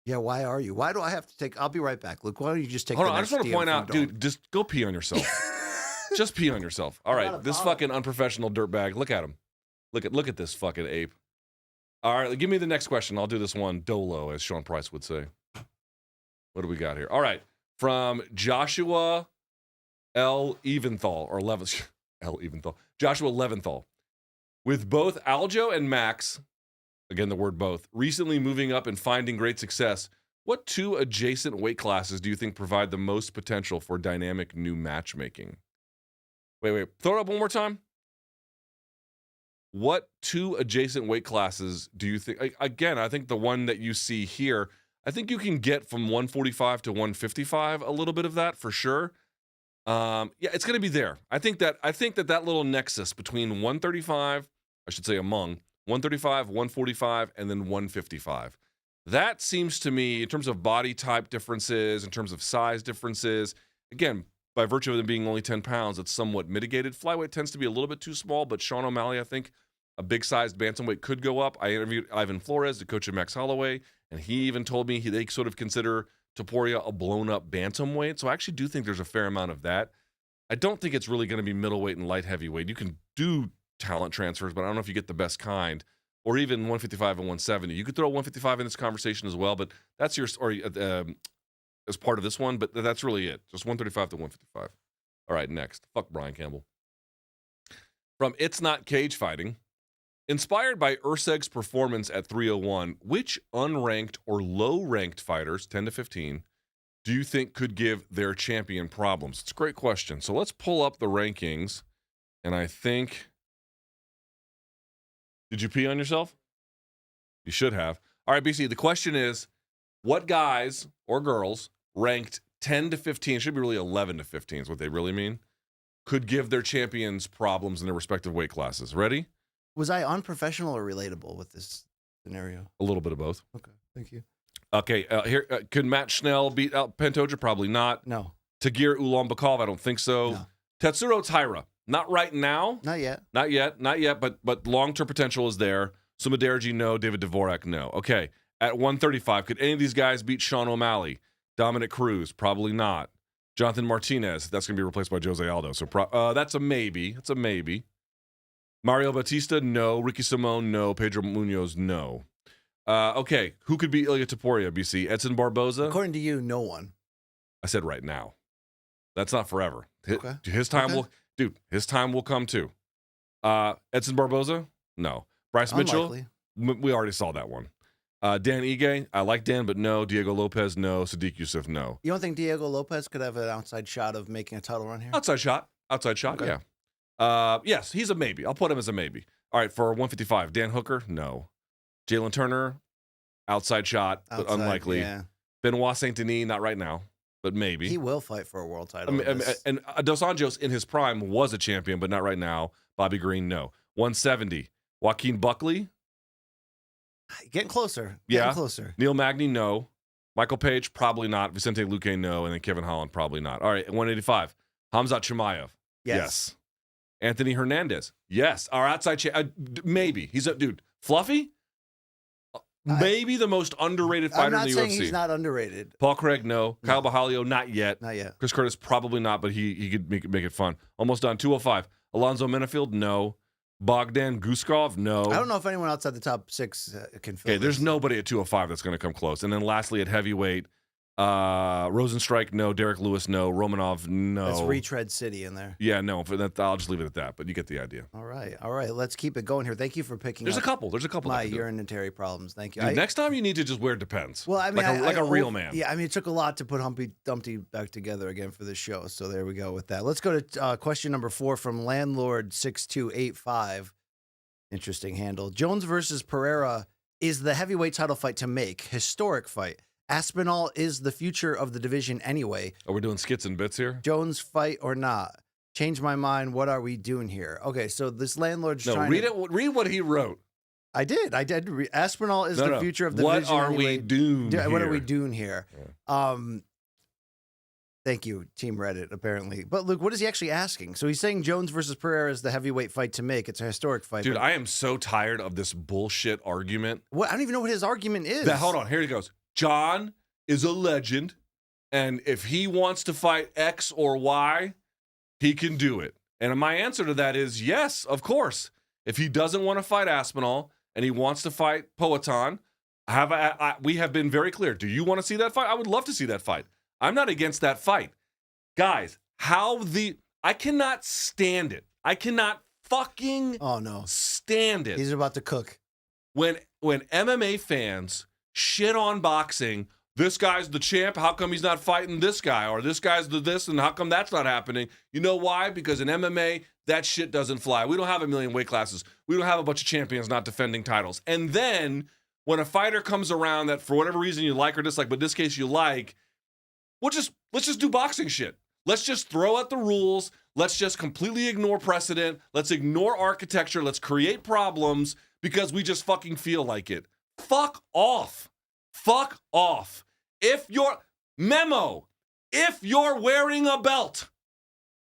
Speaker 2: Yeah, why are you? Why do I have to take? I'll be right back, Luke. Why don't you just take?
Speaker 3: Hold on, I just want to point out, dude, just go pee on yourself. Just pee on yourself. All right, this fucking unprofessional dirtbag. Look at him. Look at this fucking ape. All right, give me the next question. I'll do this one dolo, as Sean Price would say. What do we got here? All right, from Joshua L. Eventhal or L. Eventhal. Joshua Leventhal. With both Aljo and Max. Again, the word both, recently moving up and finding great success, what 2 adjacent weight classes do you think provide the most potential for dynamic new matchmaking? Wait. Throw it up one more time. What 2 adjacent weight classes do you think? Again, I think the one that you see here, I think you can get from 145 to 155 a little bit of that for sure. Yeah, it's going to be there. I think that little nexus between 135, I should say among 135, 145, and then 155. That seems to me, in terms of body type differences, in terms of size differences, again, by virtue of them being only 10 pounds, it's somewhat mitigated. Flyweight tends to be a little bit too small, but Sean O'Malley, I think, a big-sized bantamweight could go up. I interviewed Ivan Flores, the coach of Max Holloway, and he even told me they sort of consider Topuria a blown-up bantamweight. So I actually do think there's a fair amount of that. I don't think it's really going to be middleweight and light heavyweight. You can do talent transfers, but I don't know if you get the best kind. Or even 155 and 170. You could throw 155 in this conversation as well, but that's your story as part of this one, but that's really it. Just 135 to 155. All right, next. Fuck Brian Campbell. From It's Not Cage Fighting. Inspired by Erceg's performance at 301, which unranked or low-ranked fighters, 10 to 15, do you think could give their champion problems? It's a great question. So let's pull up the rankings, and I think... Did you pee on yourself? You should have. All right, BC, the question is, what guys or girls ranked 10 to 15, should be really 11 to 15 is what they really mean, could give their champions problems in their respective weight classes? Ready?
Speaker 2: Was I unprofessional or relatable with this scenario?
Speaker 3: A little bit of both.
Speaker 2: Okay, thank you.
Speaker 3: Okay, here, could Matt Schnell beat out Pantoja? Probably not.
Speaker 2: No.
Speaker 3: Tagir Ulanbekov? I don't think so.
Speaker 2: No.
Speaker 3: Tetsuro Taira? Not right now.
Speaker 2: Not yet.
Speaker 3: Not yet, but long-term potential is there. Sumaderji, no. David Dvorak, no. Okay, at 135, could any of these guys beat Sean O'Malley? Dominic Cruz? Probably not. Jonathan Martinez? That's going to be replaced by Jose Aldo. So that's a maybe. It's a maybe. Mario Batista? No. Ricky Simone? No. Pedro Munoz? No. Okay, who could beat Ilya Topuria, BC? Edson Barboza?
Speaker 2: According to you, no one.
Speaker 3: I said right now. That's not forever.
Speaker 2: Okay.
Speaker 3: His time will... Dude, his time will come too. Edson Barboza? No. Bryce
Speaker 2: Unlikely.
Speaker 3: Mitchell? We already saw that one. Dan Ige? I like Dan, but no. Diego Lopez? No. Sadiq Youssef? No.
Speaker 2: You don't think Diego Lopez could have an outside shot of making a title run here?
Speaker 3: Outside shot,
Speaker 2: Okay.
Speaker 3: yeah. Yes, he's a maybe. I'll put him as a maybe. All right, for 155, Dan Hooker? No. Jalen Turner? Outside shot, but unlikely.
Speaker 2: Yeah.
Speaker 3: Benoit Saint-Denis? Not right now, but maybe.
Speaker 2: He will fight for a world title.
Speaker 3: And Dos Anjos in his prime was a champion, but not right now. Bobby Green, no. 170. Joaquin Buckley?
Speaker 2: Getting closer.
Speaker 3: Yeah.
Speaker 2: Getting closer.
Speaker 3: Neil Magny, no. Michael Page, probably not. Vicente Luque, no. And then Kevin Holland, probably not. All right, 185. Hamzat Chimaev?
Speaker 2: Yes.
Speaker 3: Anthony Hernandez? Yes. Our outside maybe. He's a dude. Fluffy? Maybe the most underrated fighter in the UFC.
Speaker 2: I'm not saying he's not underrated.
Speaker 3: Paul Craig, no. Kyle Bahalio, not yet.
Speaker 2: Not yet.
Speaker 3: Chris Curtis, probably not, but he could make it fun. Almost done. 205. Alonzo Minifield, no. Bogdan Guskov, no.
Speaker 2: I don't know if anyone outside the top six can fill
Speaker 3: Okay, there's nobody at 205 that's going to come close. And then lastly at heavyweight, Rosenstrike, no. Derek Lewis, no. Romanov, no.
Speaker 2: That's retread city in there.
Speaker 3: Yeah, no. For that, I'll just leave it at that. But you get the idea.
Speaker 2: All right. Let's keep it going here. Thank you for picking.
Speaker 3: There's
Speaker 2: up
Speaker 3: a couple.
Speaker 2: my urinary problems. Thank you.
Speaker 3: Dude, next time you need to just wear Depends.
Speaker 2: Well, I mean,
Speaker 3: like a real man.
Speaker 2: Yeah, I mean, it took a lot to put Humpty Dumpty back together again for this show. So there we go with that. Let's go to question number 4 from Landlord6285. Interesting handle. Jones versus Pereira is the heavyweight title fight to make. Historic fight. Aspinall is the future of the division anyway.
Speaker 3: Oh, we're doing skits and bits here?
Speaker 2: Jones fight or not? Change my mind. What are we doing here? Okay, so this landlord's trying
Speaker 3: to... Read what he wrote.
Speaker 2: I did. Aspinall is the future of the division
Speaker 3: What are
Speaker 2: anyway.
Speaker 3: we doing here?
Speaker 2: What are we doing here?
Speaker 3: Yeah.
Speaker 2: Thank you, Team Reddit, apparently. But Luke, what is he actually asking? So he's saying Jones versus Pereira is the heavyweight fight to make. It's a historic fight.
Speaker 3: Dude, I am so tired of this bullshit argument.
Speaker 2: What? I don't even know what his argument is.
Speaker 3: Hold on, here he goes. John is a legend, and if he wants to fight X or Y, he can do it. And my answer to that is yes, of course. If he doesn't want to fight Aspinall and he wants to fight Poatan, we have been very clear. Do you want to see that fight? I would love to see that fight. I'm not against that fight. Guys, I cannot stand it. I cannot fucking stand it.
Speaker 2: He's about to cook.
Speaker 3: When MMA fans shit on boxing, this guy's the champ, how come he's not fighting this guy? Or this guy's the this, and how come that's not happening? You know why? Because in MMA, that shit doesn't fly. We don't have a million weight classes. We don't have a bunch of champions not defending titles. And then when a fighter comes around that for whatever reason you like or dislike, but in this case you like, let's just do boxing shit. Let's just throw out the rules. Let's just completely ignore precedent. Let's ignore architecture. Let's create problems because we just fucking feel like it. Fuck off. Fuck off. If you're wearing a belt,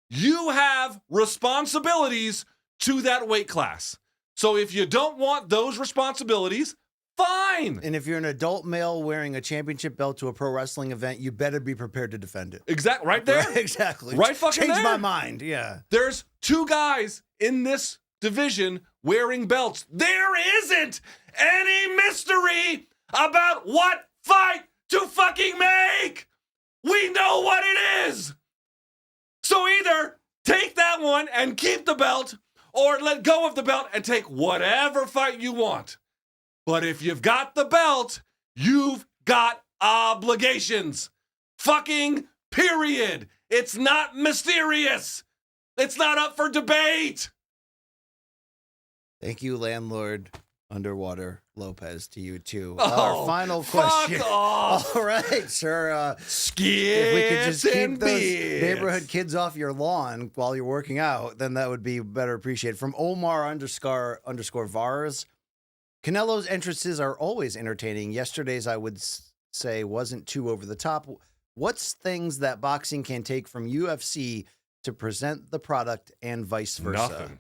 Speaker 3: you have responsibilities to that weight class. So if you don't want those responsibilities, fine.
Speaker 2: And if you're an adult male wearing a championship belt to a pro wrestling event, you better be prepared to defend it.
Speaker 3: Exactly. Right there.
Speaker 2: Right, exactly.
Speaker 3: Right fucking
Speaker 2: Change
Speaker 3: there.
Speaker 2: my mind. Yeah.
Speaker 3: There's 2 guys in this division wearing belts. There isn't any mystery about what fight to fucking make. We know what it is. So either take that one and keep the belt, or let go of the belt and take whatever fight you want. But if you've got the belt, you've got obligations. Fucking period. It's not mysterious. It's not up for debate.
Speaker 2: Thank you, landlord Underwater Lopez, to you too.
Speaker 3: Oh,
Speaker 2: Our final
Speaker 3: fuck
Speaker 2: question.
Speaker 3: off.
Speaker 2: All right, sir.
Speaker 3: Skits
Speaker 2: If we could just keep
Speaker 3: and
Speaker 2: those
Speaker 3: bits.
Speaker 2: neighborhood kids off your lawn while you're working out, then that would be better appreciated. From Omar __ Vars. Canelo's entrances are always entertaining. Yesterday's, I would say, wasn't too over the top. What's things that boxing can take from UFC to present the product and vice versa?
Speaker 3: Nothing.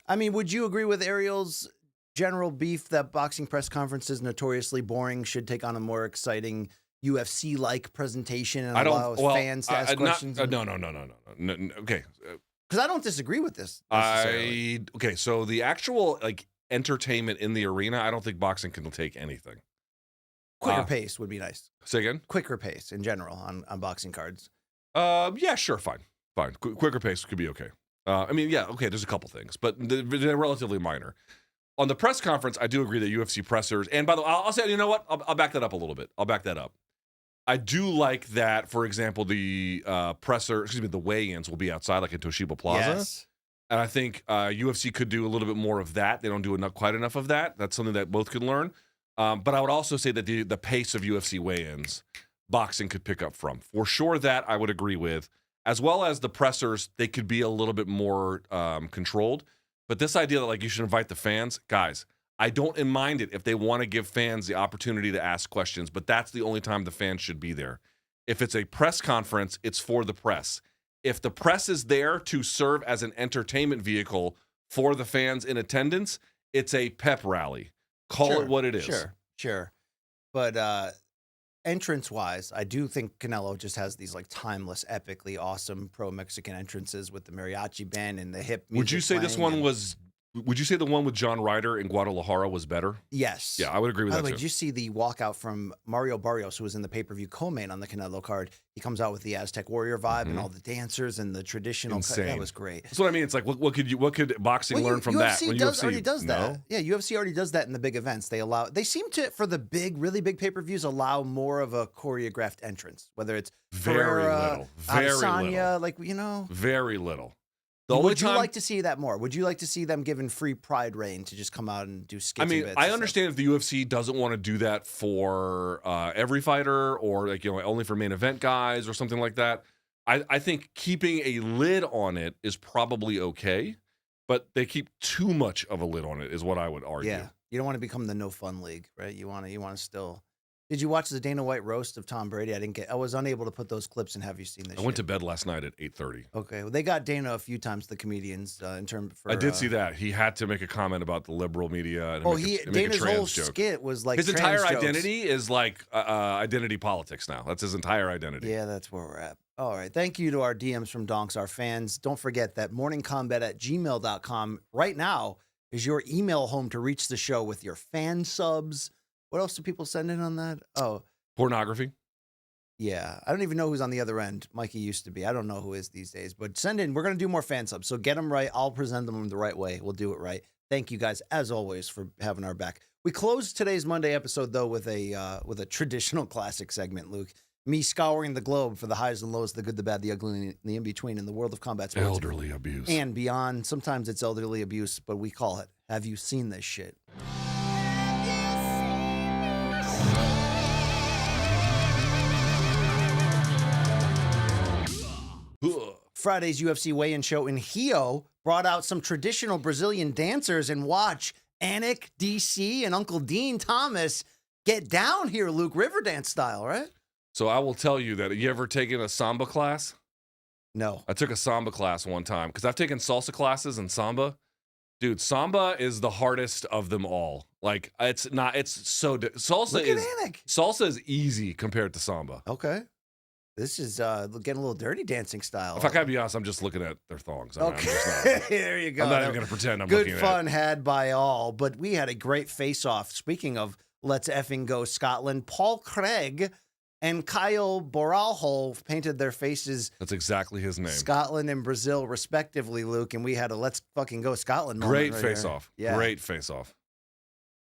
Speaker 2: I mean, would you agree with Ariel's general beef that boxing press conferences notoriously boring should take on a more exciting UFC-like presentation and allow fans to ask questions?
Speaker 3: No. Okay.
Speaker 2: Because I don't disagree with this necessarily.
Speaker 3: Okay, so the actual entertainment in the arena, I don't think boxing can take anything.
Speaker 2: Quicker pace would be nice.
Speaker 3: Say again?
Speaker 2: Quicker pace in general on boxing cards.
Speaker 3: Yeah, sure, fine. Quicker pace could be okay. There's a couple things, but they're relatively minor. On the press conference, I do agree that UFC pressers, and by the way, I'll say, you know what? I'll back that up a little bit. I do like that, for example, the weigh-ins will be outside, like in Toshiba Plaza.
Speaker 2: Yes.
Speaker 3: And I think UFC could do a little bit more of that. They don't do quite enough of that. That's something that both could learn. But I would also say that the pace of UFC weigh-ins, boxing could pick up from. For sure, that I would agree with. As well as the pressers, they could be a little bit more controlled. But this idea that you should invite the fans, guys, I don't mind it if they want to give fans the opportunity to ask questions, but that's the only time the fans should be there. If it's a press conference, it's for the press. If the press is there to serve as an entertainment vehicle for the fans in attendance, it's a pep rally. Call it what it is.
Speaker 2: Sure. But entrance-wise, I do think Canelo just has these timeless, epically awesome pro-Mexican entrances with the mariachi band and the hip music.
Speaker 3: Would you say this one was? Would you say the one with John Ryder in Guadalajara was better?
Speaker 2: Yes.
Speaker 3: Yeah, I would agree with that
Speaker 2: By the way,
Speaker 3: too.
Speaker 2: did you see the walkout from Mario Barrios, who was in the pay-per-view co-main on the Canelo card? He comes out with the Aztec Warrior vibe and all the dancers and the traditional.
Speaker 3: Insane.
Speaker 2: That was great.
Speaker 3: That's what I mean. It's what could boxing learn from that?
Speaker 2: UFC already does that. Yeah, UFC already does that in the big events. They seem to, for the really big pay-per-views, allow more of a choreographed entrance, whether it's Ferreira, Adesanya,
Speaker 3: Very little.
Speaker 2: Would you like to see that more? Would you like to see them given free pride reign to just come out and do skits?
Speaker 3: I understand if the UFC doesn't want to do that for every fighter or only for main event guys or something like that. I think keeping a lid on it is probably okay, but they keep too much of a lid on it is what I would argue.
Speaker 2: Yeah, you don't want to become the no fun league, right? You want to still. Did you watch the Dana White roast of Tom Brady? I was unable to put those clips in. Have you seen this?
Speaker 3: I went to bed last night at 8:30.
Speaker 2: Okay, well, they got Dana a few times, the comedians, I
Speaker 3: did see that. He had to make a comment about the liberal media. And
Speaker 2: Dana's
Speaker 3: make a
Speaker 2: whole
Speaker 3: joke.
Speaker 2: skit was
Speaker 3: his entire
Speaker 2: jokes.
Speaker 3: identity is identity politics now. That's his entire identity.
Speaker 2: Yeah, that's where we're at. All right. Thank you to our DMs from Donks, our fans. Don't forget that morningcombat@gmail.com right now is your email home to reach the show with your fan subs. What else do people send in on that? Oh,
Speaker 3: pornography.
Speaker 2: Yeah. I don't even know who's on the other end. Mikey used to be. I don't know who is these days, but send in. We're going to do more fan subs. So get them right. I'll present them the right way. We'll do it right. Thank you guys, as always, for having our back. We closed today's Monday episode, though, with a traditional classic segment, Luke. Me scouring the globe for the highs and lows, the good, the bad, the ugly, and the in-between in the world of combat sports.
Speaker 3: Elderly abuse.
Speaker 2: And beyond. Sometimes it's elderly abuse, but we call it, have you seen this shit? Friday's UFC weigh-in show in Rio brought out some traditional Brazilian dancers, and watch Anik, DC, and Uncle Dean Thomas get down here, Luke, Riverdance style, right?
Speaker 3: So I will tell you that. You ever taken a samba class?
Speaker 2: No.
Speaker 3: I took a samba class one time because I've taken salsa classes and samba. Dude, samba is the hardest of them all. Like, it's not, it's so, salsa
Speaker 2: Look
Speaker 3: is,
Speaker 2: at Anik.
Speaker 3: salsa is easy compared to samba.
Speaker 2: Okay. This is getting a little dirty dancing style.
Speaker 3: If I gotta be honest, I'm just looking at their thongs.
Speaker 2: Okay. There you go.
Speaker 3: I'm not even going to pretend I'm
Speaker 2: Good
Speaker 3: looking
Speaker 2: fun
Speaker 3: at it.
Speaker 2: had by all, but we had a great face-off. Speaking of let's effing go Scotland, Paul Craig and Kyle Boralho painted their faces
Speaker 3: That's exactly his name.
Speaker 2: Scotland and Brazil, respectively, Luke, and we had a let's fucking go Scotland moment.
Speaker 3: Great
Speaker 2: right
Speaker 3: face-off.
Speaker 2: here. Yeah.
Speaker 3: Great face-off.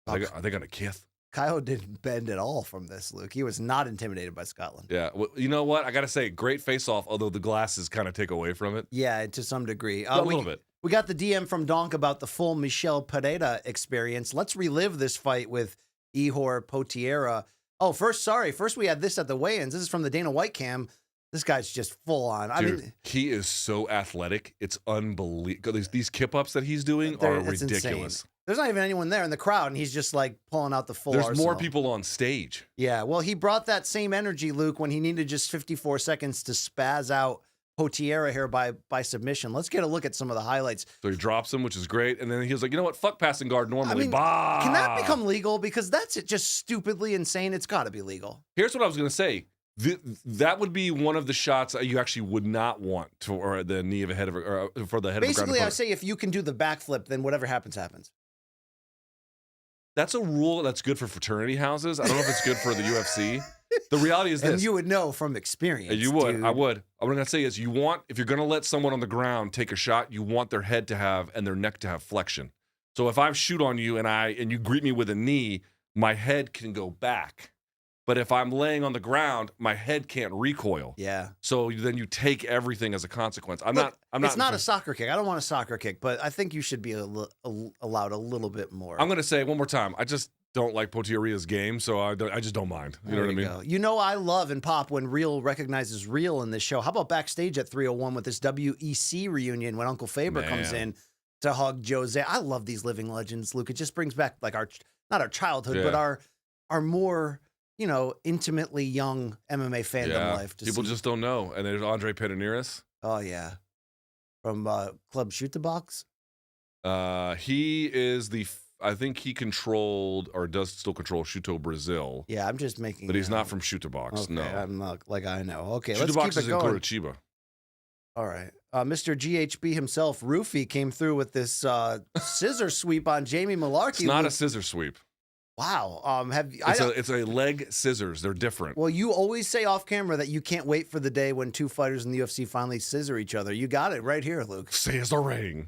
Speaker 3: Are they going to kiss?
Speaker 2: Kyle didn't bend at all from this, Luke. He was not intimidated by Scotland.
Speaker 3: Yeah. Well, you know what? I got to say, great face-off, although the glasses kind of take away from it.
Speaker 2: Yeah, to some degree.
Speaker 3: A little bit.
Speaker 2: We got the DM from Donk about the full Michel Pereira experience. Let's relive this fight with Ihor Potieria. Oh, first we had this at the weigh-ins. This is from the Dana White cam. This guy's just full on.
Speaker 3: Dude, he is so athletic. It's unbelievable. These kip-ups that he's doing are ridiculous.
Speaker 2: Insane. There's not even anyone there in the crowd, and he's just like pulling out the full
Speaker 3: There's
Speaker 2: arsenal.
Speaker 3: more people on stage.
Speaker 2: Yeah, well, he brought that same energy, Luke, when he needed just 54 seconds to spaz out Potieria here by submission. Let's get a look at some of the highlights.
Speaker 3: So he drops him, which is great. And then he was like, you know what? Fuck passing guard normally.
Speaker 2: I mean,
Speaker 3: bah!
Speaker 2: Can that become legal? Because that's just stupidly insane. It's got to be legal.
Speaker 3: Here's what I was going to say. That would be one of the shots that you actually would not want for the knee of a head of or for the head of a ground
Speaker 2: Basically, I
Speaker 3: opponent.
Speaker 2: say if you can do the backflip, then whatever happens, happens.
Speaker 3: That's a rule that's good for fraternity houses. I don't know if it's good for the UFC. The reality is this.
Speaker 2: And you would know from experience.
Speaker 3: You would.
Speaker 2: Dude.
Speaker 3: I would. What I'm going to say is if you're going to let someone on the ground take a shot, you want their head to have and their neck to have flexion. So if I shoot on you and you greet me with a knee, my head can go back. But if I'm laying on the ground, my head can't recoil.
Speaker 2: Yeah.
Speaker 3: So then you take everything as a consequence. I'm
Speaker 2: Look,
Speaker 3: not.
Speaker 2: It's not a soccer kick. I don't want a soccer kick, but I think you should be allowed a little bit more.
Speaker 3: I'm going to say one more time. I just don't like Potieria's game, so I just don't mind. You know what I mean?
Speaker 2: Go. You know I love and pop when real recognizes real in this show. How about backstage at 301 with this WEC reunion when Uncle Faber comes in to hug Jose? I love these living legends, Luke. It just brings back like not our childhood, but our more intimately young MMA fandom life.
Speaker 3: People just don't know. And there's Andre Pederneiras.
Speaker 2: Oh yeah, from Club Shoot the Box.
Speaker 3: He is I think he controlled or does still control Chuto Brazil.
Speaker 2: Yeah, I'm just making.
Speaker 3: But he's not from Shoot the Box.
Speaker 2: Okay,
Speaker 3: no,
Speaker 2: I'm not like I know. Okay,
Speaker 3: Shoot the
Speaker 2: let's
Speaker 3: Box
Speaker 2: keep
Speaker 3: is
Speaker 2: it going.
Speaker 3: in Curitiba.
Speaker 2: All right, Mr. GHB himself, Roofy, came through with this scissor sweep on Jamie Malarkey.
Speaker 3: It's not a scissor sweep.
Speaker 2: Wow.
Speaker 3: It's a leg scissors. They're different.
Speaker 2: Well, you always say off camera that you can't wait for the day when two fighters in the UFC finally scissor each other. You got it right here, Luke.
Speaker 3: Scissoring.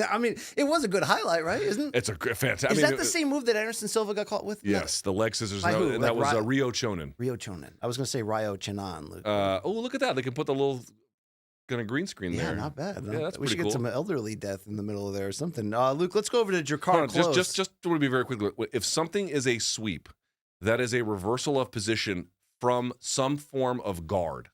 Speaker 2: I mean, it was a good highlight, right?
Speaker 3: It's a fantastic.
Speaker 2: Is that the same move that Anderson Silva got caught with?
Speaker 3: Yes, the leg scissors.
Speaker 2: By who?
Speaker 3: And that
Speaker 2: Like
Speaker 3: was Rio Chonin.
Speaker 2: Rio Chonin. I was going to say Ryo Chenan, Luke.
Speaker 3: Oh, look at that. They can put the little kind of green screen there.
Speaker 2: Yeah, not bad.
Speaker 3: Yeah, that's
Speaker 2: we should
Speaker 3: pretty
Speaker 2: get some elderly death in the middle of there or something. Luke, let's go over to Jakar Close.
Speaker 3: Just to be very quick. If something is a sweep, that is a reversal of position from some form of guard.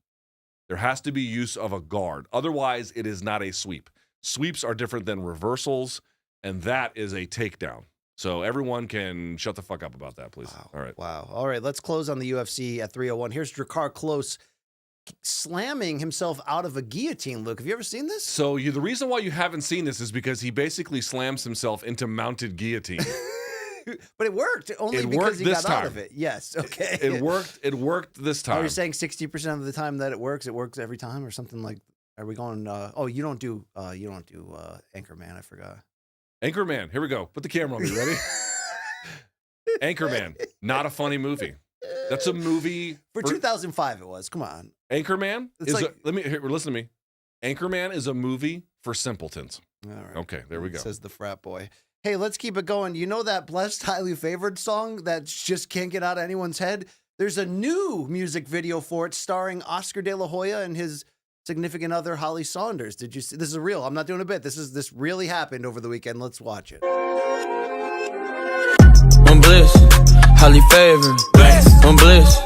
Speaker 3: There has to be use of a guard. Otherwise, it is not a sweep. Sweeps are different than reversals, and that is a takedown. So everyone can shut the fuck up about that, please.
Speaker 2: Wow.
Speaker 3: All right.
Speaker 2: Wow. All right, let's close on the UFC at 301. Here's Jakar Close slamming himself out of a guillotine, Luke. Have you ever seen this?
Speaker 3: So the reason why you haven't seen this is because he basically slams himself into mounted guillotine.
Speaker 2: But it worked only because he got out of it. Yes. Okay.
Speaker 3: It worked. It worked this time.
Speaker 2: Are you saying 60% of the time that it works every time or something like? Are we going? You don't do Anchorman. I forgot.
Speaker 3: Anchorman. Here we go. Put the camera on me. Ready? Anchorman. Not a funny movie. That's a movie
Speaker 2: for 2005. It was. Come on.
Speaker 3: Anchorman listen to me. Anchorman is a movie for simpletons.
Speaker 2: All right.
Speaker 3: Okay, there we go.
Speaker 2: Says the frat boy. Hey, let's keep it going. You know that Blessed Highly Favored song that just can't get out of anyone's head? There's a new music video for it starring Oscar De La Hoya and his significant other Holly Saunders. Did you see? This is real. I'm not doing a bit. This really happened over the weekend. Let's watch it.
Speaker 4: I'm blessed, highly favored. I'm blessed,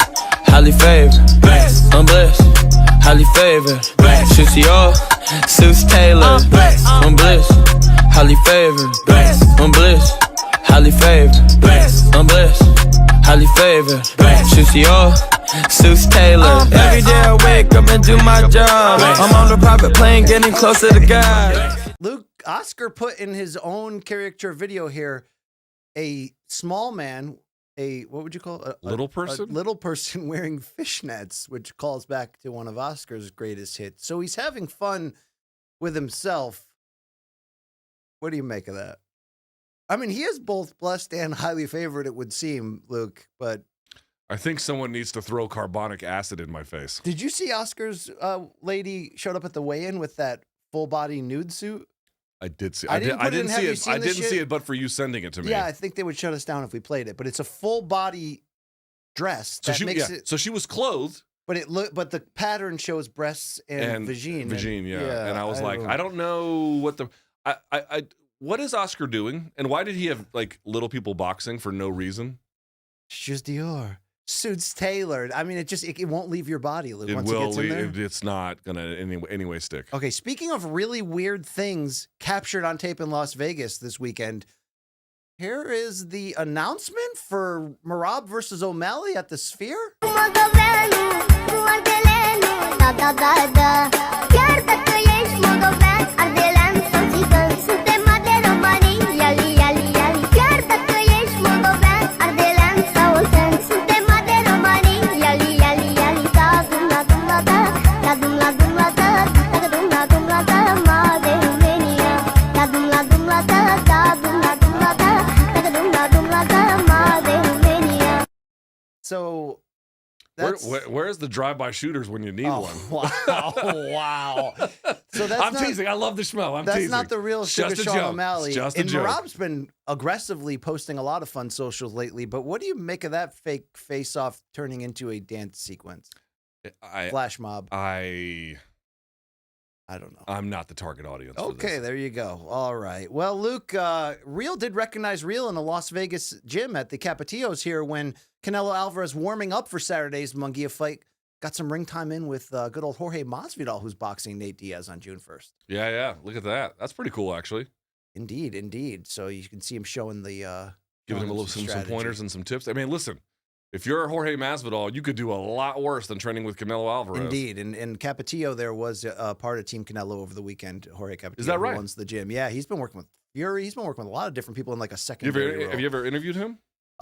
Speaker 4: highly favored. I'm blessed, highly favored. Juicy all, suits tailored. I'm bliss, highly favored. I'm bliss, highly favored. I'm bliss, highly favored. Juicy all, suits tailored. Every day I wake up and do my job. I'm on the private plane, getting closer to God.
Speaker 2: Luke, Oscar put in his own character video here a small man, what would you call it?
Speaker 3: Little person?
Speaker 2: A little person wearing fishnets, which calls back to one of Oscar's greatest hits. So he's having fun with himself. What do you make of that? I mean, he is both blessed and highly favored, it would seem, Luke, but
Speaker 3: I think someone needs to throw carbonic acid in my face.
Speaker 2: did you see Oscar's lady showed up at the weigh-in with that full body nude suit?
Speaker 3: I did see.
Speaker 2: I
Speaker 3: I didn't see it. I didn't
Speaker 2: shit?
Speaker 3: see it, but for you sending it to me.
Speaker 2: Yeah, I think they would shut us down if we played it. But it's a full body dress that makes it.
Speaker 3: So she was clothed,
Speaker 2: But the pattern shows breasts and vagine.
Speaker 3: Vagine, yeah. And I was like, I don't know what the what is Oscar doing, and why did he have like little people boxing for no reason?
Speaker 2: Shoes Dior. Suits tailored. I mean, it won't leave your body, Luke,
Speaker 3: It
Speaker 2: once
Speaker 3: will.
Speaker 2: it gets in there.
Speaker 3: It's not gonna anyway stick.
Speaker 2: Okay, speaking of really weird things captured on tape in Las Vegas this weekend, here is the announcement for Merab versus O'Malley at the Sphere. So that's
Speaker 3: where's the drive-by shooters when you need one?
Speaker 2: Wow. So that's
Speaker 3: I'm teasing. I love the schmo. I'm
Speaker 2: that's
Speaker 3: teasing.
Speaker 2: not the real
Speaker 3: It's
Speaker 2: Sugar
Speaker 3: just a
Speaker 2: Sean
Speaker 3: joke.
Speaker 2: O'Malley.
Speaker 3: It's just a
Speaker 2: and
Speaker 3: joke.
Speaker 2: Merab's been aggressively posting a lot of fun socials lately, but what do you make of that fake face-off turning into a dance sequence? Flash mob.
Speaker 3: I
Speaker 2: don't know.
Speaker 3: I'm not the target audience. For
Speaker 2: Okay,
Speaker 3: this.
Speaker 2: there you go. All right. Well, Luke, Real did recognize Real in a Las Vegas gym at the Capetillos here when Canelo Alvarez warming up for Saturday's Mungia fight. Got some ring time in with good old Jorge Masvidal, who's boxing Nate Diaz on June 1st.
Speaker 3: Yeah. Look at that. That's pretty cool, actually.
Speaker 2: Indeed. So you can see him showing the
Speaker 3: Giving him a little some pointers and some tips. I mean, listen, if you're Jorge Masvidal, you could do a lot worse than training with Canelo Alvarez.
Speaker 2: Indeed. And Capetillo there was a part of Team Canelo over the weekend. Jorge Capetillo,
Speaker 3: is that right?
Speaker 2: Who owns the gym. Yeah, he's been working with Fury. He's been working with a lot of different people in like a secondary role.
Speaker 3: Have you ever interviewed him?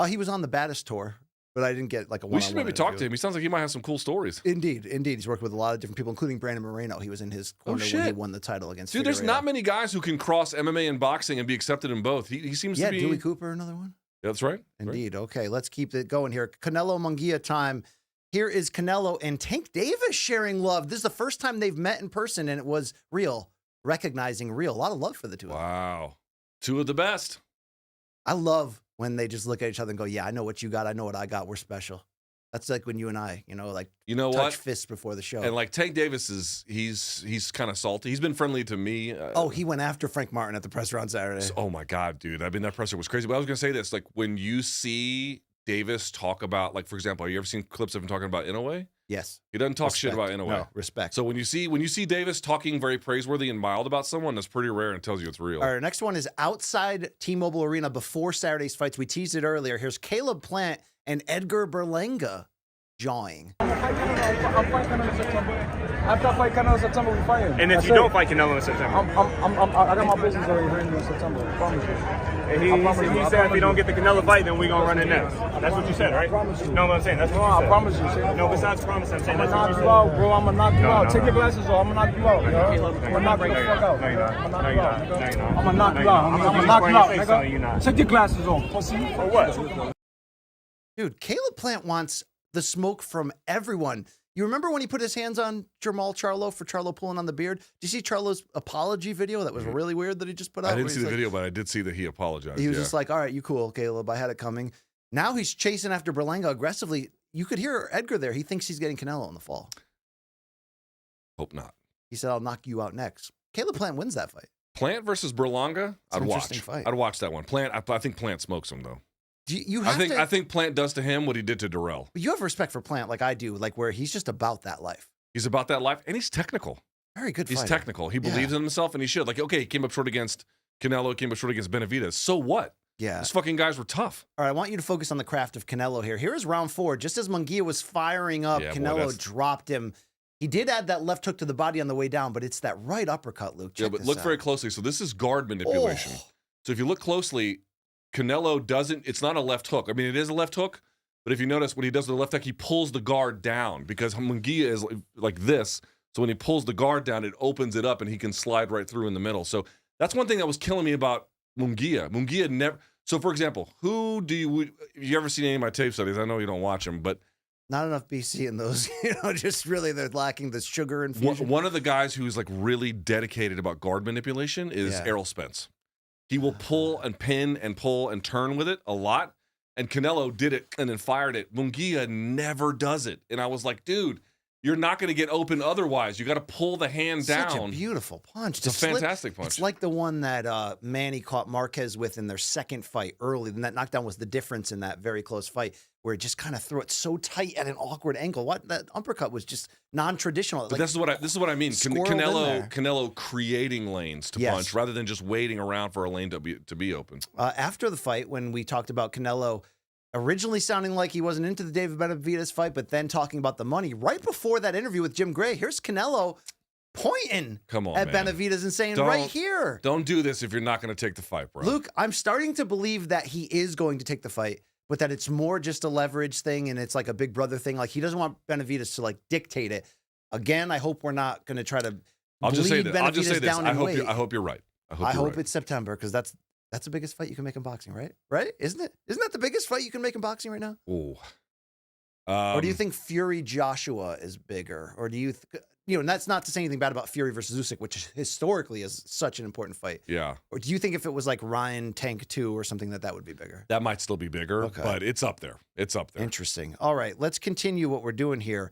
Speaker 2: He was on the Baddest tour, but I didn't get like a one-on-one
Speaker 3: We should maybe talk
Speaker 2: interview.
Speaker 3: to him. He sounds like he might have some cool stories.
Speaker 2: Indeed. He's worked with a lot of different people, including Brandon Moreno. He was in his corner when he won the title against
Speaker 3: Dude, there's
Speaker 2: Figueiredo.
Speaker 3: not many guys who can cross MMA and boxing and be accepted in both. He seems to be.
Speaker 2: Dewey Cooper, another one.
Speaker 3: That's right.
Speaker 2: Indeed. Okay, let's keep it going here. Canelo Mungia time. Here is Canelo and Tank Davis sharing love. This is the first time they've met in person, and it was Real, recognizing Real. A lot of love for the two of them.
Speaker 3: Wow. Two of the best.
Speaker 2: I love when they just look at each other and go, yeah, I know what you got. I know what I got. We're special. That's like when you and I, touch
Speaker 3: what?
Speaker 2: fists before the show.
Speaker 3: And like Tank Davis he's kind of salty. He's been friendly to me.
Speaker 2: He went after Frank Martin at the presser on Saturday.
Speaker 3: Oh my God, dude. I mean, that presser was crazy. But I was going to say this, like when you see Davis talk about, like, for example, have you ever seen clips of him talking about Inoue?
Speaker 2: Yes.
Speaker 3: He doesn't talk shit about Inoue.
Speaker 2: No, respect.
Speaker 3: So when you see Davis talking very praiseworthy and mild about someone, that's pretty rare and tells you it's real.
Speaker 2: All right, next one is outside T-Mobile Arena before Saturday's fights. We teased it earlier. Here's Caleb Plant and Edgar Berlanga jawing.
Speaker 5: After I fight Canelo in September, we fighting.
Speaker 6: And if you don't fight Canelo in September?
Speaker 5: I got my business already here in September. I promise you.
Speaker 6: And he said if you don't get the Canelo fight, then we're going to run it next. That's what you said, right?
Speaker 5: I promise you.
Speaker 6: No, what I'm saying. That's what you said.
Speaker 5: I promise you.
Speaker 6: No, besides promise, I'm saying
Speaker 5: I'm
Speaker 6: that's
Speaker 5: gonna
Speaker 6: what you
Speaker 5: knock you
Speaker 6: said.
Speaker 5: out, bro. I'm gonna knock you out. Take your glasses off. I'm gonna knock you out. I'm gonna knock you the fuck out.
Speaker 6: No, you're not.
Speaker 5: I'm
Speaker 6: No, you're not. No, you're not.
Speaker 5: gonna knock you out. I'm gonna knock you out, nigga. Take your glasses off. Pussy.
Speaker 6: For what?
Speaker 2: Dude, Caleb Plant wants the smoke from everyone. You remember when he put his hands on Jamal Charlo for Charlo pulling on the beard? Did you see Charlo's apology video? That was really weird that he just put out.
Speaker 3: I didn't see the video, but I did see that he apologized.
Speaker 2: He was just like, all right, you cool, Caleb. I had it coming. Now he's chasing after Berlanga aggressively. You could hear Edgar there. He thinks he's getting Canelo in the fall.
Speaker 3: Hope not.
Speaker 2: He said, I'll knock you out next. Caleb Plant wins that fight.
Speaker 3: Plant versus Berlanga?
Speaker 2: It's an
Speaker 3: I'd
Speaker 2: interesting
Speaker 3: watch.
Speaker 2: fight.
Speaker 3: I'd watch that one. Plant. I think Plant smokes him though.
Speaker 2: I
Speaker 3: think Plant does to him what he did to Durrell.
Speaker 2: But you have respect for Plant like I do, like where he's just about that life.
Speaker 3: He's about that life, and he's technical.
Speaker 2: Very good
Speaker 3: He's
Speaker 2: fighter.
Speaker 3: technical. He believes in himself, and he should. Like, okay, he came up short against Canelo, came up short against Benavidez. So what?
Speaker 2: Yeah.
Speaker 3: Those fucking guys were tough.
Speaker 2: All right, I want you to focus on the craft of Canelo here. Here is round 4. Just as Mungia was firing up,
Speaker 3: Yeah, boy,
Speaker 2: Canelo dropped him. He did add that left hook to the body on the way down, but it's that right uppercut, Luke. Check
Speaker 3: Yeah, but
Speaker 2: this
Speaker 3: look
Speaker 2: out.
Speaker 3: very closely. So this is guard manipulation.
Speaker 2: Oh.
Speaker 3: So if you look closely, Canelo doesn't, it's not a left hook. I mean, it is a left hook, but if you notice what he does with the left hook, he pulls the guard down because Mungia is like this. So when he pulls the guard down, it opens it up and he can slide right through in the middle. So that's one thing that was killing me about Mungia. Mungia never, so for example, have you ever seen any of my tape studies? I know you don't watch them, but
Speaker 2: Not enough BC in those, just really they're lacking the sugar infusion.
Speaker 3: one of the guys who's like really dedicated about guard manipulation is Errol Spence. He will pull and pin and pull and turn with it a lot. And Canelo did it and then fired it. Mungia never does it. And I was like, dude, you're not going to get open otherwise. You got to pull the hand down.
Speaker 2: Such a beautiful punch.
Speaker 3: It's a fantastic punch.
Speaker 2: It's like the one that Manny caught Marquez with in their second fight early. And that knockdown was the difference in that very close fight where it just kind of threw it so tight at an awkward angle. What that uppercut was just non-traditional.
Speaker 3: But this is what I mean. Canelo creating lanes to punch rather than just waiting around for a lane to be open.
Speaker 2: After the fight, when we talked about Canelo originally sounding like he wasn't into the David Benavidez fight, but then talking about the money, right before that interview with Jim Gray, here's Canelo pointing at
Speaker 3: man.
Speaker 2: Benavidez and saying, right here.
Speaker 3: Don't do this if you're not going to take the fight, bro.
Speaker 2: Luke, I'm starting to believe that he is going to take the fight, but that it's more just a leverage thing and it's like a big brother thing. Like he doesn't want Benavidez to like dictate it. Again, I hope we're not going to try to
Speaker 3: I'll just say this.
Speaker 2: Down
Speaker 3: I
Speaker 2: hope
Speaker 3: you're right.
Speaker 2: I hope it's September because that's the biggest fight you can make in boxing, right? Right? Isn't it? Isn't that the biggest fight you can make in boxing right now?
Speaker 3: Ooh.
Speaker 2: Or do you think Fury Joshua is bigger? Or do you, and that's not to say anything bad about Fury versus Usyk, which historically is such an important fight.
Speaker 3: Yeah.
Speaker 2: Or do you think if it was like Ryan Tank 2 or something that would be bigger?
Speaker 3: That might still be bigger, but it's up there. It's up there.
Speaker 2: Interesting. All right, let's continue what we're doing here.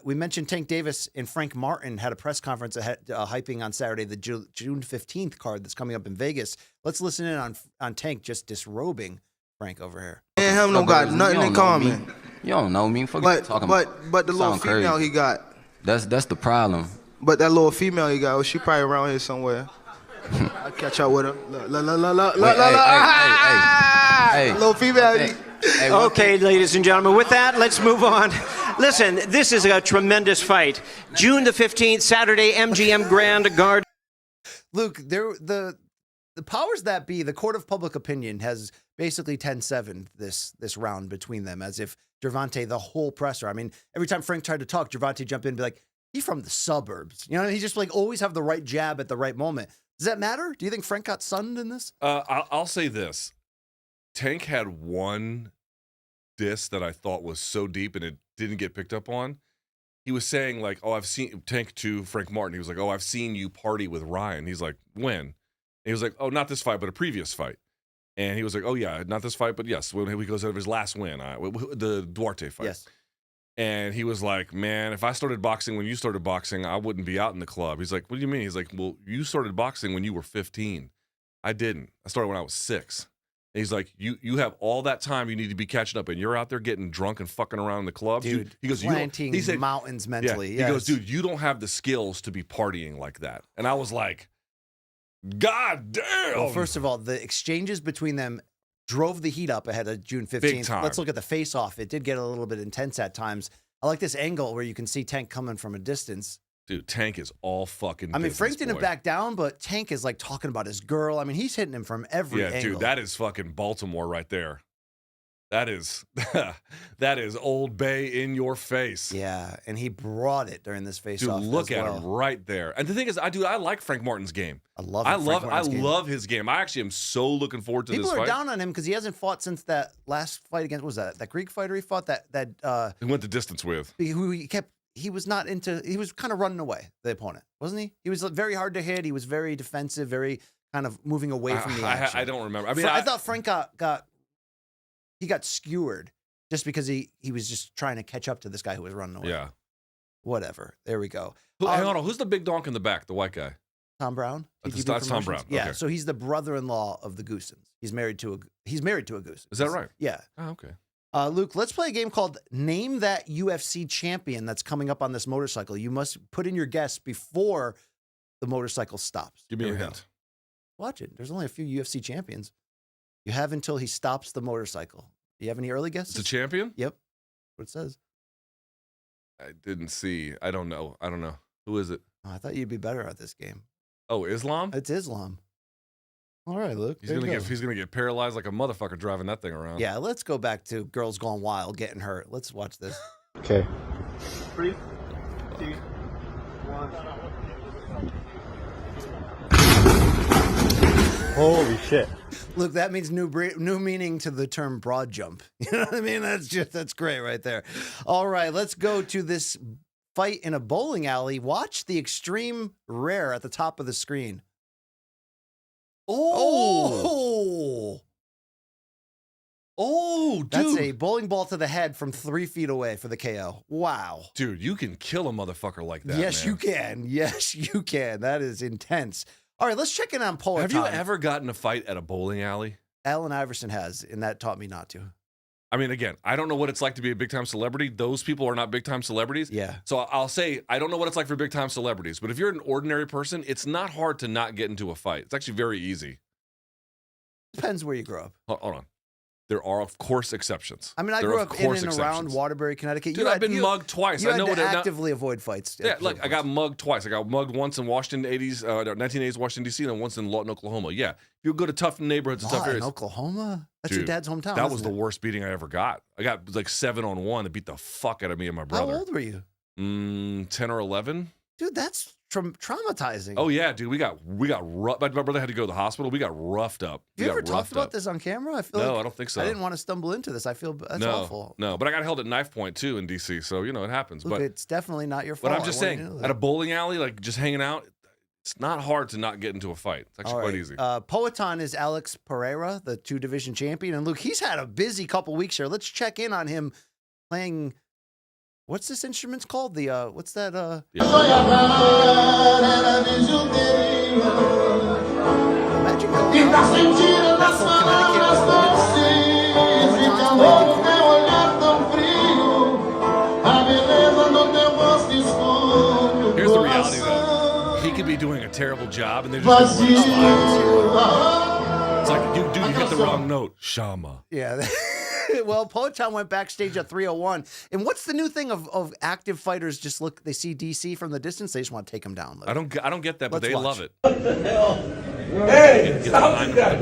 Speaker 2: We mentioned Tank Davis and Frank Martin had a press conference hyping on Saturday, the June 15th card that's coming up in Vegas. Let's listen in on Tank just disrobing Frank over here.
Speaker 7: And him don't got nothing in common.
Speaker 8: You don't know me. But
Speaker 7: the little female he got.
Speaker 8: That's the problem.
Speaker 7: But that little female he got, she probably around here somewhere. I'll catch up with her.
Speaker 8: Hey,
Speaker 7: little female.
Speaker 8: Hey,
Speaker 9: okay, ladies and gentlemen, with that, let's move on. Listen, this is a tremendous fight. June the 15th, Saturday, MGM Grand Garden.
Speaker 2: Luke, the powers that be, the court of public opinion has basically 10-7 this round between them, as if Gervonta, the whole presser. I mean, every time Frank tried to talk, Gervonta jumped in and be like, he's from the suburbs. You know, he just like always have the right jab at the right moment. Does that matter? Do you think Frank got sunned in this?
Speaker 3: I'll say this. Tank had one diss that I thought was so deep and it didn't get picked up on. He was saying like, oh, I've seen Tank to Frank Martin. He was like, oh, I've seen you party with Ryan. He's like, when? And he was like, oh, not this fight, but a previous fight. And he was like, oh, yeah, not this fight, but yes, when he goes over his last win, the Duarte fight.
Speaker 2: Yes.
Speaker 3: And he was like, man, if I started boxing when you started boxing, I wouldn't be out in the club. He's like, what do you mean? He's like, well, you started boxing when you were 15. I didn't. I started when I was 6. And he's like, you have all that time you need to be catching up, and you're out there getting drunk and fucking around in the clubs.
Speaker 2: Dude,
Speaker 3: he goes,
Speaker 2: planting mountains mentally.
Speaker 3: Yeah, he goes, dude, you don't have the skills to be partying like that. And I was like, God damn.
Speaker 2: Well, first of all, the exchanges between them drove the heat up ahead of June 15th.
Speaker 3: Big time.
Speaker 2: Let's look at the face-off. It did get a little bit intense at times. I like this angle where you can see Tank coming from a distance.
Speaker 3: Dude, Tank is all fucking
Speaker 2: I mean,
Speaker 3: business,
Speaker 2: Frank didn't
Speaker 3: boy.
Speaker 2: back down, but Tank is like talking about his girl. I mean, he's hitting him from every angle.
Speaker 3: Dude, that is fucking Baltimore right there. That is Old Bay in your face.
Speaker 2: Yeah, and he brought it during this face-off.
Speaker 3: Dude, look at
Speaker 2: well.
Speaker 3: him right there. And the thing is, I like Frank Martin's game.
Speaker 2: I love
Speaker 3: his game. I actually am so looking forward to this fight.
Speaker 2: People are down on him because he hasn't fought since that last fight against, what was that Greek fighter he fought
Speaker 3: he went the distance with.
Speaker 2: He was kind of running away, the opponent, wasn't he? He was very hard to hit. He was very defensive, very kind of moving away from the action.
Speaker 3: I don't remember. I mean,
Speaker 2: I thought Frank got skewered just because he was just trying to catch up to this guy who was running away.
Speaker 3: Yeah.
Speaker 2: Whatever. There we go.
Speaker 3: Hang on. Who's the big donk in the back? The white guy.
Speaker 2: Tom Brown.
Speaker 3: That's Tom Brown.
Speaker 2: Yeah.
Speaker 3: Okay.
Speaker 2: So he's the brother-in-law of the Goosens. He's married to a Goosens.
Speaker 3: Is that right?
Speaker 2: Yeah.
Speaker 3: Oh, okay.
Speaker 2: Luke, let's play a game called Name That UFC Champion that's coming up on this motorcycle. You must put in your guess before the motorcycle stops.
Speaker 3: Give me a hint.
Speaker 2: Watch it. There's only a few UFC champions. You have until he stops the motorcycle. Do you have any early guesses?
Speaker 3: It's a champion?
Speaker 2: Yep. What it says.
Speaker 3: I didn't see. I don't know. Who is it?
Speaker 2: Oh, I thought you'd be better at this game.
Speaker 3: Oh, Islam?
Speaker 2: It's Islam. All right, Luke.
Speaker 3: He's gonna get paralyzed like a motherfucker driving that thing around.
Speaker 2: Yeah, let's go back to Girls Gone Wild getting hurt. Let's watch this.
Speaker 5: Okay.
Speaker 6: 3, 2, 1.
Speaker 5: Holy shit.
Speaker 2: Luke, that means new meaning to the term broad jump. You know what I mean? That's great right there. All right, let's go to this fight in a bowling alley. Watch the extreme rare at the top of the screen. Oh,
Speaker 3: dude.
Speaker 2: That's a bowling ball to the head from 3 feet away for the KO. Wow.
Speaker 3: Dude, you can kill a motherfucker like that.
Speaker 2: Yes,
Speaker 3: man.
Speaker 2: you can. Yes, you can. That is intense. All right, let's check in on Poetan.
Speaker 3: Have you ever gotten a fight at a bowling alley?
Speaker 2: Allen Iverson has, and that taught me not to.
Speaker 3: I mean, again, I don't know what it's like to be a big-time celebrity. Those people are not big-time celebrities.
Speaker 2: Yeah.
Speaker 3: So I'll say I don't know what it's like for big-time celebrities, but if you're an ordinary person, it's not hard to not get into a fight. It's actually very easy.
Speaker 2: Depends where you grow up.
Speaker 3: Hold on. There are, of course, exceptions.
Speaker 2: I mean, I
Speaker 3: There
Speaker 2: grew
Speaker 3: are,
Speaker 2: up
Speaker 3: of
Speaker 2: in
Speaker 3: course,
Speaker 2: and around
Speaker 3: exceptions.
Speaker 2: Waterbury, Connecticut.
Speaker 3: Dude, I've been mugged twice.
Speaker 2: You
Speaker 3: I know
Speaker 2: had
Speaker 3: what
Speaker 2: to
Speaker 3: it now.
Speaker 2: actively avoid fights.
Speaker 3: Yeah, look, I got mugged twice. I got mugged once in 1980s Washington, D.C., and then once in Lawton, Oklahoma. Yeah, you go to tough neighborhoods and tough
Speaker 2: in
Speaker 3: areas.
Speaker 2: Oklahoma? That's
Speaker 3: Dude,
Speaker 2: your dad's hometown.
Speaker 3: That was
Speaker 2: isn't
Speaker 3: the
Speaker 2: it?
Speaker 3: worst beating I ever got. I got like 7-on-1 that beat the fuck out of me and my brother.
Speaker 2: How old were you?
Speaker 3: 10 or 11.
Speaker 2: Dude, that's traumatizing.
Speaker 3: Oh yeah, dude, we got rough. My brother had to go to the hospital. We got roughed up.
Speaker 2: Have you ever talked about this on camera? I feel
Speaker 3: No,
Speaker 2: like
Speaker 3: I don't think so.
Speaker 2: I didn't want to stumble into this. I feel that's awful.
Speaker 3: No, but I got held at knife point too in DC, so you know it happens.
Speaker 2: Look,
Speaker 3: but
Speaker 2: it's definitely not your fault.
Speaker 3: But I'm just saying, at a bowling alley, like just hanging out, it's not hard to not get into a fight. It's actually quite easy.
Speaker 2: Poetan is Alex Pereira, the 2-division champion, and Luke, he's had a busy couple weeks here. Let's check in on him playing. What's this instrument called? The what's that? Imagine going out to Bethel, Connecticut with Poetan's playing the
Speaker 3: Here's the reality, though. He could be doing a terrible job, and they're just going to run slides. It's like, dude, you hit the wrong note. Shama.
Speaker 2: Yeah. Well, Poetan went backstage at 301. And what's the new thing of active fighters just look, they see DC from the distance, they just want to take him down. Luke.
Speaker 3: I don't get that, but
Speaker 2: Let's
Speaker 3: they
Speaker 2: watch.
Speaker 3: love it.
Speaker 5: What the hell? Hey, stop this guy.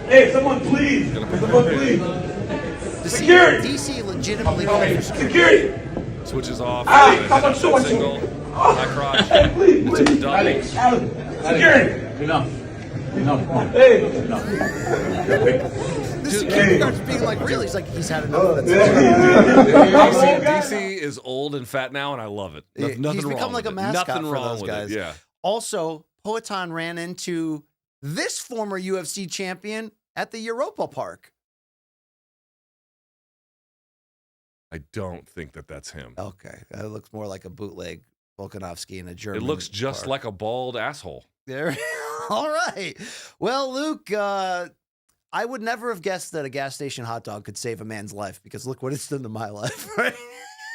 Speaker 5: Hey, someone please. Someone please. Security.
Speaker 2: DC legitimately
Speaker 5: Security.
Speaker 3: Switches off.
Speaker 5: Alex, someone show us.
Speaker 3: Single. High crotch.
Speaker 5: Hey, please.
Speaker 3: It's a double.
Speaker 5: Alex. Security. Enough. Hey.
Speaker 2: The security guard's being like, really? He's like, he's had enough of
Speaker 3: DC, DC is old and fat now, and I love it. Nothing
Speaker 2: He's
Speaker 3: wrong
Speaker 2: become like
Speaker 3: with
Speaker 2: a
Speaker 3: it.
Speaker 2: mascot
Speaker 3: Nothing
Speaker 2: for
Speaker 3: wrong
Speaker 2: those
Speaker 3: with
Speaker 2: guys.
Speaker 3: it. Yeah.
Speaker 2: Also, Poetan ran into this former UFC champion at the Europa Park.
Speaker 3: I don't think that that's him.
Speaker 2: Okay, that looks more like a bootleg Volkanovski in a German.
Speaker 3: It looks just
Speaker 2: park.
Speaker 3: like a bald asshole.
Speaker 2: There. All right. Well, Luke, I would never have guessed that a gas station hot dog could save a man's life because look what it's done to my life, right?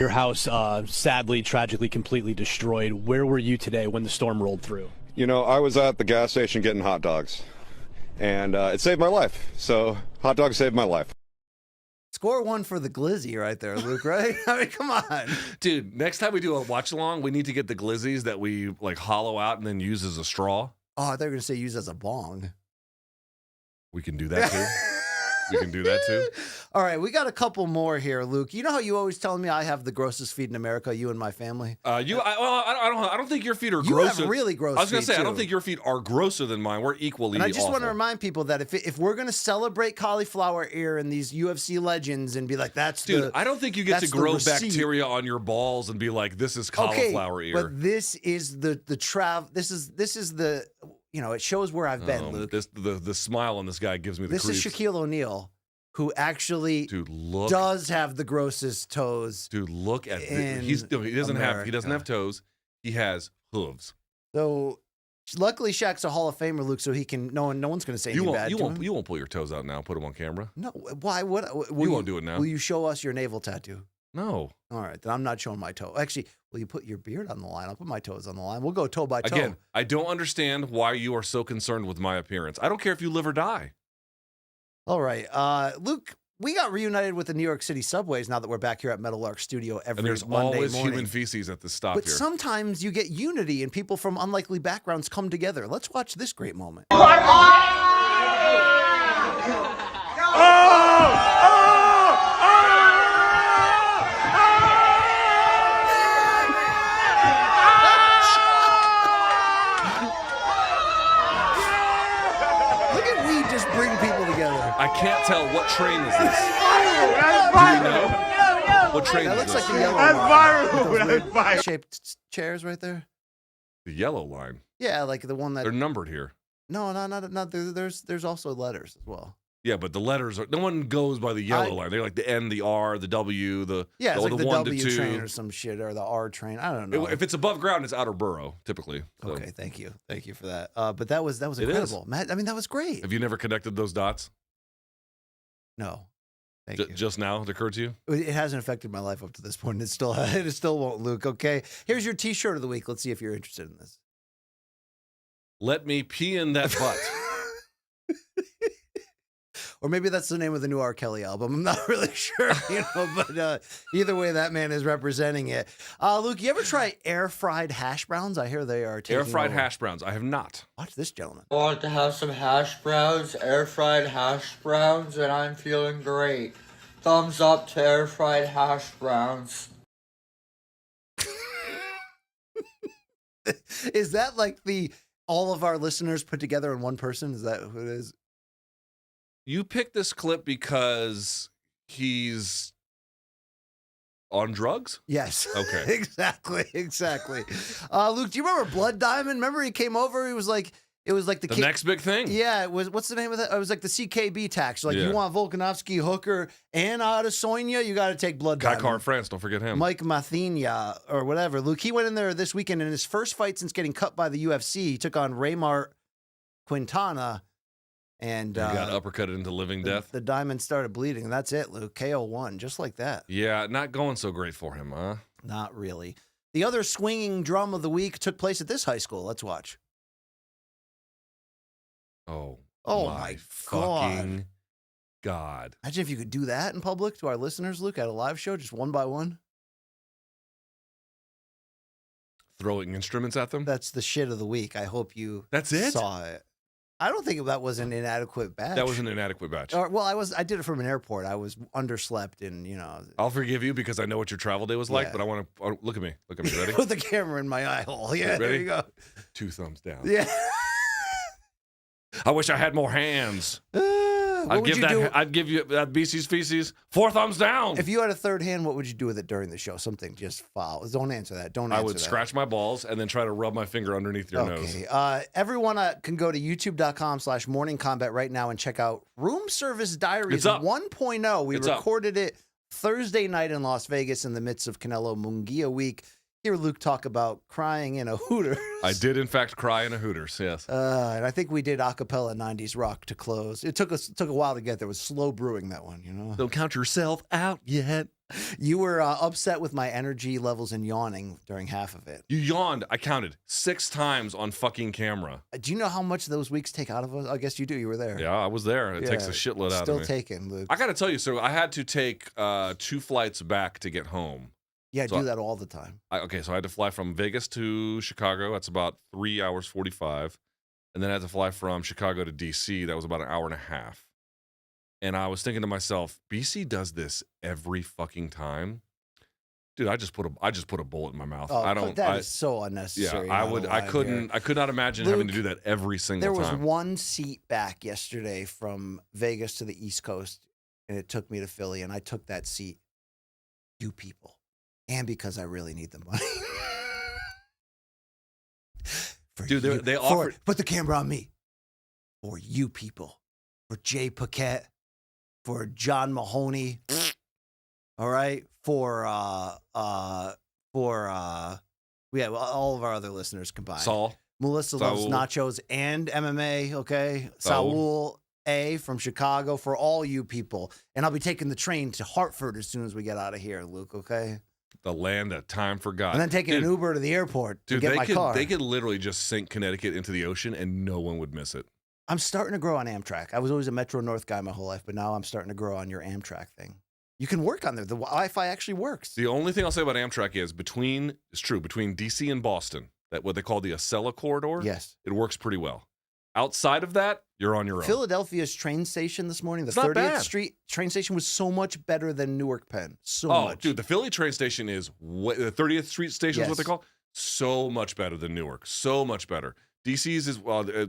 Speaker 10: Your house, sadly, tragically, completely destroyed. Where were you today when the storm rolled through?
Speaker 11: You know, I was at the gas station getting hot dogs, and it saved my life. So, hot dogs saved my life.
Speaker 2: Score one for the glizzy right there, Luke, right? I mean, come on.
Speaker 3: Dude, next time we do a watch along, we need to get the glizzies that we like hollow out and then use as a straw.
Speaker 2: Oh, I thought you were going to say use as a bong.
Speaker 3: We can do that too. We can do that too.
Speaker 2: All right, we got a couple more here, Luke. You know how you always telling me I have the grossest feet in America, you and my family?
Speaker 3: I don't think your feet are
Speaker 2: You
Speaker 3: grosser.
Speaker 2: have really gross
Speaker 3: I was gonna
Speaker 2: feet,
Speaker 3: say I don't
Speaker 2: too.
Speaker 3: think your feet are grosser than mine. We're equally.
Speaker 2: And I just want to
Speaker 3: awful.
Speaker 2: remind people that if we're going to celebrate cauliflower ear and these UFC legends and be like, that's
Speaker 3: Dude, I don't think you get to
Speaker 2: that's the
Speaker 3: grow
Speaker 2: receipt.
Speaker 3: bacteria on your balls and be like, this is cauliflower ear.
Speaker 2: But this is the this is the, you know, it shows where I've been, Luke.
Speaker 3: The smile on this guy gives me the
Speaker 2: This
Speaker 3: creeps.
Speaker 2: is Shaquille O'Neal, who actually
Speaker 3: Dude,
Speaker 2: does have the grossest toes.
Speaker 3: Dude, look at
Speaker 2: in
Speaker 3: he doesn't
Speaker 2: America.
Speaker 3: have toes. He has hooves.
Speaker 2: So Luckily, Shaq's a Hall of Famer, Luke, so he can. No one's going to say anything bad to him.
Speaker 3: You won't pull your toes out now. Put them on camera.
Speaker 2: No, why? What?
Speaker 3: You won't do it now.
Speaker 2: Will you show us your navel tattoo?
Speaker 3: No.
Speaker 2: All right, then I'm not showing my toe. Actually, will you put your beard on the line? I'll put my toes on the line. We'll go toe by toe.
Speaker 3: Again, I don't understand why you are so concerned with my appearance. I don't care if you live or die.
Speaker 2: All right, Luke. We got reunited with the New York City subways now that we're back here at Meadowlark Studio every
Speaker 3: And there's
Speaker 2: Monday
Speaker 3: always
Speaker 2: morning.
Speaker 3: human feces at the stop
Speaker 2: But
Speaker 3: here.
Speaker 2: sometimes you get unity and people from unlikely backgrounds come together. Let's watch this great moment. Look at we just bring people together.
Speaker 3: I can't tell what train is this.
Speaker 6: That's
Speaker 3: Do you
Speaker 6: viral.
Speaker 3: know? What train
Speaker 2: That
Speaker 3: is
Speaker 2: looks
Speaker 3: this?
Speaker 2: like the yellow
Speaker 6: That's
Speaker 2: line.
Speaker 6: viral.
Speaker 2: With those
Speaker 6: That's
Speaker 2: weird
Speaker 6: viral.
Speaker 2: shaped chairs right there.
Speaker 3: The yellow line.
Speaker 2: Yeah, like the one that.
Speaker 3: They're numbered here.
Speaker 2: No, not. There's also letters as well.
Speaker 3: Yeah, but the letters are. No one goes by the yellow line. They're like the N, the R, the W, the
Speaker 2: Yeah, it's like the
Speaker 3: 1
Speaker 2: W
Speaker 3: to 2.
Speaker 2: train or some shit, or the R train. I don't know.
Speaker 3: If it's above ground, it's outer borough typically. So.
Speaker 2: Okay, thank you for that. But that was
Speaker 3: It is.
Speaker 2: incredible, Matt. I mean, that was great.
Speaker 3: Have you never connected those dots?
Speaker 2: No, thank you.
Speaker 3: Just now it occurred to you?
Speaker 2: It hasn't affected my life up to this point. It still won't, Luke. Okay, here's your T-shirt of the week. Let's see if you're interested in this.
Speaker 3: Let me pee in that butt.
Speaker 2: Or maybe that's the name of the new R. Kelly album. I'm not really sure, but either way, that man is representing it. Luke, you ever try air fried hash browns? I hear they are taking
Speaker 3: Air fried
Speaker 2: over.
Speaker 3: hash browns. I have not.
Speaker 2: Watch this gentleman.
Speaker 12: I want to have some hash browns, air fried hash browns, and I'm feeling great. Thumbs up to air fried hash browns.
Speaker 2: Is that like all of our listeners put together in one person? Is that who it is?
Speaker 3: You picked this clip because he's on drugs?
Speaker 2: Yes.
Speaker 3: Okay.
Speaker 2: exactly. Luke, do you remember Blood Diamond? Remember he came over? It was like the
Speaker 3: next big thing.
Speaker 2: Yeah, it was. What's the name of that? It was like the CKB tax. Like
Speaker 3: Yeah.
Speaker 2: you want Volkanovski, Hooker, and Adesanya, you got to take Blood Diamond.
Speaker 3: Kaikar France, don't forget him.
Speaker 2: Mike Mathenia or whatever. Luke, he went in there this weekend in his first fight since getting cut by the UFC. He took on Raymart Quintana. And
Speaker 3: got uppercutted into living death.
Speaker 2: The diamond started bleeding, and that's it, Luke. KO 1, just like that.
Speaker 3: Yeah, not going so great for him, huh?
Speaker 2: Not really. The other swinging drum of the week took place at this high school. Let's watch.
Speaker 3: Oh
Speaker 2: my
Speaker 3: fucking God.
Speaker 2: Imagine if you could do that in public to our listeners, Luke, at a live show, just one by one.
Speaker 3: Throwing instruments at them?
Speaker 2: That's the shit of the week. I hope you
Speaker 3: That's it?
Speaker 2: saw it. I don't think that was an inadequate batch.
Speaker 3: That was an inadequate batch.
Speaker 2: I did it from an airport. I was underslept and,
Speaker 3: I'll forgive you because I know what your travel day was like,
Speaker 2: Yeah.
Speaker 3: but I want to look at me. Look at me. Ready?
Speaker 2: Put the camera in my eye hole. Yeah, there
Speaker 3: Ready?
Speaker 2: you go.
Speaker 3: 2 thumbs down.
Speaker 2: Yeah.
Speaker 3: I wish I had more hands.
Speaker 2: What would you do?
Speaker 3: I'd give you that BC's feces 4 thumbs down.
Speaker 2: If you had a third hand, what would you do with it during the show? Something just foul. Don't answer that. Don't answer
Speaker 3: I would
Speaker 2: that.
Speaker 3: scratch my balls and then try to rub my finger underneath your nose.
Speaker 2: Everyone can go to youtube.com/Morning Combat right now and check out Room Service Diaries
Speaker 3: It's up.
Speaker 2: 1.0. We
Speaker 3: It's up.
Speaker 2: recorded it Thursday night in Las Vegas in the midst of Canelo Mungia week. Hear Luke talk about crying in a Hooters.
Speaker 3: I did, in fact, cry in a Hooters, yes.
Speaker 2: And I think we did acapella 90s rock to close. It took a while to get there. It was slow brewing, that one,
Speaker 3: Don't count yourself out yet.
Speaker 2: You were upset with my energy levels and yawning during half of it.
Speaker 3: You yawned. I counted 6 times on fucking camera.
Speaker 2: Do you know how much those weeks take out of us? I guess you do. You were there.
Speaker 3: Yeah, I was there. It takes a shitload out of me.
Speaker 2: Still taken, Luke.
Speaker 3: I got to tell you, so I had to take 2 flights back to get home.
Speaker 2: Yeah,
Speaker 3: So
Speaker 2: do that all the time.
Speaker 3: So I had to fly from Vegas to Chicago. That's about 3 hours 45. And then I had to fly from Chicago to DC. That was about an hour and a half. And I was thinking to myself, BC does this every fucking time. Dude, I just put a bullet in my mouth.
Speaker 2: Oh, that is so unnecessary.
Speaker 3: Yeah, I could not imagine
Speaker 2: Luke,
Speaker 3: having to do that every single
Speaker 2: there
Speaker 3: time.
Speaker 2: was one seat back yesterday from Vegas to the East Coast, and it took me to Philly, and I took that seat. You people. And because I really need the money.
Speaker 3: Dude, they offered.
Speaker 2: Put the camera on me. For you people. For Jay Paquette. For John Mahoney. All right. For all of our other listeners combined.
Speaker 3: Saul.
Speaker 2: Melissa loves nachos and MMA, okay? Saul A from Chicago for all you people. And I'll be taking the train to Hartford as soon as we get out of here, Luke, okay?
Speaker 3: The land that time forgot.
Speaker 2: And then taking an Uber to the airport to get my car.
Speaker 3: They could literally just sink Connecticut into the ocean and no one would miss it.
Speaker 2: I'm starting to grow on Amtrak. I was always a Metro North guy my whole life, but now I'm starting to grow on your Amtrak thing. You can work on there. The Wi-Fi actually works.
Speaker 3: The only thing I'll say about Amtrak is between DC and Boston, that what they call the Acela corridor.
Speaker 2: Yes.
Speaker 3: It works pretty well. Outside of that, you're on your own.
Speaker 2: Philadelphia's train station this morning, the
Speaker 3: It's not
Speaker 2: 30th
Speaker 3: bad.
Speaker 2: Street train station was so much better than Newark Penn. So much.
Speaker 3: Dude, the Philly train station is the 30th Street station is what they
Speaker 2: Yes.
Speaker 3: call. So much better than Newark. So much better. DC's is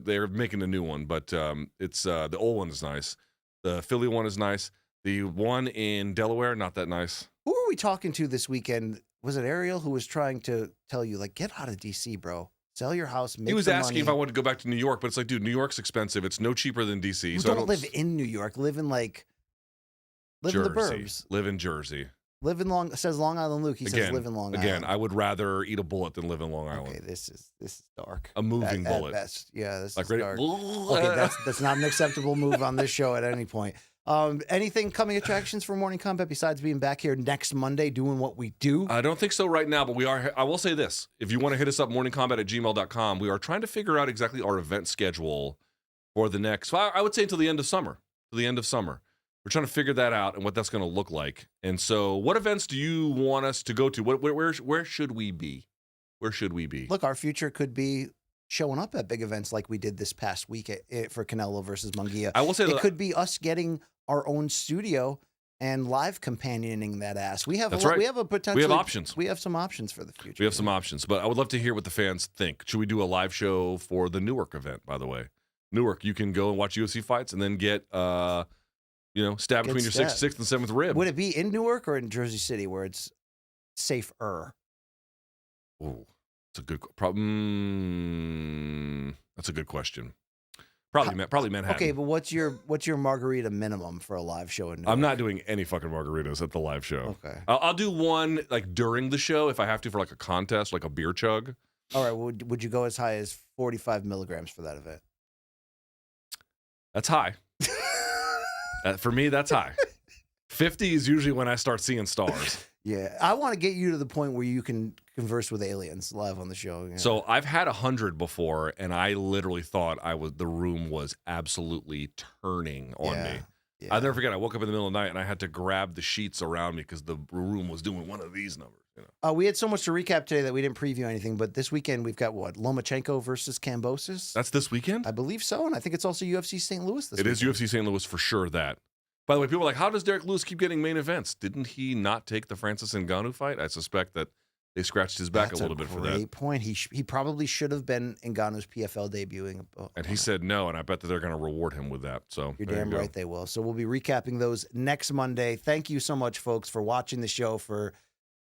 Speaker 3: they're making a new one, but it's the old one is nice. The Philly one is nice. The one in Delaware, not that nice.
Speaker 2: Who were we talking to this weekend? Was it Ariel who was trying to tell you, like, get out of DC, bro? Sell your house, make
Speaker 3: He was
Speaker 2: some
Speaker 3: asking
Speaker 2: money.
Speaker 3: if I wanted to go back to New York, but it's like, dude, New York's expensive. It's no cheaper than DC.
Speaker 2: You
Speaker 3: So
Speaker 2: don't live in New York. Live in in the burbs.
Speaker 3: Live in Jersey.
Speaker 2: Live in says Long Island Luke. He says live in Long Island.
Speaker 3: Again, I would rather eat a bullet than live in Long Island.
Speaker 2: Okay, this is dark.
Speaker 3: A moving
Speaker 2: at
Speaker 3: bullet.
Speaker 2: best. Yeah, this is
Speaker 3: ready?
Speaker 2: dark. Okay, that's not an acceptable move on this show at any point. Anything coming attractions for Morning Combat besides being back here next Monday doing what we do?
Speaker 3: I don't think so right now, but we are. I will say this. If you want to hit us up, morningcombat@gmail.com, we are trying to figure out exactly our event schedule for the next, I would say until the end of summer. We're trying to figure that out and what that's going to look like. And so what events do you want us to go to? Where should we be? Where should we be?
Speaker 2: Look, our future could be showing up at big events like we did this past week for Canelo versus Mungia.
Speaker 3: I will say
Speaker 2: it could be us getting our own studio and live companioning that ass. We have
Speaker 3: right.
Speaker 2: We have a potential.
Speaker 3: We have options.
Speaker 2: We have some options for the future.
Speaker 3: We have some options, but I would love to hear what the fans think. Should we do a live show for the Newark event, by the way? Newark, you can go and watch UFC fights and then get stabbed between your sixth and seventh rib.
Speaker 2: Would it be in Newark or in Jersey City where it's safer?
Speaker 3: Oh, that's a good problem. That's a good question. Probably Manhattan.
Speaker 2: Okay, but what's your margarita minimum for a live show in Newark?
Speaker 3: I'm not doing any fucking margaritas at the live show.
Speaker 2: Okay.
Speaker 3: I'll do one like during the show if I have to for like a contest, like a beer chug.
Speaker 2: All right. Would you go as high as 45 milligrams for that event?
Speaker 3: That's high. For me, that's high. 50 is usually when I start seeing stars.
Speaker 2: Yeah, I want to get you to the point where you can converse with aliens live on the show. Yeah.
Speaker 3: So I've had 100 before, and I literally thought the room was absolutely turning on me. Yeah. I'll never forget. I woke up in the middle of the night, and I had to grab the sheets around me because the room was doing one of these numbers.
Speaker 2: We had so much to recap today that we didn't preview anything, but this weekend we've got Lomachenko versus Kambosos.
Speaker 3: That's this weekend?
Speaker 2: I believe so, and I think it's also UFC St. Louis this weekend.
Speaker 3: It is UFC St. Louis for sure, that. By the way, people are like, how does Derek Lewis keep getting main events? Didn't he not take the Francis Ngannou fight? I suspect that they scratched his back a little bit for that.
Speaker 2: Great point. He probably should have been Ngannou's PFL debuting.
Speaker 3: And he said no, and I bet that they're going to reward him with that. So
Speaker 2: you're damn right they will. So we'll be recapping those next Monday. Thank you so much, folks, for watching the show, for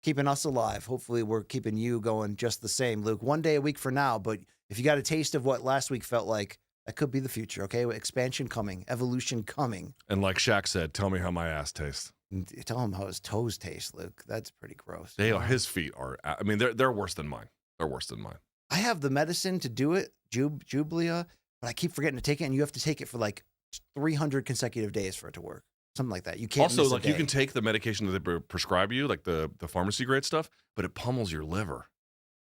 Speaker 2: keeping us alive. Hopefully we're keeping you going just the same, Luke. One day a week for now, but if you got a taste of what last week felt like, that could be the future, okay? Expansion coming, evolution coming.
Speaker 3: And like Shaq said, tell me how my ass tastes.
Speaker 2: Tell him how his toes taste, Luke. That's pretty gross.
Speaker 3: They are. His feet are. I mean, they're worse than mine. They're worse than mine.
Speaker 2: I have the medicine to do it, Jublia, but I keep forgetting to take it, and you have to take it for like 300 consecutive days for it to work. Something like that. You can't.
Speaker 3: Also,
Speaker 2: miss a
Speaker 3: like you
Speaker 2: day.
Speaker 3: can take the medication that they prescribe you, like the pharmacy grade stuff, but it pummels your liver.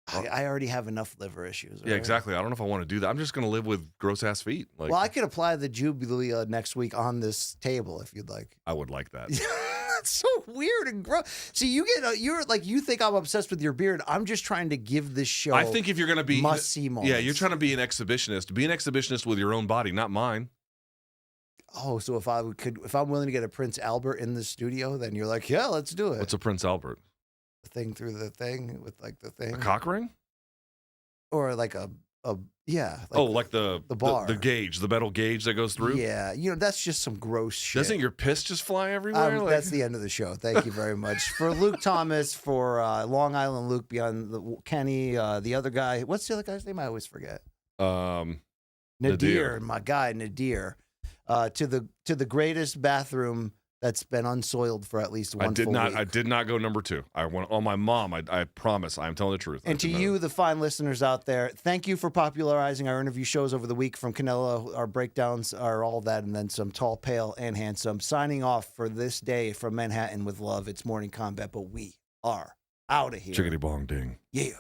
Speaker 2: I already have enough liver issues. Right?
Speaker 3: Yeah, exactly. I don't know if I want to do that. I'm just going to live with gross ass feet. Like,
Speaker 2: well, I could apply the Jublia next week on this table if you'd like.
Speaker 3: I would like that.
Speaker 2: That's so weird and gross. See, you think I'm obsessed with your beard. I'm just trying to give this show.
Speaker 3: I think if you're going to be
Speaker 2: must see moments.
Speaker 3: Yeah, you're trying to be an exhibitionist. Be an exhibitionist with your own body, not mine.
Speaker 2: Oh, so if I'm willing to get a Prince Albert in the studio, then you're like, yeah, let's do it.
Speaker 3: What's a Prince Albert?
Speaker 2: The thing through the thing with like the thing.
Speaker 3: A cock ring?
Speaker 2: Or like a yeah.
Speaker 3: Like the
Speaker 2: bar.
Speaker 3: the gauge, the metal gauge that goes through?
Speaker 2: Yeah. That's just some gross shit.
Speaker 3: Doesn't your piss just fly everywhere?
Speaker 2: That's the end of the show. Thank you very much. For Luke Thomas, for Long Island Luke, beyond Kenny, the other guy. What's the other guy's name? I always forget. Nadir, my guy, Nadir. To the greatest bathroom that's been unsoiled for at least one full week.
Speaker 3: I did not go number 2. I went on my mom. I promise. I'm telling the truth.
Speaker 2: And to you, the fine listeners out there, thank you for popularizing our interview shows over the week, from Canelo, our breakdowns, our all that, and then some. Tall, pale, and handsome. Signing off for this day from Manhattan with love. It's Morning Combat, but we are out of here.
Speaker 3: Chickadee bong ding.
Speaker 2: Yeah.